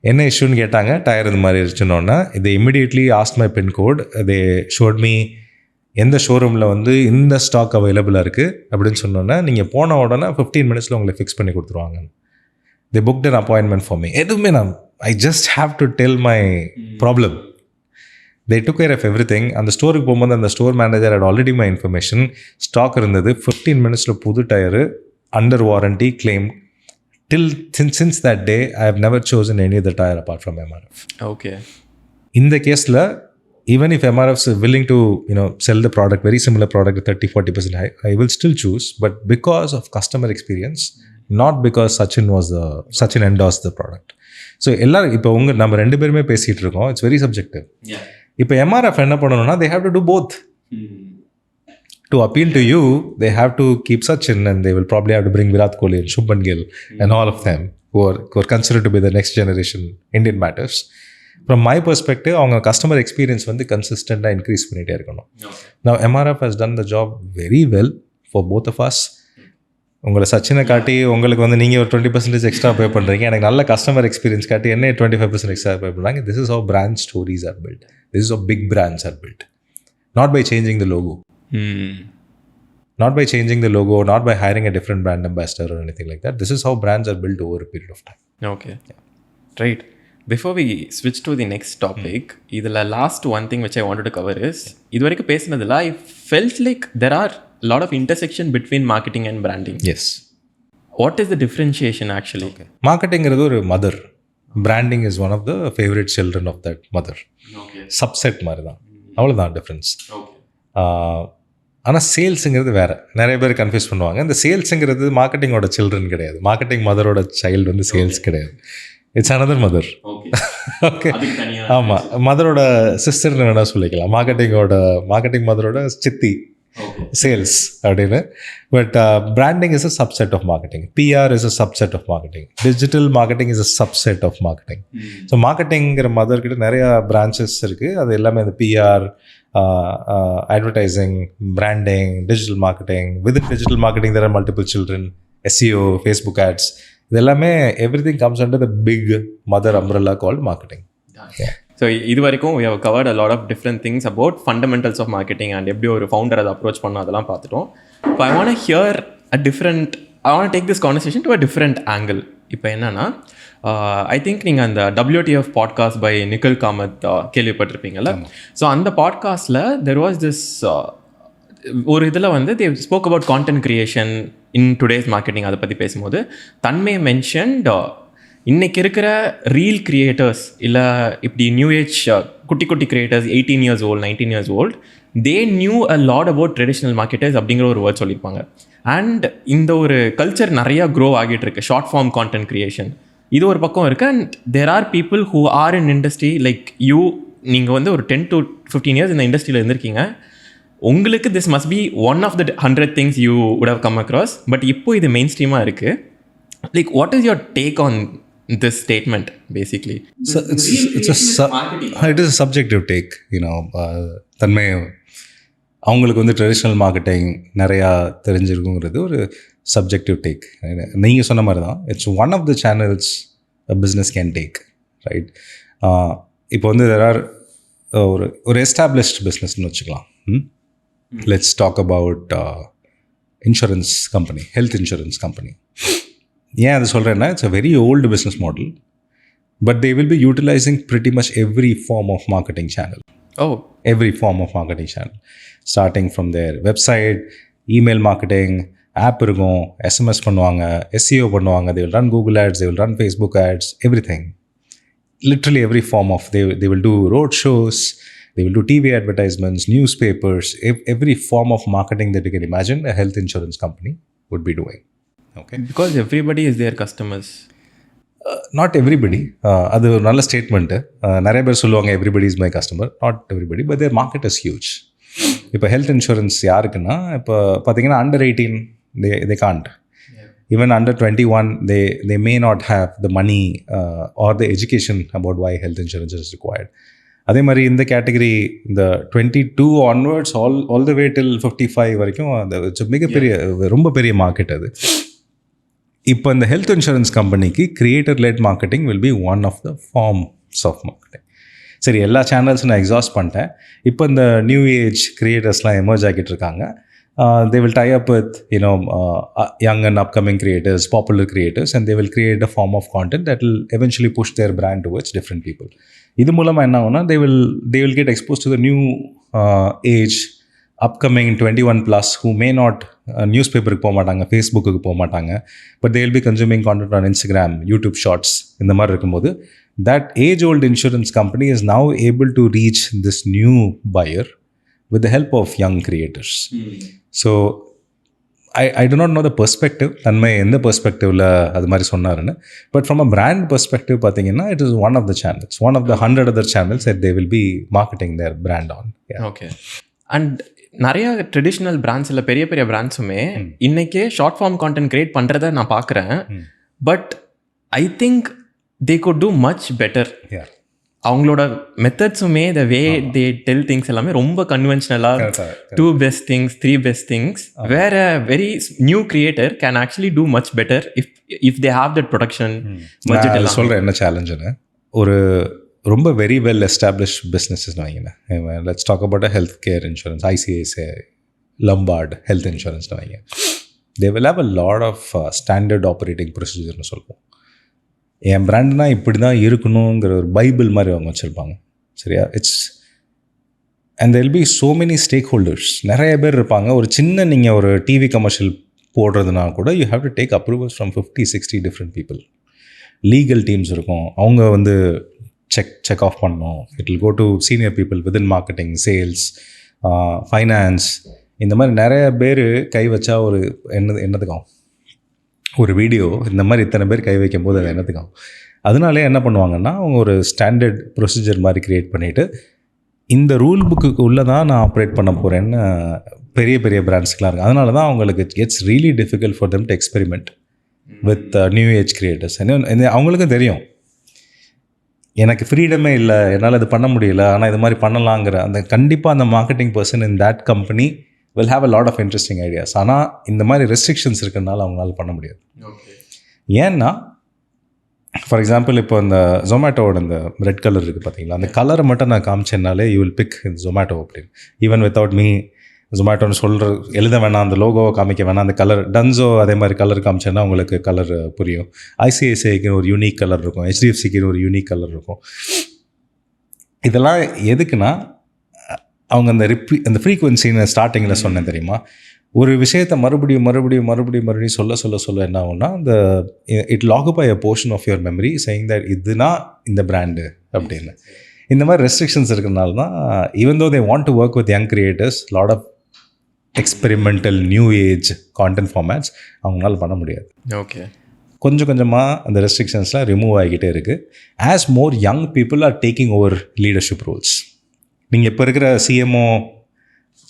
என்ன இஷ்யூன்னு கேட்டாங்க. டயர் இந்த மாதிரி இருந்துச்சுன்னொன்னா they immediately asked my PIN code. They showed me எந்த ஷோரூமில் வந்து இந்த ஸ்டாக் அவைலபிளாக இருக்குது அப்படின்னு சொன்னோன்னா, நீங்கள் போன உடனே 15 minutes உங்களை ஃபிக்ஸ் பண்ணி கொடுத்துருவாங்க. They booked an appointment for me. எதுவுமே I just have to tell my problem. They took care of everything. அந்த ஸ்டோருக்கு போகும்போது அந்த store manager had already my information. Stock இருந்தது. 15 minutes புது tyre, under warranty, claim. Since that day, I have never chosen any other tire apart from MRF. Okay. இந்த கேஸில் even if MRF is willing to sell the product, very similar product at 30-40% high, I will still choose, but because of customer experience, not because Sachin endorsed the product. So எல்லாரும் இப்போ நம்ம 2 பேருமே பேசிகிட்டு இருக்கோம். It's very subjective. இப்போ MRF என்ன பண்ணணும்னா, they have to do both. To appeal to you, they have to keep Sachin, and they will probably have to bring Virat Kohli and Shubman Gill and all of them who are considered to be the next generation Indian batters. From my perspective, அவங்க கஸ்டமர் எக்ஸ்பீரியன்ஸ் வந்து கன்சிஸ்டண்ட்டாக இன்க்ரீஸ் பண்ணிகிட்டே இருக்கணும். Now MRF has done the job very well for both of us. உங்களை சச்சினை காட்டி உங்களுக்கு வந்து நீங்கள் ஒரு 20% எக்ஸ்ட்ரா பே பண்ணுறீங்க, எனக்கு நல்ல கஸ்டமர் எக்ஸ்பீரியன்ஸ் காட்டி என்ன 25% எக்ஸ்ட்ரா பே பண்ணுறாங்க. This is how brand stories are built. This is how big brands are built. Not by changing the logo. Not by changing the logo, not by hiring a different brand ambassador or anything like that. This is how brands are built over a period of time. Okay. Yeah. Right. Before we switch to the next topic, இதில் last one thing which I wanted to cover is, இது வரைக்கும் பேசினதில் I felt like there are a lot of intersection between marketing and branding. Yes. What is the differentiation actually? Okay. Marketing is a mother. Branding is one of the favorite children of that mother. Okay. Subset மாதிரி தான், அவ்வளோதான் டிஃப்ரென்ஸ். Okay. ஆனால் சேல்ஸுங்கிறது வேறு. நிறைய பேர் கன்ஃபியூஸ் பண்ணுவாங்க. இந்த சேல்ஸுங்கிறது மார்க்கெட்டிங்கோட சில்ட்ரன் கிடையாது. மார்க்கெட்டிங் மதரோட சைல்டு வந்து சேல்ஸ் கிடையாது. It's another mother. ஓகே. ஆமாம், மதரோட சிஸ்டர்னு வேணால் சொல்லிக்கலாம். மார்க்கெட்டிங் மதரோட சித்தி சேல்ஸ் அப்படின்னு. But branding is a subset of marketing. PR is a subset of marketing. Digital marketing is a subset of marketing. So மார்க்கெட்டிங்கிற மதர்கிட்ட நிறையா பிரான்ச்சஸ் இருக்குது. அது எல்லாமே இந்த PR, advertising, branding, digital marketing. Within digital marketing there are multiple children, SEO, Facebook ads. இது எல்லாமே everything comes under the big mother umbrella called marketing. Yeah. So இது வரைக்கும் we have covered a lot of different things about fundamentals of marketing and எப்படி ஒரு ஃபவுண்டர் அதை அப்ரோச் பண்ண அதெல்லாம் பார்த்துட்டோம். இப்போ I want to take this conversation to a different angle. இப்போ என்னன்னா, ஐ திங்க் நீங்கள் அந்த WTF podcast by Nikhil Kamath கேள்விப்பட்டிருப்பீங்கள்ல. ஸோ அந்த பாட்காஸ்ட்டில் தெர் வாஸ் திஸ் ஒரு இதில் வந்து they spoke about content creation in today's marketing. அதை பற்றி பேசும்போது தன்மை மென்ஷன்ட் இன்றைக்கி இருக்கிற ரீல் கிரியேட்டர்ஸ் இல்லை இப்படி நியூ ஏஜ் குட்டி குட்டி creators 18 years old 19 years old, they knew a lot about traditional marketers அப்படிங்கிற ஒரு வேர்ட் சொல்லியிருப்பாங்க. அண்ட் இந்த ஒரு கல்ச்சர் நிறையா க்ரோ ஆகிட்டு இருக்கு, ஷார்ட் ஃபார்ம் கான்டென்ட் கிரியேஷன். இது ஒரு பக்கம் இருக்குது. And there are people who are in industry like you. நீங்கள் வந்து ஒரு 10 to 15 years இந்த இண்டஸ்ட்ரியில் இருந்திருக்கீங்க. உங்களுக்கு this must be one of the 100 things you would have come across. But இப்போ இது மெயின் ஸ்ட்ரீமாக இருக்குது. Like what is your take on this statement basically? It is a subjective take, you know. தன்மை அவங்களுக்கு வந்து ட்ரெடிஷ்னல் மார்க்கெட்டிங் நிறையா தெரிஞ்சிருக்குங்கிறது ஒரு சப்ஜெக்டிவ் டேக். நீங்கள் சொன்ன மாதிரி தான், it's one of the channels a business can take, right? இப்போ வந்து there are ஒரு எஸ்டாப்ளிஷ்ட் பிஸ்னஸ்ன்னு வச்சுக்கலாம். Let's talk about insurance company, health insurance company. ஏன் அது சொல்கிறேன்னா, it's a very old business model, but they will be utilising pretty much every form of marketing channel. Every form of marketing channel, starting from their website, email marketing, app இருக்கும், SMS பண்ணுவாங்க, SEO பண்ணுவாங்க, they will run Google ads, they will run Facebook ads, everything. Literally every form of, they will do road shows, they will do TV advertisements, newspapers, every form of marketing that you can imagine a health insurance company would be doing. Okay, because everybody is their customers. Not everybody. அது ஒரு நல்ல ஸ்டேட்மெண்ட்டு. நிறைய பேர் சொல்லுவாங்க everybody is my customer. Not everybody, but their market is huge. இப்போ ஹெல்த் இன்சூரன்ஸ் யாருக்குன்னா, இப்போ பார்த்தீங்கன்னா under 18 they can't. Even under 21 they may not have the money or the education about why health insurance is required. அதே மாதிரி இந்த கேட்டகரி இந்த 22 onwards all the way till 55 வரைக்கும் அது மிகப்பெரிய ரொம்ப பெரிய மார்க்கெட் அது. இப்போ இந்த ஹெல்த் இன்சூரன்ஸ் கம்பெனிக்கு creator led marketing will be one of the forms of marketing. சரி, எல்லா சேனல்ஸும் நான் எக்ஸாஸ்ட் பண்ணிட்டேன். இப்போ இந்த நியூ ஏஜ் கிரியேட்டர்ஸ்லாம் எமர்ஜ் ஆகிட்டு இருக்காங்க. They will tie up with, you know, young and upcoming creators, popular creators, and they will create a form of content that will eventually push their brand towards different people. இது மூலமாக என்ன ஆகும்னா, they will get exposed to the new age, upcoming 21+ who may not நியூஸ்பேப்பருக்கு போக மாட்டாங்க, ஃபேஸ்புக்கு போக மாட்டாங்க, but they will be consuming content on Instagram, YouTube Shorts. இந்த மாதிரி இருக்கும்போது that age-old insurance company is now able to reach this new buyer with the help of young creators. So I do not know the perspective, தன்மை எந்த பெர்ஸ்பெக்டிவில் அது மாதிரி சொன்னாருன்னு. But from a brand perspective பார்த்தீங்கன்னா, it is one of the channels, one of the 100 other channels that they will be marketing their brand on. Okay. And நிறைய ட்ரெடிஷ்னல் பிராண்ட்ஸ் இல்லை பெரிய பெரிய பிராண்ட்ஸுமே இன்னைக்கே ஷார்ட் ஃபார்ம் கான்டென்ட் கிரியேட் பண்ணுறதை நான் பார்க்குறேன். But I think they could do much better. அவங்களோட மெத்தட்ஸுமே the way they tell things எல்லாமே ரொம்ப கன்வென்ஷனலாக 2 best things 3 best things, வேற very new creator can actually do much better if they have that production budget. எல்லாம் சொல்கிறேன் என்ன சேலஞ்சுன்னு. ஒரு ரொம்ப வெரி வெல் எஸ்டாப்ளிஷ்ட் பிஸ்னஸஸ் வாங்கினேன். Let's talk about a health care insurance, ICICI Lombard health இன்சூரன்ஸ்னு வைங்க. They will have a lot of standard operating ப்ரொசீஜர்னு சொல்லுவோம். என் பிராண்ட்னா இப்படி தான் இருக்கணுங்கிற ஒரு பைபிள் மாதிரி அவங்க வச்சுருப்பாங்க. சரியா? It's and there will be so many stack holders, நிறைய பேர் இருப்பாங்க. ஒரு சின்ன நீங்கள் ஒரு டிவி கமர்ஷியல் போடுறதுனா கூட you have to take approvals from 50-60 different people. Legal teams இருக்கும், அவங்க வந்து செக் ஆஃப் பண்ணணும். It will go to senior people within marketing, sales, finance. இந்த மாதிரி நிறைய பேர் கை வச்சா ஒரு என்னதுக்கும் ஒரு வீடியோ இந்த மாதிரி இத்தனை பேர் கை வைக்கும் போது அது என்னத்துக்கும். அதனாலே என்ன பண்ணுவாங்கன்னா அவங்க ஒரு ஸ்டாண்டர்ட் ப்ரொசீஜர் மாதிரி க்ரியேட் பண்ணிவிட்டு இந்த ரூல் புக்கு உள்ளே தான் நான் ஆப்ரேட் பண்ண போகிறேன்னு பெரிய பெரிய பிராண்ட்ஸ்க்கெலாம் இருக்குது. அதனால தான் அவங்களுக்கு it's really difficult for them to experiment with new age creators. அவங்களுக்கும் தெரியும் எனக்கு ஃப்ரீடமே இல்லை, என்னால் இது பண்ண முடியல, ஆனால் இது மாதிரி பண்ணலாங்கிற அந்த கண்டிப்பாக அந்த marketing person in that company will have a lot of interesting ideas. ஆனால் இந்த மாதிரி ரெஸ்ட்ரிக்ஷன்ஸ் இருக்கிறதுனால அவங்களால பண்ண முடியாது. ஏன்னா ஃபார் எக்ஸாம்பிள் இப்போ இந்த ஜொமேட்டோவோட இந்த ரெட் கலர் இருக்குது பார்த்தீங்களா, அந்த கலரை மட்டும் நான் காமிச்சேன்னாலே யூ வில் பிக் ஜொமேட்டோ அப்படின்னு. ஈவன் வித்தவுட் மீ ஜொமேட்டோன்னு எழுத வேணாம், அந்த லோகோவை காமிக்க வேணாம், அந்த கலர் டன்ஸோ அதே மாதிரி கலர் காமிச்சேன்னா உங்களுக்கு கலர் புரியும். ஐசிஐசிஐக்குன்னு ஒரு யூனிக் கலர் இருக்கும், ஹெச்டிஎஃப்சிக்குன்னு ஒரு யூனிக் கலர் இருக்கும். இதெல்லாம் எதுக்குன்னா அவங்க அந்த ஃப்ரீக்வன்சின்னு ஸ்டார்டிங்கில் சொன்னேன் தெரியுமா, ஒரு விஷயத்தை மறுபடியும் சொல்ல என்ன ஆகும்னா அந்த it lock by a portion of your memory saying that இதுனா இந்த பிராண்டு அப்படின்னு. இந்த மாதிரி ரெஸ்ட்ரிக்ஷன்ஸ் இருக்கிறனால தான் even though they want to work with young creators, lot of experimental new age content formats அவங்களால பண்ண முடியாது. ஓகே, கொஞ்சம் கொஞ்சமாக அந்த ரெஸ்ட்ரிக்ஷன்ஸ்லாம் ரிமூவ் ஆகிக்கிட்டே இருக்குது. As more young people are taking over leadership roles. நீங்கள் இப்போ இருக்கிற சிஎம்ஓ,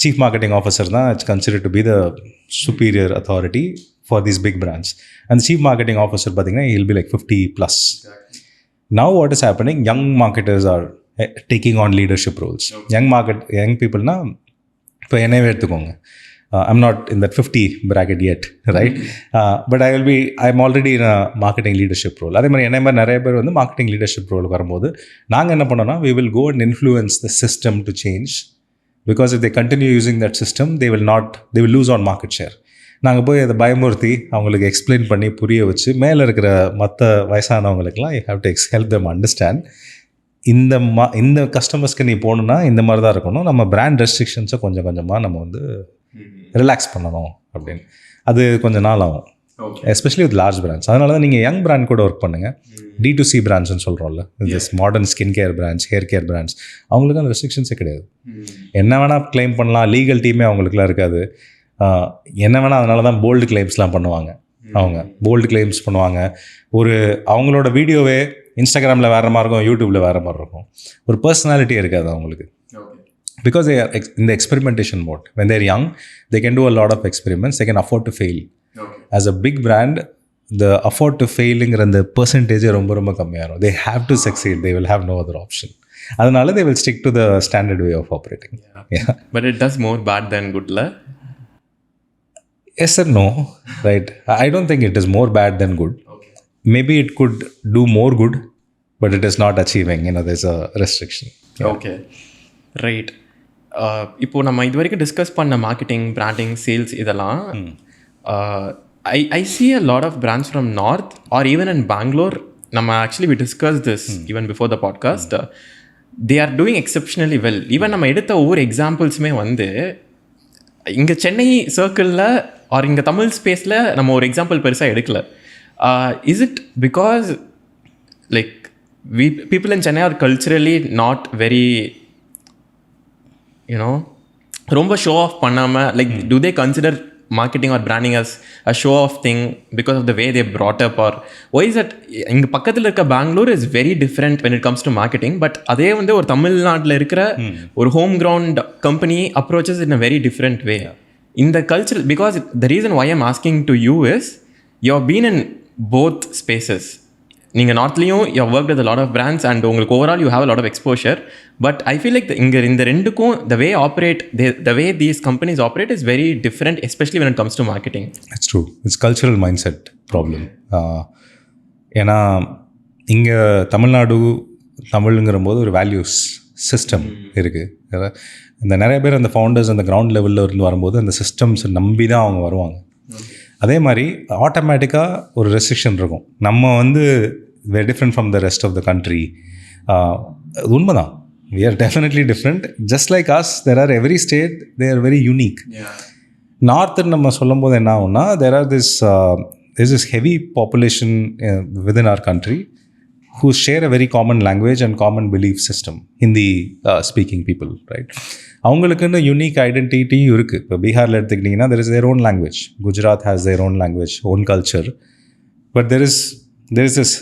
சீஃப் மார்க்கெட்டிங் ஆஃபீஸர் தான் it's considered to be the superior authority for these big brands. அந்த சீஃப் மார்க்கெட்டிங் ஆஃபீஸர் பார்த்தீங்கன்னா இல் be like 50+. Now what is happening, young marketers are taking on leadership roles. Young people na இப்போ என்னவே எடுத்துக்கோங்க, I'm not in that 50 bracket yet, right? But I'm already in a marketing leadership role. அதே மாதிரி என்ன மாதிரி நிறைய பேர் வந்து மார்க்கெட்டிங் லீடர்ஷிப் ரோல் வரும்போது நாங்கள் என்ன பண்ணோம்னா we will go and influence the system to change, because if they continue using that system they will lose on market share. நாங்கள் போய் அதை பயமுறுத்தி அவங்களுக்கு எக்ஸ்பிளைன் பண்ணி புரிய வச்சு மேலே இருக்கிற மற்ற வயசானவங்களுக்கெல்லாம் you have to help them understand இந்த கஸ்டமர்ஸ்க்கு நீ போகணுன்னா இந்த மாதிரி தான் இருக்கணும், நம்ம பிராண்ட் ரெஸ்ட்ரிக்ஷன்ஸை கொஞ்சம் கொஞ்சமாக நம்ம வந்து ரிலாக்ஸ் பண்ணணும் அப்படின்னு. அது கொஞ்சம் நாள் ஆகும், எஸ்பெஷலி வித் லார்ஜ் பிராண்ட்ஸ். அதனால தான் நீங்கள் யங் பிராண்ட் கூட ஒர்க் பண்ணுங்கள். D2C பிராண்ட்ஸ்னு சொல்கிறோம்ல, this modern skin care brands, hair care brands, அவங்களுக்கு அந்த ரெஸ்ட்ரிக்ஷன்ஸே கிடையாது. என்ன வேணால் கிளைம் பண்ணலாம், லீகல் டீமே அவங்களுக்குலாம் இருக்காது, என்ன வேணால். அதனால தான் போல்டு கிளைம்ஸ்லாம் பண்ணுவாங்க. அவங்க போல்டு கிளைம்ஸ் பண்ணுவாங்க. அவங்களோட வீடியோவே இன்ஸ்டாகிராமில் வேறு மாதிரி இருக்கும், யூடியூப்பில் வேறு மாதிரி இருக்கும். ஒரு பர்சனாலிட்டியே இருக்காது அவங்களுக்கு. Because they are in the experimentation mode. When they're young, they can do a lot of experiments, they can afford to fail. As a big brand, the afford to failங்கிற அந்த பர்சன்டேஜே ரொம்ப ரொம்ப கம்மியாகும். They have to succeed, they will have no other option. அதனால they will stick to the standard way of operating. Yeah. But it does more bad than good, la? Yes or no, right? I don't think it is more bad than good. Okay. Maybe it could do more good, but it is not achieving. There's a restriction. Yeah. Okay, right. இப்போ நம்ம இது வரைக்கும் டிஸ்கஸ் பண்ண மார்க்கெட்டிங், பிராண்டிங், சேல்ஸ் இதெல்லாம் I see a lot of brands from North or even in Bangalore. We discussed this even before the podcast. They are doing exceptionally well. Even நம்ம எடுத்த ஒவ்வொரு எக்ஸாம்பிள்ஸுமே வந்து இங்கே சென்னை சர்க்கிளில் ஆர் இங்கே தமிழ் ஸ்பேஸில் நம்ம ஒரு எக்ஸாம்பிள் பெருசாக எடுக்கல. Is it because like people in Chennai are culturally not very, ரொம்ப ஷோ ஆஃப் பண்ணாமல், like do they consider marketing or branding as a show off thing because of the way they brought up, or why is that? இங்கே பக்கத்தில் இருக்க Bangalore is very different when it comes to marketing, but அதே வந்து ஒரு தமிழ்நாட்டில் இருக்கிற ஒரு home ground company approaches in a very different way. In the culture, because the reason why I'm asking to you is you have been in both spaces. நீங்கள் நார்த்லேயும் you have worked with a lot of brands and உங்களுக்கு overall you have a lot of exposure, but I feel like இங்கே இந்த ரெண்டுக்கும் the way these companies operate is very different, especially when it comes to marketing. It's true. It's cultural mindset problem. ஏன்னா இங்கே தமிழ்ங்கிற போது ஒரு வேல்யூஸ் சிஸ்டம் இருக்குது. இந்த நிறைய பேர் அந்த ஃபவுண்டர்ஸ் அந்த கிரவுண்ட் லெவலில் இருந்து வரும்போது அந்த சிஸ்டம்ஸ் நம்பி தான் அவங்க வருவாங்க. அதே மாதிரி ஆட்டோமேட்டிக்காக ஒரு ரெஸ்ட்ரிக்ஷன் இருக்கும். நம்ம வந்து we're different from the rest of the country. அது உண்மைதான். We are definitely different. Just like us, there are every state, they are very unique. நார்த்துன்னு நம்ம சொல்லும் போது என்ன ஆகும்னா, there's this heavy population within our country who share a very common language and common belief system. Hindi speaking people, right? அவங்களுக்குன்னு யூனிக் ஐடென்டிட்டியும் இருக்குது. இப்போ பீகாரில் எடுத்துக்கிட்டிங்கன்னா there is their own language. Gujarat has their own language, own culture. But there is this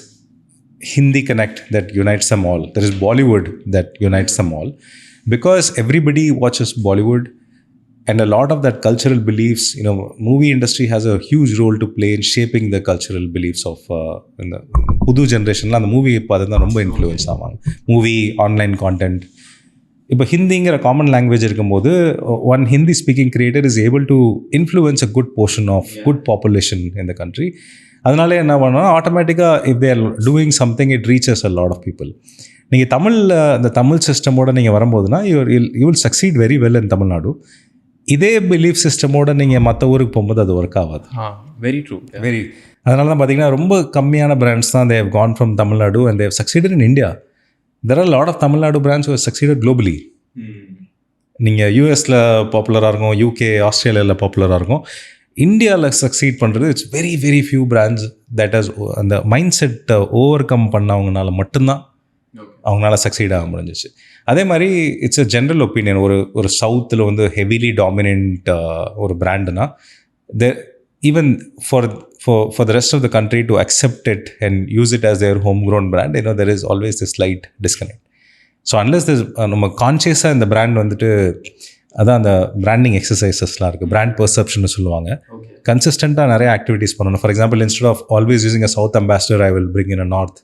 Hindi connect that unites them all. There is Bollywood that unites them all. Because everybody watches Bollywood and a lot of that cultural beliefs, movie industry has a huge role to play in shaping the cultural beliefs of the புது ஜென்ரேஷனில் அந்த மூவி பார்த்து தான் ரொம்ப இன்ஃப்ளூயன்ஸ் ஆவாங்க. Movie, online content. இப்போ ஹிந்திங்கிற காமன் லாங்குவேஜ் இருக்கும்போது one Hindi speaking creator is able to influence a good portion of good population in the country. அதனால என்ன பண்ணோன்னா ஆட்டோமேட்டிக்காக if they're doing something it reaches a lot of people. நீங்கள் தமிழில் அந்த தமிழ் சிஸ்டமோட நீங்கள் வரும்போதுனா you will succeed very well in Tamil Nadu. இதே பிலீஃப் சிஸ்டமோட நீங்கள் மற்ற ஊருக்கு போகும்போது அது ஒர்க் ஆகாது. Very true. அதனால தான் பார்த்தீங்கன்னா ரொம்ப கம்மியான பிராண்ட்ஸ் தான் they have gone from Tamil Nadu and they have succeeded in India. There are a lot of Tamil Nadu brands who have succeeded globally. நீங்கள் யூஎஸில் பாப்புலராக இருக்கும், யூகே, ஆஸ்திரேலியாவில் பாப்புலராக இருக்கும். இந்தியாவில் சக்சீட் பண்ணுறது it's very very few brands that has அந்த மைண்ட் செட்டை ஓவர் கம் பண்ணவங்கனால மட்டும்தான் அவங்களால சக்சீட் ஆக முடிஞ்சிச்சு. அதே மாதிரி இட்ஸ் அ ஜென்ரல் ஒப்பீனியன். ஒரு சவுத்தில் வந்து ஹெவிலி டாமினன்ட் ஒரு பிராண்டுனா even for the rest of the country to accept it and use it as their homegrown brand, there is always this slight disconnect. So unless நம்ம கான்ஷியஸாக இந்த பிராண்ட் வந்துட்டு அதான் அந்த பிராண்டிங் எக்ஸசைசஸ்லாம் இருக்குது, பிராண்ட் பெர்செப்ஷன் சொல்லுவாங்க. கன்சிஸ்டண்ட்டாக நிறைய ஆக்டிவிட்டீஸ் பண்ணணும். For example, instead of always using a south ambassador, I will bring in a north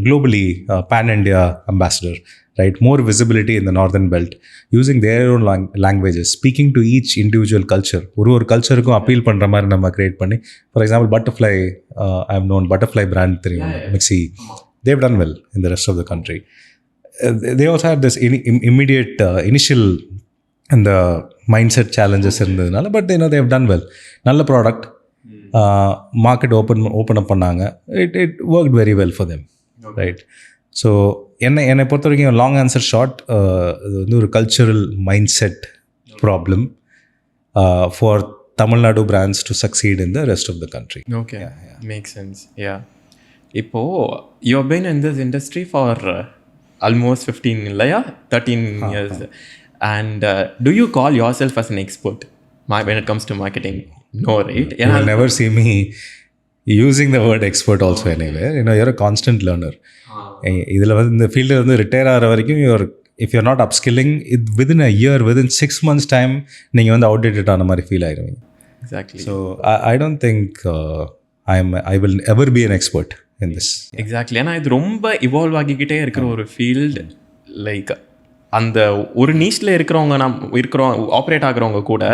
globally pan-India ambassador, right? More visibility in the northern belt, using their own languages, speaking to each individual culture. ஒரு கல்ச்சருக்கும் அப்பீல் பண்ணுற மாதிரி நம்ம கிரியேட் பண்ணி, for example butterfly, I have known butterfly brand தெரியும், mixie. They've done well in the rest of the country. They also had this immediate initial அந்த மைண்ட் செட் சேலஞ்சஸ் இருந்ததுனால, பட் தேவ் டன் வெல். நல்ல ப்ராடக்ட், மார்க்கெட் ஓப்பன் அப் பண்ணாங்க. It worked very well for them, right? So என்னை பொறுத்த வரைக்கும் லாங் ஆன்சர் ஷார்ட், இது வந்து ஒரு cultural mind set problem for Tamil Nadu brands to succeed in the rest of the country. Okay, make sense. Yeah, இப்போது you have been in this industry for almost 15 இல்லையா 13 years. And do you call yourself as an expert when it comes to marketing? No, right? You will never see me using the word expert also anywhere. You're a constant learner. இதில் வந்து இந்த ஃபீல்டில் வந்து ரிட்டையர் ஆகிற வரைக்கும் if you're not upskilling within a year, within 6 months time நீங்கள் வந்து அவுடேட்டட் ஆன மாதிரி ஃபீல் ஆகிடுவீங்க. Exactly. So I don't think I will ever be an expert in this. Exactly. ஏன்னா இது ரொம்ப இவால்வ் ஆகிக்கிட்டே இருக்கிற ஒரு ஃபீல்டு. லைக் அந்த ஒரு நீச்சில் இருக்கிறவங்க ஆப்ரேட் ஆகிறவங்க கூட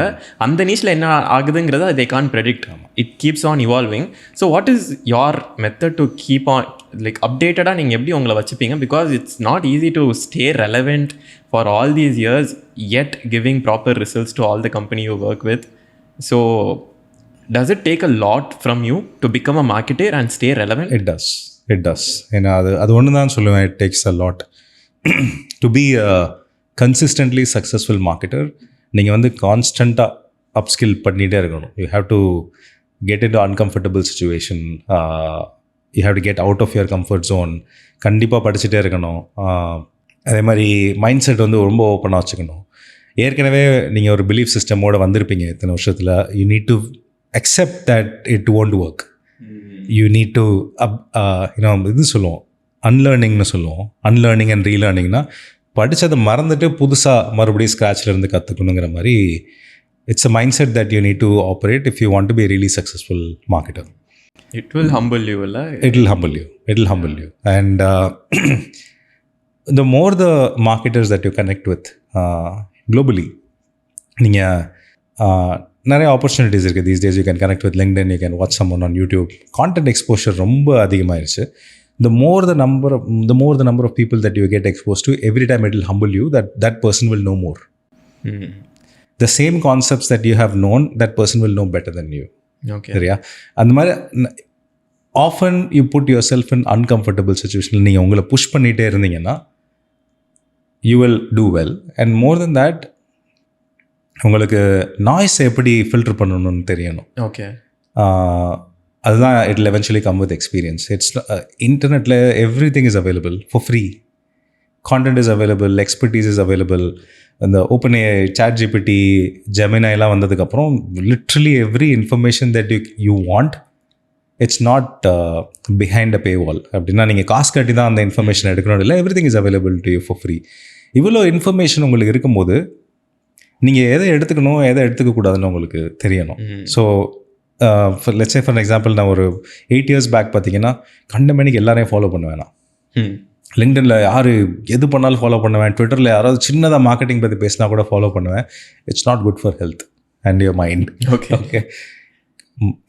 அந்த நீச்சில் என்ன ஆகுதுங்கிறத they can't predict. It keeps on evolving. So what is your method to keep on like அப்டேட்டடாக நீங்கள் எப்படி உங்களை வச்சுப்பீங்க? Because it's not easy to stay relevant for all these years yet giving proper results to all the company you work with. So does it take a lot from you to become a marketer and stay relevant? It does. ஏன்னா அது ஒன்று தான் சொல்லுவேன், it takes a lot. To be a consistently successful marketer, நீங்கள் வந்து கான்ஸ்டண்ட்டாக அப்ஸ்கில் பண்ணிகிட்டே இருக்கணும். You have to get into uncomfortable situation. You have to get out of your comfort zone. கண்டிப்பாக படிச்சுட்டே இருக்கணும். அதே மாதிரி மைண்ட் செட் வந்து ரொம்ப ஓப்பனாக வச்சுக்கணும். ஏற்கனவே நீங்கள் ஒரு பிலீஃப் சிஸ்டமோடு வந்திருப்பீங்க இத்தனை வருஷத்தில். You need to accept that it won't work. You need to இது சொல்லுவோம், அன்லேர்னிங்னு சொல்லுவோம். அன்லேர்னிங் அண்ட் ரீலேர்னிங்னா படித்ததை மறந்துட்டு புதுசாக மறுபடியும் ஸ்க்ராட்ச்லேருந்து கற்றுக்கணுங்கிற மாதிரி. It's a mind set that you need to operate if you want to be really successful marketer. It will humble you, இல்ல? It will humble you. And the more the marketers that you connect with globally, நீங்கள் நிறைய ஆப்பர்ச்சுனிட்டிஸ் இருக்குது. These days you can connect with LinkedIn, you can watch someone on YouTube. Content exposure ரொம்ப அதிகமாகிடுச்சு. the more the number of people that you get exposed to, every time it will humble you that person will know more. The same concepts that you have known, that person will know better than you. Okay சரியா? அந்த மாதிரி often you put yourself in uncomfortable situation. நீங்கள் உங்களை புஷ் பண்ணிகிட்டே இருந்தீங்கன்னா you will do well. And more than that, உங்களுக்கு நாய்ஸ் எப்படி ஃபில்டர் பண்ணணும்னு தெரியணும். ஓகே அதுதான் it will eventually come with experience. It's இன்டர்நெட்டில் everything is available for free. Content is available, expertise is available. அந்த OpenAI, ChatGPT, Gemini எல்லாம் வந்ததுக்கப்புறம் literally every information that you want, it's not behind a paywall. அப்படின்னா நீங்கள் காசு கட்டி தான் அந்த இன்ஃபர்மேஷன் எடுக்கணும் இல்லை, everything is available to you for free. இவ்வளோ இன்ஃபர்மேஷன் உங்களுக்கு இருக்கும்போது நீங்கள் எதை எடுத்துக்கணும் எதை எடுத்துக்கக்கூடாதுன்னு உங்களுக்கு தெரியணும். So let's say for example, நான் ஒரு 8 years பேக் பார்த்தீங்கன்னா கண்டமேனிக்கு எல்லாரையும் ஃபாலோ பண்ணுவேன். நான் லிங்க்டின்ல யார் எது பண்ணாலும் ஃபாலோ பண்ணுவேன். ட்விட்டரில் யாராவது சின்னதாக மார்க்கெட்டிங் பற்றி பேசினா கூட ஃபாலோ பண்ணுவேன். It's not good for health and your mind. Okay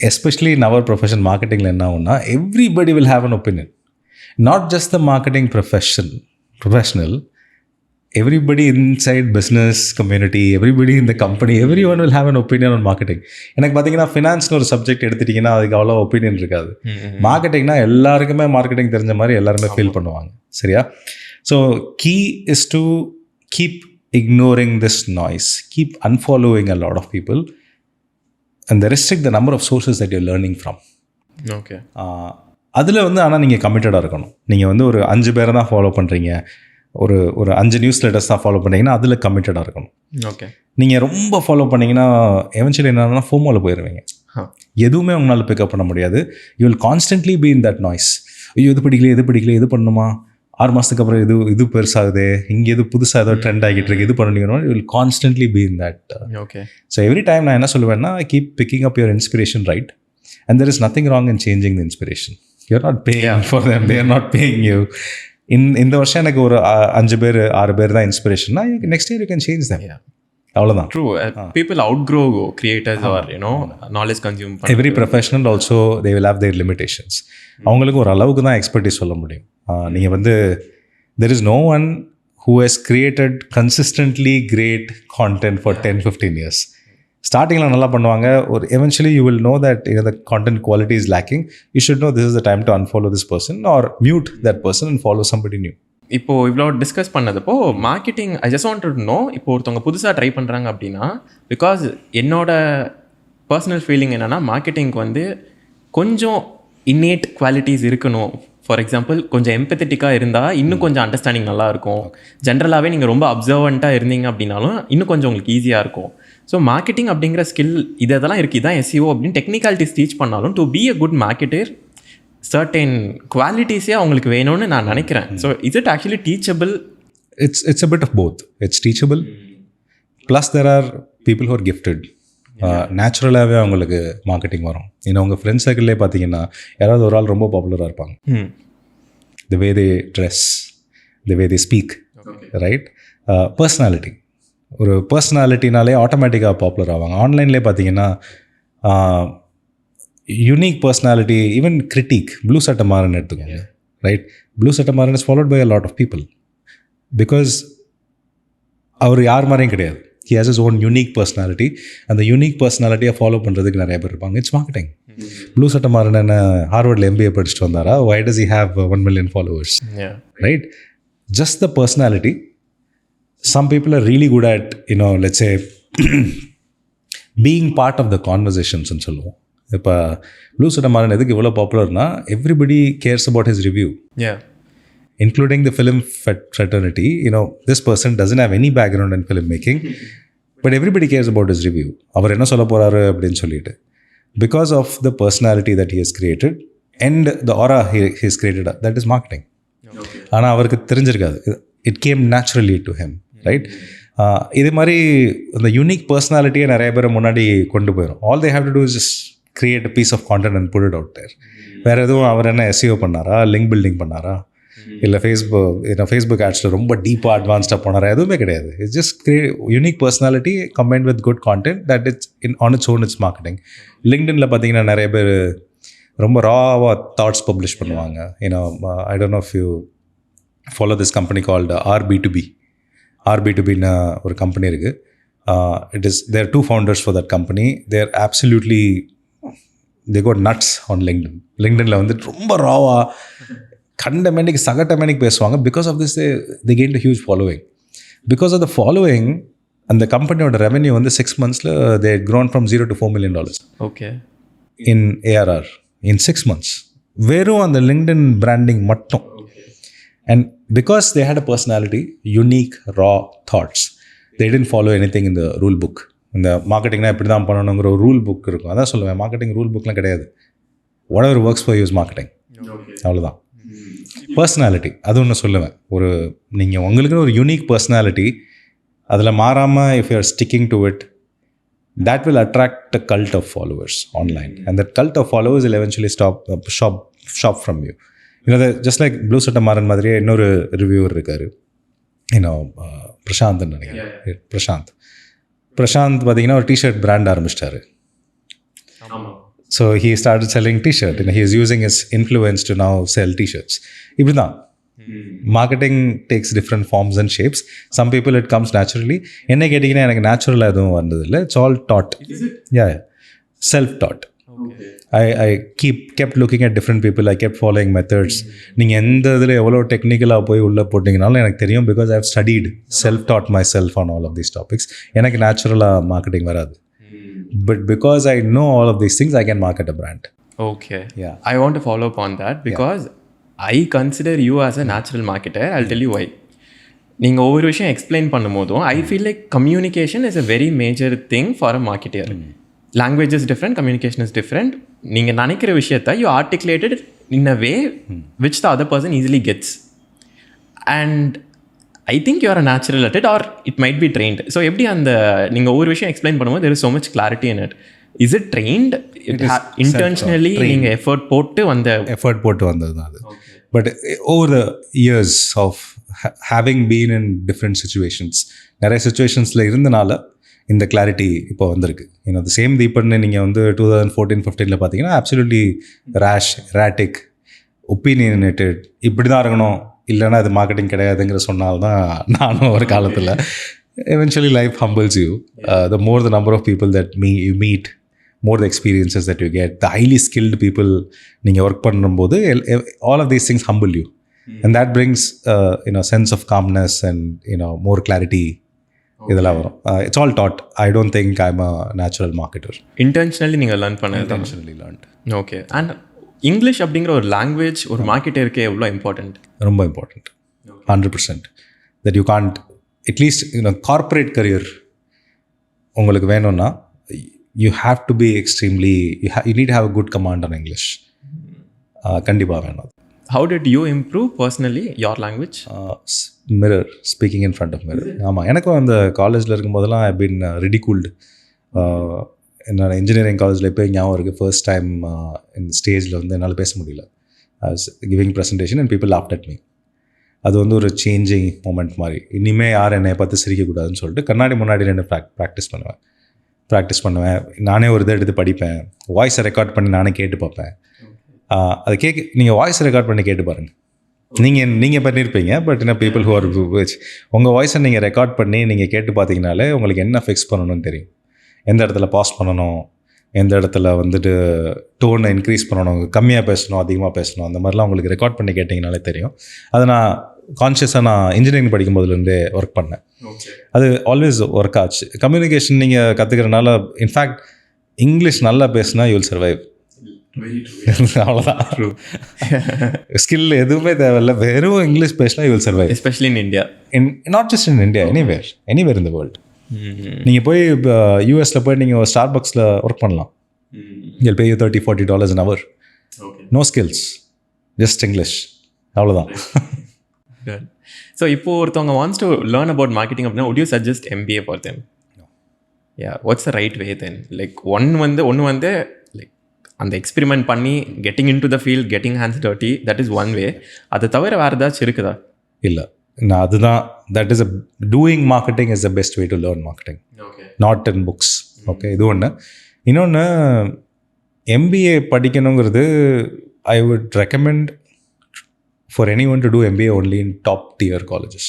especially in our profession மார்க்கெட்டிங்கில் என்ன ஆகும்னா, everybody will have an opinion. Not just the marketing professional, everybody inside business community, everybody in the company, everyone will have an opinion on marketing. எனக்கு பார்த்தீங்கன்னா ஃபினான்ஸ்னு ஒரு சப்ஜெக்ட் எடுத்துட்டிங்கன்னா அதுக்கு அவ்வளோ ஒப்பீனியன் இருக்காது. மார்க்கெட்டிங்னா எல்லாருக்குமே மார்க்கெட்டிங் தெரிஞ்ச மாதிரி எல்லாருமே ஃபீல் பண்ணுவாங்க. சரியா? So key is to keep ignoring this noise, keep unfollowing a lot of people and restrict the number of sources that you're learning from. Okay அதில் வந்து ஆனால் நீங்கள் கமிட்டடாக இருக்கணும். நீங்கள் வந்து ஒரு 5 பேரை தான் ஃபாலோ பண்ணுறீங்க, ஒரு 5 நியூஸ் லெட்டர்ஸ் தான் ஃபாலோ பண்ணிங்கன்னா அதில் கமிட்டடாக இருக்கணும். ஓகே நீங்கள் ரொம்ப ஃபாலோ பண்ணிங்கன்னா எவென்ச்சுவலி என்னன்னா ஃபோமோவில் போயிடுவீங்க. எதுவுமே உங்களால் பிக்கப் பண்ண முடியாது. You will constantly be in that noise. ஐயோ இது பிடிக்கல இது பண்ணணுமா, 6 மாதத்துக்கு அப்புறம் இது பெருசாகுது, இங்கே எது புதுசாக ஏதோ ட்ரெண்ட் ஆகிட்டு இருக்கு, இது பண்ணணும். You will constantly be in that. Okay so every time நான் என்ன சொல்லுவேன்னா, keep picking up your inspiration, right? And there is nothing wrong in changing the inspiration. You are not paying for them, they are not paying you. இந்த வருஷம் எனக்கு ஒரு 5 பேர் 6 பேர் தான் இன்ஸ்பிரேஷன்னா, next year you can change them. அவ்வளோதான். True. People outgrow creators or knowledge consume. Every professional also they will have their limitations. அவங்களுக்கு ஒரு அளவுக்கு தான் எக்ஸ்பர்டீஸ் சொல்ல முடியும். நீங்கள் வந்து there is no one who has created consistently great content for 10-15 years. ஸ்டார்டிங்கில் நல்லா பண்ணுவாங்க. ஒரு eventually you will know that the content quality is lacking. You should know this is the time to unfollow this person or mute that person and follow somebody new. இப்போது இவ்வளோ டிஸ்கஸ் பண்ணதப்போ marketing I just want to know, இப்போ ஒருத்தவங்க புதுசாக ட்ரை பண்ணுறாங்க அப்படின்னா, பிகாஸ் என்னோட பர்சனல் ஃபீலிங் என்னென்னா, மார்க்கெட்டிங்க்கு வந்து கொஞ்சம் இன்னேட் குவாலிட்டிஸ் இருக்கணும். ஃபார் எக்ஸாம்பிள், கொஞ்சம் எம்பத்தட்டிக்காக இருந்தால் இன்னும் கொஞ்சம் அண்டர்ஸ்டாண்டிங் நல்லாயிருக்கும். ஜென்ரலாகவே நீங்கள் ரொம்ப அப்சர்வண்ட்டாக இருந்தீங்க அப்படின்னாலும் இன்னும் கொஞ்சம் உங்களுக்கு ஈஸியாக இருக்கும். ஸோ மார்க்கெட்டிங் அப்படிங்கிற ஸ்கில் இதெல்லாம் இருக்குது, இதான் SEO அப்படின்னு டெக்னிக்காலிட்டிஸ் டீச் பண்ணாலும், to be a good marketer certain குவாலிட்டிஸே அவங்களுக்கு வேணும்னு நான் நினைக்கிறேன். So is it actually teachable? It's a bit of both. It's teachable. Plus there are people who are gifted. நேச்சுரலாகவே அவங்களுக்கு மார்க்கெட்டிங் வரும். ஏன்னா உங்கள் ஃப்ரெண்ட்ஸ் சர்க்கிள்லேயே பார்த்தீங்கன்னா யாராவது ஒரு ஆள் ரொம்ப பாப்புலராக இருப்பாங்க. The way they dress, the way they speak, right? Personality, ஒரு பர்சனாலிட்டினாலே ஆட்டோமேட்டிக்காக பாப்புலர் ஆவாங்க. ஆன்லைன்லேயே பார்த்தீங்கன்னா unique personality, even critic, blue Sattai Maran எடுத்துக்கோங்க, right? Blue Sattai Maran is followed by a lot of people because அவர் யார் மாதிரியும் கிடையாது. He has his own unique personality. அந்த யூனிக் பர்சனாலிட்டியை ஃபாலோ பண்ணுறதுக்கு நிறைய பேர் இருப்பாங்க. It's marketing. Blue Sattai Maran என்ன ஹார்வர்டில் MBA படிச்சுட்டு வந்தாரா? Why does he have 1 million followers? Right? Just the personality. Some people are really good at, let's say, being part of the conversations ன்னு சொல்லுவோம். இப்போ ப்ளூ சட்டை மாறன் எதுக்கு இவ்வளோ பாப்புலர்னா, everybody cares about his review. Including the film fraternity. This person doesn't have any background in filmmaking, but everybody cares about his review. அவர் என்ன சொல்ல போகிறாரு அப்படின்னு சொல்லிட்டு, because of the personality that he has created and the aura he has created, that is marketing. ஆனால் அவருக்கு தெரிஞ்சிருக்காது. It came naturally to him, right? இது மாதிரி அந்த யூனிக் பர்சனாலிட்டியை நிறைய பேர் முன்னாடி கொண்டு போயிடும். All they have to do is just create a piece of content and put it out there. வேறு எதுவும் அவர் என்ன SEO பண்ணாரா, லிங்க் பில்டிங் பண்ணாரா, இல்லை ஃபேஸ்புக் ஆட்ஸில் ரொம்ப டீப்பாக அட்வான்ஸ்டாக போனாரா? எதுவுமே கிடையாது. It's just create unique personality combined with good content, that it's on its own it's marketing. லிங்க்டின்ல பார்த்தீங்கன்னா நிறைய பேர் ரொம்ப ராவாக தாட்ஸ் பப்ளிஷ் பண்ணுவாங்க. ஏன்னா I don't know if you follow this company called RB2B ஒரு கம்பெனி இருக்குது. தேர் 2 founders for that company. They're absolutely, they got nuts on LinkedInல வந்து ரொம்ப ராவாக கண்டமேனிக்கு சகட்டமேனிக்கு பேசுவாங்க. Because of this they gained a huge following. Because of the following, அந்த கம்பெனியோட ரெவென்யூ வந்து 6 monthsல they had grown from $0 to $4 million. Okay. In ARR in 6 months. வெறும் அந்த LinkedIn branding மட்டும். And because they had a personality, unique, raw thoughts, they didn't follow anything in the rule book. இந்த மார்க்கெட்டிங்னா இப்படி தான் பண்ணணுங்கிற ஒரு ரூல் புக் இருக்கும். அதான் சொல்லுவேன், மார்க்கெட்டிங் ரூல் புக்லாம் கிடையாது. whatever works for you is marketing. அவ்வளோதான். பர்சனாலிட்டி அது ஒன்று சொல்லுவேன். ஒரு நீங்கள் உங்களுக்குன்னு ஒரு யூனிக் பர்சனாலிட்டி, அதில் மாறாமல் if you are sticking to it, that will attract a cult of followers online. And that cult of followers will eventually shop from you. You know, just like blue Sattai Maran மாதிரியே இன்னொரு ரிவ்யூவர் இருக்கார், பிரசாந்த்னு நினைக்கிறேன். பிரசாந்த் பார்த்தீங்கன்னா ஒரு டிஷர்ட் பிராண்ட் ஆரம்பிச்சிட்டாரு. So he started selling t-shirt and he is using his influence to now sell t-shirts. இப்படி தான் marketing takes different forms and shapes. Some people it comes naturally. என்ன கேட்டிங்கன்னா எனக்கு நேச்சுரலாக எதுவும் வந்ததில்லை. It's all taught. Self taught. I kept looking at different people. I kept following methods. நீங்கள் எந்த இதில் எவ்வளோ டெக்னிக்கலாக போய் உள்ளே போட்டிங்கனாலும் எனக்கு தெரியும். Because I have studied, self taught myself on all of these topics. எனக்கு நேச்சுரலாக மார்க்கெட்டிங் வராது. But because I know all of these things, I can market a brand. Okay. Yeah. I want to follow up on that because I consider you as a natural marketer. I'll tell you why. நீங்கள் ஒவ்வொரு விஷயம் எக்ஸ்பிளைன் பண்ணும்போதும் I feel like communication is a very major thing for a marketer. Language is different, communication is different. நீங்கள் நினைக்கிற விஷயத்தை you articulated in a way which the other person easily gets. And I think you are a natural at it or it might be trained. So எப்படி அந்த நீங்கள் ஒவ்வொரு விஷயம் எக்ஸ்பிளைன் பண்ணும்போது there is so much clarity in it. Is it trained? Intentionally நீங்கள் எஃபர்ட் போட்டு வந்தது தான் அது. But over the years of having been in different situations, நிறைய சுச்சுவேஷன்ஸில் இருந்தனால இந்த கிளாரிட்டி இப்போ வந்திருக்கு. the சேம் தீபன் நீங்கள் வந்து 2014-15 பார்த்தீங்கன்னா absolutely rash, erratic, opinionated, இப்படி தான் இருக்கணும், இல்லைனா அது மார்க்கெட்டிங் கிடையாதுங்கிற சொன்னால்தான் நானும் ஒரு காலத்தில். eventually life humbles you. The more the number of people that you meet, more the experiences that you get, the highly skilled people நீங்கள் ஒர்க் பண்ணும்போது all of these things humble you. And that brings sense of calmness and more clarity. இதெல்லாம் வரும். It's all taught. I don't think I'm a natural marketer. Intentionally நீங்கள் லேர்ன் பண்ணது. Intentionally learned. Okay. And English அப்படிங்கிற ஒரு லாங்குவேஜ் ஒரு மார்க்கெட்டருக்கு எவ்வளோ இம்பார்ட்டண்ட்? ரொம்ப important. 100%. That you can't, at least corporate career உங்களுக்கு வேணும்னா you have to be extremely, you need to have a good command on English. கண்டிப்பாக வேணும். How did you improve personally your language? Mirror, speaking in front of mirror. ஆமாம், எனக்கும் அந்த காலேஜில் இருக்கும்போதெல்லாம் ஐ பீன் ரிடிகூல்டு. என்னோட இன்ஜினியரிங் காலேஜில் போய் ஞாபகம் இருக்குது, ஃபர்ஸ்ட் டைம் இந்த ஸ்டேஜில் வந்து என்னால் பேச முடியல. I was giving presentation and people loft at me. அது வந்து ஒரு சேஞ்சிங் மூமெண்ட் மாதிரி. இனிமேல் யார் என்னை பார்த்து சிரிக்கக்கூடாதுன்னு சொல்லிட்டு கண்ணாடி முன்னாடி ரெண்டு ப்ராக்டிஸ் பண்ணுவேன். நானே ஒரு இதை எடுத்து படிப்பேன். வாய்ஸை ரெக்கார்ட் பண்ணி நானே கேட்டு பார்ப்பேன். அதை நீங்கள் வாய்ஸை ரெக்கார்ட் பண்ணி கேட்டு பாருங்கள். நீங்கள் பண்ணியிருப்பீங்க. But people who R which உங்கள் வாய்ஸை நீங்கள் ரெக்கார்ட் பண்ணி நீங்கள் கேட்டு பார்த்தீங்கனாலே உங்களுக்கு என்ன ஃபிக்ஸ் பண்ணணும்னு தெரியும். எந்த இடத்துல பாஸ் பண்ணணும், எந்த இடத்துல வந்துட்டு டோனை இன்க்ரீஸ் பண்ணணும், கம்மியாக பேசணும், அதிகமாக பேசணும், அந்த மாதிரிலாம் உங்களுக்கு ரெக்கார்ட் பண்ணி கேட்டிங்கனாலே தெரியும். அதை நான் கான்ஷியஸாக நான் இன்ஜினியரிங் படிக்கும் போதுலேருந்தே ஒர்க் பண்ணேன். அது ஆல்வேஸ் ஒர்க் ஆச்சு. கம்யூனிகேஷன் நீங்கள் கற்றுக்கிறனால, இன்ஃபேக்ட் இங்கிலீஷ் நல்லா பேசினா யூ வில் சர்வைவ். அவ்வளோதான். ஸ்கில் எதுவுமே தேவையில்லை, வெறும் இங்கிலீஷ் பேசினா you will survive. Especially in India, not just in India, anywhere in the world. நீங்கள் போய் யூஎஸில் போய் நீங்கள் ஸ்டார்பக்ஸில் ஒர்க் பண்ணலாம். you'll pay you $30-40 an hour. No skills, just English. அவ்வளோதான். ஸோ இப்போ ஒருத்தவங்க wants to learn about marketing அப்படின்னா would you suggest MBA for them? Yeah, what's the right way then? Like ஒன்று வந்து லைக் அந்த எக்ஸ்பெரிமெண்ட் பண்ணி getting in to the field, getting hands dirty, that is one way. அதை தவிர வேறு ஏதாச்சும் இருக்குதா? இல்லை, நான் அதுதான், that is doing marketing is the best way to learn marketing, not in books. Okay, இது ஒன்று. இன்னொன்று, MBA படிக்கணுங்கிறது I would recommend for anyone to do MBA only in top tier colleges.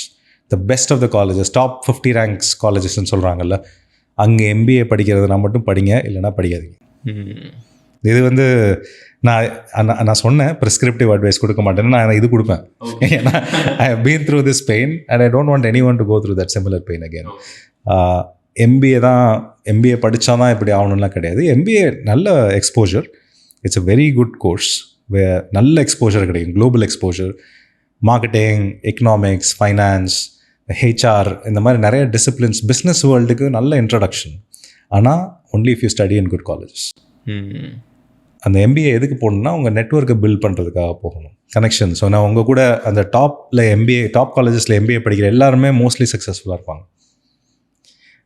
The best of the colleges, top 50 ranks collegesன்னு சொல்கிறாங்கல்ல, அங்கே MBA படிக்கிறதுனா மட்டும் படிங்க, இல்லைனா படிக்காதீங்க. இது வந்து நான் சொன்னேன் ப்ரிஸ்கிரிப்டிவ் அட்வைஸ் கொடுக்க மாட்டேன்னு, நான் இது கொடுப்பேன். ஏன்னா I have been through this pain and I don't want anyone to go through that similar pain again. MBA படித்தா தான் இப்படி ஆகணும்லாம் கிடையாது. MBA நல்ல exposure, it's a very good course. நல்ல எக்ஸ்போஜர் கிடைக்கும், global exposure, marketing, economics, finance, HR, இந்த மாதிரி நிறைய டிசிப்ளின்ஸ், பிஸ்னஸ் வேர்ல்டுக்கு நல்ல இன்ட்ரடக்ஷன். ஆனால் only if you study in good colleges. அந்த MBA எதுக்கு போகணுன்னா உங்கள் நெட்வொர்க்கை பில்ட் பண்ணுறதுக்காக போகணும், கனெக்ஷன். ஸோ நான் உங்கள் கூட அந்த டாப் காலேஜஸில் MBA படிக்கிற எல்லாருமே மோஸ்ட்லி சக்ஸஸ்ஃபுல்லாக இருப்பாங்க.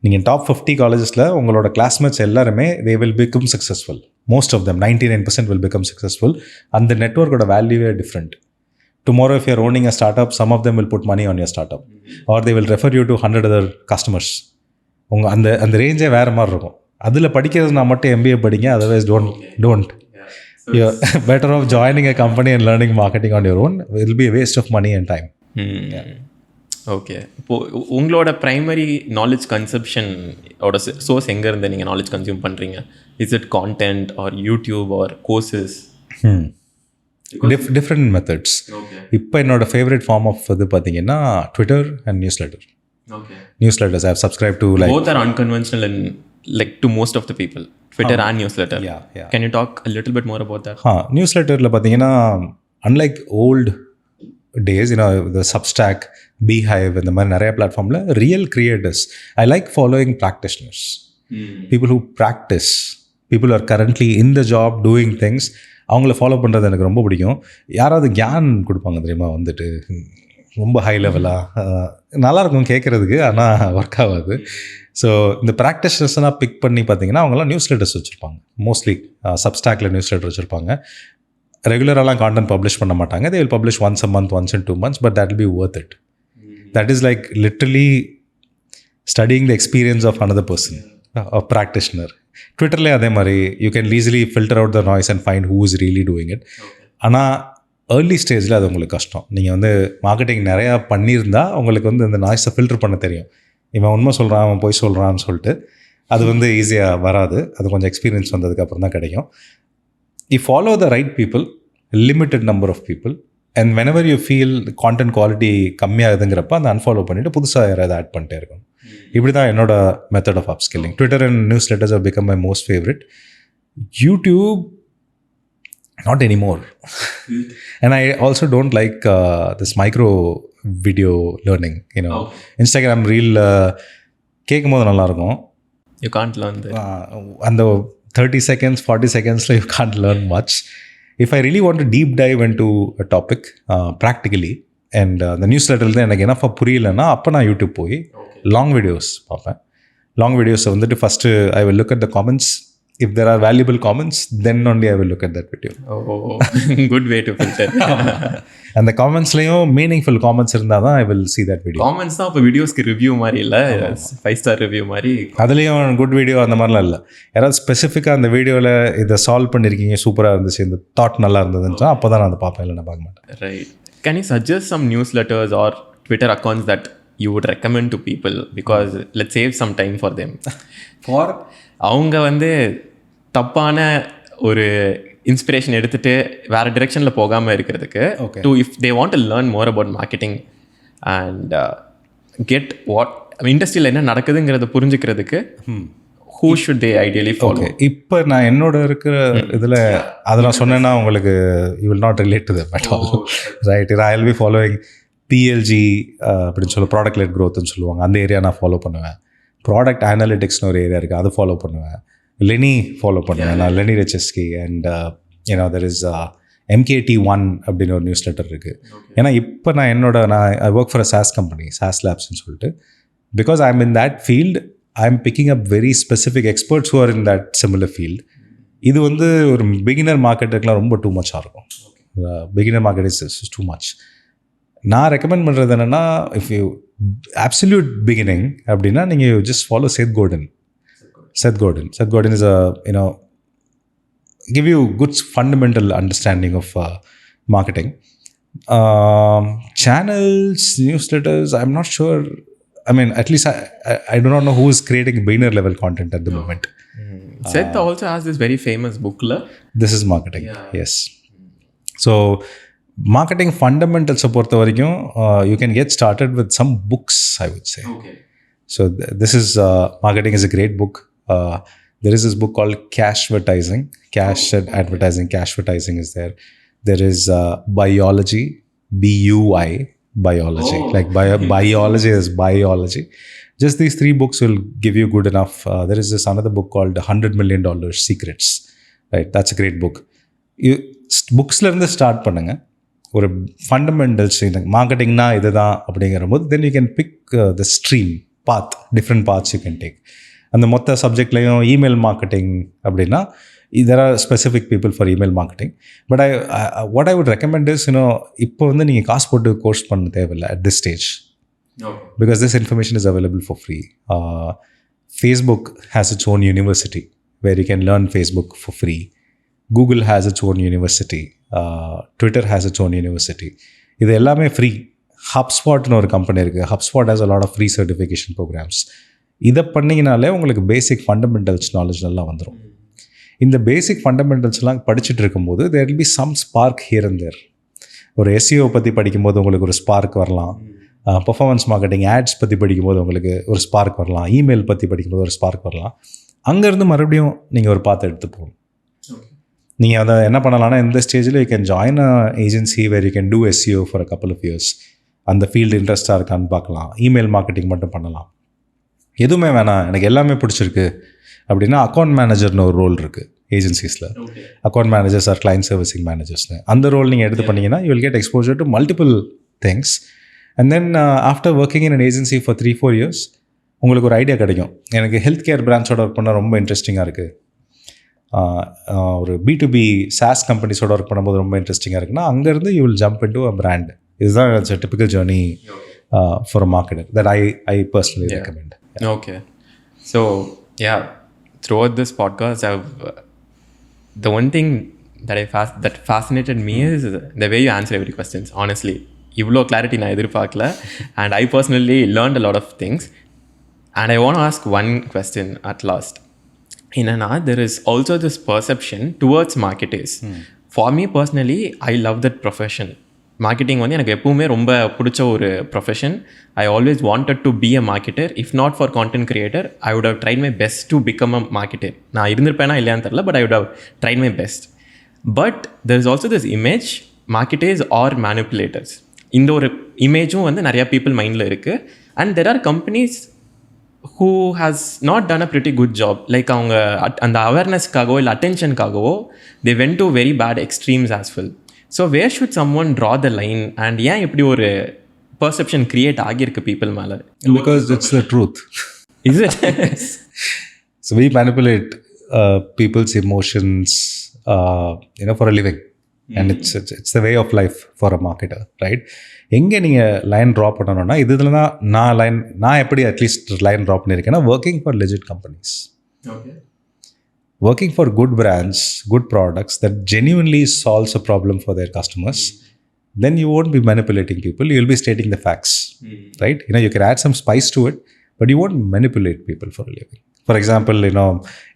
நீங்கள் டாப் 50 காலேஜஸில் உங்களோட கிளாஸ்மேட்ஸ் எல்லாருமே they will become successful. Most of them, 99% will become successful. அந்த நெட்வொர்க்கோட வேல்யூவே different. Tomorrow if you're owning a startup, some of them will put money on your startup or they will refer you to 100 other customers. உங்கள் அந்த ரேஞ்சே வேறு மாதிரி இருக்கும். அதில் படிக்கிறதுனா மட்டும் MBA படிங்க, otherwise don't. You're better off joining a company and learning marketing on your own. It will be a waste of money and time. Okay. இப்போது உங்களோட ப்ரைமரி நாலேஜ் கன்சப்ஷனோட சோர்ஸ் எங்கேருந்து நீங்கள் நாலேஜ் கன்சியூம் பண்ணுறீங்க? Is it content or YouTube or courses? Different methods. இப்போ என்னோட ஃபேவரட் ஃபார்ம் ஆஃப் இது பார்த்தீங்கன்னா Twitter and newsletter. Newsletters I have subscribed to, like both are unconventional and like to most of the people, Twitter and newsletter. Yeah. Can you talk a little bit more about that? Newsletterல பார்த்தீங்கன்னா unlike old days, the Substack, Beehive இந்த மாதிரி நிறைய பிளாட்ஃபார்மில் real creators. I like following practitioners, people who practice, people who are currently in the job doing things. அவங்கள ஃபாலோ பண்ணுறது எனக்கு ரொம்ப பிடிக்கும். யாராவது கியான் கொடுப்பாங்க தெரியுமா, வந்துட்டு ரொம்ப ஹை லெவலாக நல்லாயிருக்கும் கேட்குறதுக்கு, ஆனால் ஒர்க் ஆகாது. ஸோ இந்த ப்ராக்டிஷனர்ஸ்லாம் பிக் பண்ணி பார்த்தீங்கன்னா அவங்களாம் நியூஸ்லெட்டர்ஸ் வச்சுருப்பாங்க. மோஸ்ட்லி சப்ஸ்டாக்கில் நியூஸ்லெட்டர் வச்சுருப்பாங்க. ரெகுலராலாம் கான்டென்ட் பப்ளிஷ் பண்ண மாட்டாங்க. they will publish once a month, once in 2 months, but that will be worth it. That is like literally studying the experience of another person, a practitioner. ட்விட்டர்லேயே அதே மாதிரி you can easily filter out the noise and find who is really doing it. ஆனால் ஏர்லி ஸ்டேஜில் அது உங்களுக்கு கஷ்டம். நீங்கள் வந்து மார்க்கெட்டிங் நிறையா பண்ணியிருந்தால் உங்களுக்கு வந்து இந்த நாய்ஸை ஃபில்டர் பண்ண தெரியும். இவன் உண்மை சொல்கிறான், அவன் போய் சொல்கிறான்னு சொல்லிட்டு அது வந்து ஈஸியாக வராது. அது கொஞ்சம் எக்ஸ்பீரியன்ஸ் வந்ததுக்கப்புறம் தான் கிடைக்கும். You follow the right people, limited number of people, and whenever you feel content quality கம்மியாகுதுங்கிறப்ப அந்த அன்ஃபாலோ பண்ணிவிட்டு புதுசாக யாராவது ஆட் பண்ணிட்டே இருக்கும். இப்படி தான் என்னோட method of upskilling. Twitter and newsletters have become my most favorite. YouTube, not anymore. And I also don't like this micro video learning, Instagram reel கேட்கும் போது நல்லாயிருக்கும். You can't learn that. அந்த 30 seconds, 40 seconds, you can't learn much. If I really want to deep dive into a topic practically, and the newsletter தான் எனக்கு என்ன புரியலன்னா அப்போ நான் யூடியூப் போய் லாங் வீடியோஸ் பார்ப்பேன். லாங் வீடியோஸை வந்துட்டு first I will look at the comments. If there are valuable comments, then only I will look at that video. Oh, good way to filter. அந்த காமெண்ட்ஸ்லேயும் மீனிங்ஃபுல் காமெண்ட்ஸ் இருந்தால் தான் I will see that video. Comments தான் இப்போ வீடியோஸ்க்கு ரிவ்யூ மாதிரி இல்லை, 5-star ரிவ்யூ மாதிரி. அதுலேயும் குட் வீடியோ அந்த மாதிரிலாம் இல்லை. யாராவது ஸ்பெசிஃபிக்காக அந்த வீடியோவில் இதை சால்வ் பண்ணியிருக்கீங்க, சூப்பராக இருந்துச்சு, இந்த தாட் நல்லா இருந்ததுன்னு அப்போ தான் நான் அதை பார்ப்பேன், இல்லை நான் பார்க்க மாட்டேன். Right. Can you suggest some newsletters or Twitter accounts that you would recommend to people? Because let's save some time for them. For அவங்க வந்து தப்பான ஒரு இன்ஸ்பிரேஷன் எடுத்துகிட்டு வேறு டிரெக்ஷனில் போகாமல் இருக்கிறதுக்கு, to if they want to learn more about marketing and get what இண்டஸ்ட்ரியில் என்ன நடக்குதுங்கிறத புரிஞ்சுக்கிறதுக்கு, who should they ideally follow? இப்போ நான் என்னோட இருக்கிற இதில் அதெல்லாம் சொன்னேன்னா உங்களுக்கு you will not relate to them at all. Right. I will be following PLG அப்படின்னு சொல்ல, ப்ராடக்ட் லெட் க்ரோத்னு சொல்லுவாங்க, அந்த ஏரியா நான் ஃபாலோ பண்ணுவேன். ப்ராடக்ட் அனாலிட்டிக்ஸ்னு ஒரு ஏரியா இருக்குது, அதை ஃபாலோ பண்ணுவேன். லெனி ஃபாலோ பண்ணுவேன் நான், Lenny Rachitsky. And there is MKT1 அப்படின்னு ஒரு நியூஸ் லெட்டர் இருக்குது. ஏன்னா இப்போ நான் I work for a SaaS company, SaaS லேப்ஸ்ன்னு சொல்லிட்டு. Because I am in that field, I am picking up very specific experts who are in that similar field. இது வந்து ஒரு பிகினர் மார்க்கெட்டுக்கெலாம் ரொம்ப டூ மச்சாக இருக்கும். Beginner market is too much. நான் ரெக்கமெண்ட் பண்ணுறது என்னென்னா, இஃப் யூ அப்சல்யூட் பிகினிங் அப்படின்னா நீங்கள் just follow Seth Godin is give you good fundamental understanding of marketing. Channels, newsletters, I'm not sure. I mean, at least I do not know who is creating beginner level content at the moment. Seth also has this very famous book. This is marketing. Yes. So marketing fundamentals பொறுத்த வரைக்கும் you can get started with some books, I would say. Okay. So this is marketing is a great book. There is this book called Cashvertising. Cashvertising is there. There is biology, BUI, biology. Like biology is biology. Just these 3 books will give you good enough. There is this another book called $100 Million Secrets. Right, that's a great book. புக்ஸ்ல இருந்து ஸ்டார்ட் பண்ணுங்க. ஒரு ஃபண்டமெண்டல்ஸ் மார்க்கெட்டிங்னா இதுதான் அப்படிங்கிற போது then you can pick the stream path, different paths you can take. அந்த மொத்த சப்ஜெக்ட்லையும் இமெயில் மார்க்கெட்டிங் அப்படின்னா there are specific people for email marketing. But what I would recommend is, இப்போ வந்து நீங்கள் காசு போட்டு கோர்ஸ் பண்ண தேவையில்லை at this stage. Okay. Because this information is available for free. Facebook has its own university where you can learn Facebook for free. Google has its own university. Twitter has its own university. இது எல்லாமே ஃப்ரீ. HubSpotனு ஒரு கம்பெனி இருக்குது. HubSpot has a lot of free certification programs. இதை பண்ணிங்கனாலே உங்களுக்கு பேசிக் ஃபண்டமெண்டல்ஸ் நாலேஜ் நல்லா வந்துடும். இந்த பேசிக் ஃபண்டமெண்டல்ஸ்லாம் படிச்சுட்டு இருக்கும்போது there will be some spark here and there. ஒரு SEO பற்றி படிக்கும்போது உங்களுக்கு ஒரு ஸ்பார்க் வரலாம். பர்ஃபார்மன்ஸ் மார்க்கெட்டிங் ஆட்ஸ் பற்றி படிக்கும்போது உங்களுக்கு ஒரு ஸ்பார்க் வரலாம். இமெயில் பற்றி படிக்கும்போது ஒரு ஸ்பார்க் வரலாம். அங்கேருந்து மறுபடியும் நீங்கள் ஒரு பாத்து எடுத்து போகணும். நீங்கள் அதை என்ன பண்ணலாம்னா இந்த ஸ்டேஜில் you can join a agency where you can do SEO for a couple of years. அந்த ஃபீல்டு இன்ட்ரெஸ்ட்டாக இருக்கான்னு பார்க்கலாம். இமெயில் மார்க்கெட்டிங் மட்டும் பண்ணலாம். எதுவுமே வேணாம், எனக்கு எல்லாமே பிடிச்சிருக்கு அப்படின்னா அக்கௌண்ட் மேனேஜர்னு ஒரு ரோல் இருக்குது ஏஜென்சிஸில். Account managers or client servicing மேனேஜர்ஸ்னு அந்த ரோல் நீங்கள் எடுத்து பண்ணிங்கன்னா you will get exposure to multiple things. And then after working in an agency for 3-4 years உங்களுக்கு ஒரு ஐடியா கிடைக்கும். எனக்கு ஹெல்த் கேர் பிரான்ச்சோட ஒர்க் பண்ணால் ரொம்ப இன்ட்ரெஸ்டிங்காக இருக்குது, ஒரு B2B SaaS கம்பெனிஸோட ஒர்க் பண்ணும்போது ரொம்ப இன்ட்ரெஸ்டிங்காக இருக்குன்னா அங்கேருந்து you will jump into a brand. இதுதான் it's a typical journey for a marketer that I personally recommend. Okay. So, yeah, throughout this podcast, the one thing that fascinated me is the way you answer every questions. Honestly, இவ்வளோ கிளாரிட்டி நான் எதிர்பார்க்கல. And I personally learned a lot of things. And I want to ask one question at last. There is also this perception towards marketers. For me personally, I love that profession. Marketing வந்து எனக்கு எப்பவுமே ரொம்ப பிடிச்ச ஒரு profession. I always wanted to be a marketer. If not for content creator, I would have tried my best to become a marketer. நான் இருந்திருப்பேனா இல்லையான்னு தெரில, but I would have tried my best. But there is also this image, marketers are manipulators. இந்த ஒரு இமேஜும் வந்து நிறையா பீப்புள் மைண்டில் இருக்குது. And there are companies who has not done a pretty good job. Like அவங்க அந்த அவேர்னஸ்க்காகவோ இல்லை அட்டென்ஷனுக்காகவோ they went to very bad extremes as well. So where should someone draw the line? And ஏன் இப்படி ஒரு perception create ஆகியிருக்கு people மேலே? Because it's the truth. Is it? So we manipulate people's emotions for a living. And it's the way of life for a marketer, right? எங்கே நீங்கள் லைன் ட்ரா பண்ணணும்னா இதில் தான் நான் எப்படி அட்லீஸ்ட் லைன் ட்ரா பண்ணியிருக்கேன்னா working for legit companies, working for good brands, good products that genuinely solves a problem for their customers, then you won't be manipulating people. You'll be stating the facts, right? You can add some spice to it, but you won't manipulate people for a living. For example,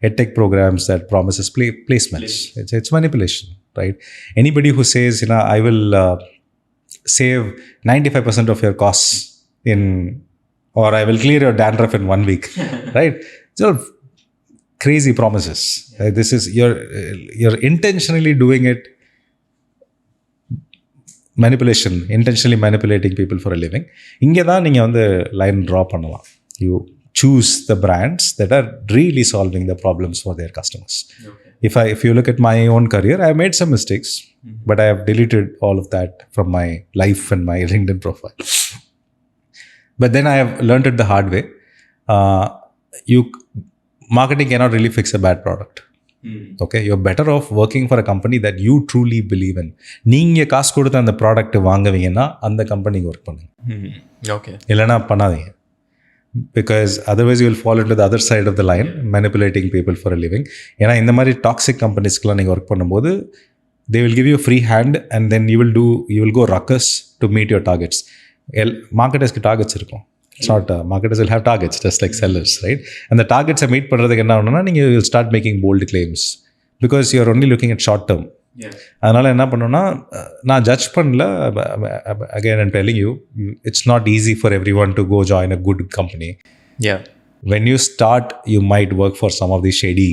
edtech programs that promises placements. It's manipulation, right? Anybody who says, I will save 95% of your costs or I will clear your dandruff in 1 week, right? So crazy promises. Yeah. This is you're intentionally doing it. Manipulation, intentionally manipulating people for a living. இங்கே தான் நீங்கள் வந்து லைன் ட்ரா பண்ணலாம். You choose the brands that are really solving the problems for their customers. Okay. If you look at my own career, I have made some mistakes, but I have deleted all of that from my life and my LinkedIn profile. But then I have learned it the hard way. Marketing cannot really fix a bad product. Okay, you're better off working for a company that you truly believe in. நீங்கள் காசு கொடுத்து அந்த ப்ராடக்ட் வாங்குவீங்கன்னா அந்த கம்பெனிக்கு ஒர்க் பண்ணுங்க. ஓகே, இல்லைன்னா பண்ணாதீங்க. because otherwise you will fall into the other side of the line, manipulating people for a living. ஏன்னா இந்த மாதிரி டாக்ஸிக் கம்பெனிஸ்க்குலாம் நீங்கள் ஒர்க் பண்ணும்போது they will give you a free hand and then you will go ruckus to meet your targets. Marketers-க்கு targets இருக்கும். It's not marketers will have targets just like sellers, right? And the targets meet பண்ணுறதுக்கு என்ன ஆகும்னா நீங்கள் will start making bold claims because you are only looking at short term. அதனால் என்ன பண்ணணும்னா நான் ஜட்ஜ் பண்ணல. Again I'm telling you, it's not easy for everyone to go join a good company. When you start you might work for some of the shady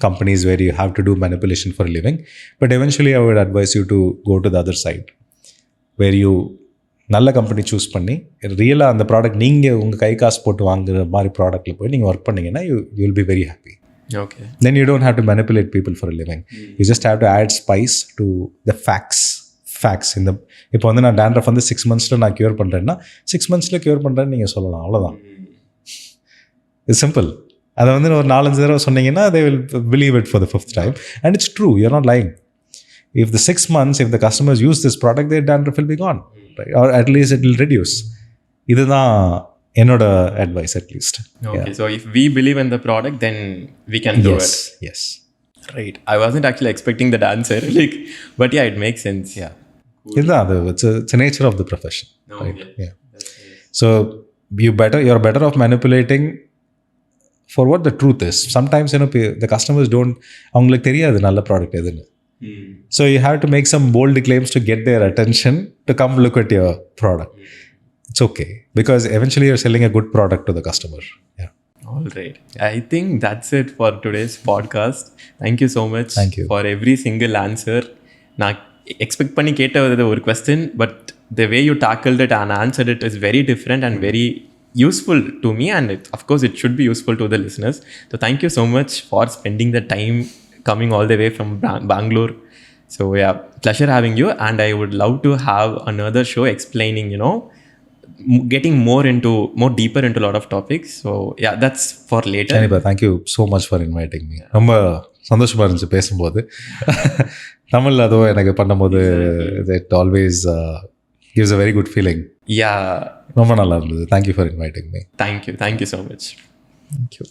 companies where you have to do manipulation for a living, but eventually I would advise you to go to the other side where you நல்ல கம்பெனி சூஸ் பண்ணி ரியலாக அந்த ப்ராடக்ட் நீங்கள் உங்கள் கை காசு போட்டு வாங்குற மாதிரி ப்ராடக்ட்டில் போய் நீங்கள் ஒர்க் பண்ணிங்கன்னா you will be very happy. Okay. Then you don't have to manipulate people for a living. You just have to add spice to the facts. இந்த இப்போ வந்து நான் dandruff வந்து 6 monthsல நான் க்யூர் பண்ணுறேன்னா 6 monthsல க்யூர் பண்ணுறேன்னு நீங்கள் சொல்லலாம், அவ்வளோதான். It's simple. அதை வந்து ஒரு 4-5 தடவை சொன்னீங்கன்னா they will believe it for the 5th time and it's true, you're not lying. If the 6 months, if the customers use this product, their dandruff will be gone, right? Or at least it will reduce. இதுதான் என்னோட advice at least. Okay, so if we believe in the product, then we can do it. Yes. Right. I wasn't actually expecting that answer, like, but yeah, it makes sense. Yeah. இதுதான் அது. It's a nature of the profession. Right? Okay. Yeah. So you're better off manipulating for what the truth is. Sometimes the customers don't, அவங்களுக்கு தெரியாது நல்ல ப்ராடக்ட் எதுன்னு. So you have to make some bold claims to get their attention to come look at your product. It's okay because eventually you're selling a good product to the customer. Yeah. All right. I think that's it for today's podcast. Thank you so much. Thank you. For every single answer. நான் எக்ஸ்பெக்ட் பண்ணி கேட்டது ஒரு question, but the way you tackled it and answered it is very different and very useful to me, and of course it should be useful to the listeners. So thank you so much for spending the time coming all the way from Bangalore. So yeah, pleasure having you, and I would love to have another show explaining, getting more deeper into a lot of topics. So yeah, that's for later. Anyway, thank you so much for inviting me. ரொம்ப சந்தோஷமா இருந்துச்சு பேசும்போது. தமிழ்ல அதோ எனக்கு பண்ணும்போது it always gives a very good feeling. Yeah. ரொம்ப நல்லா இருந்தது. Thank you for inviting me. Thank you so much. Thank you.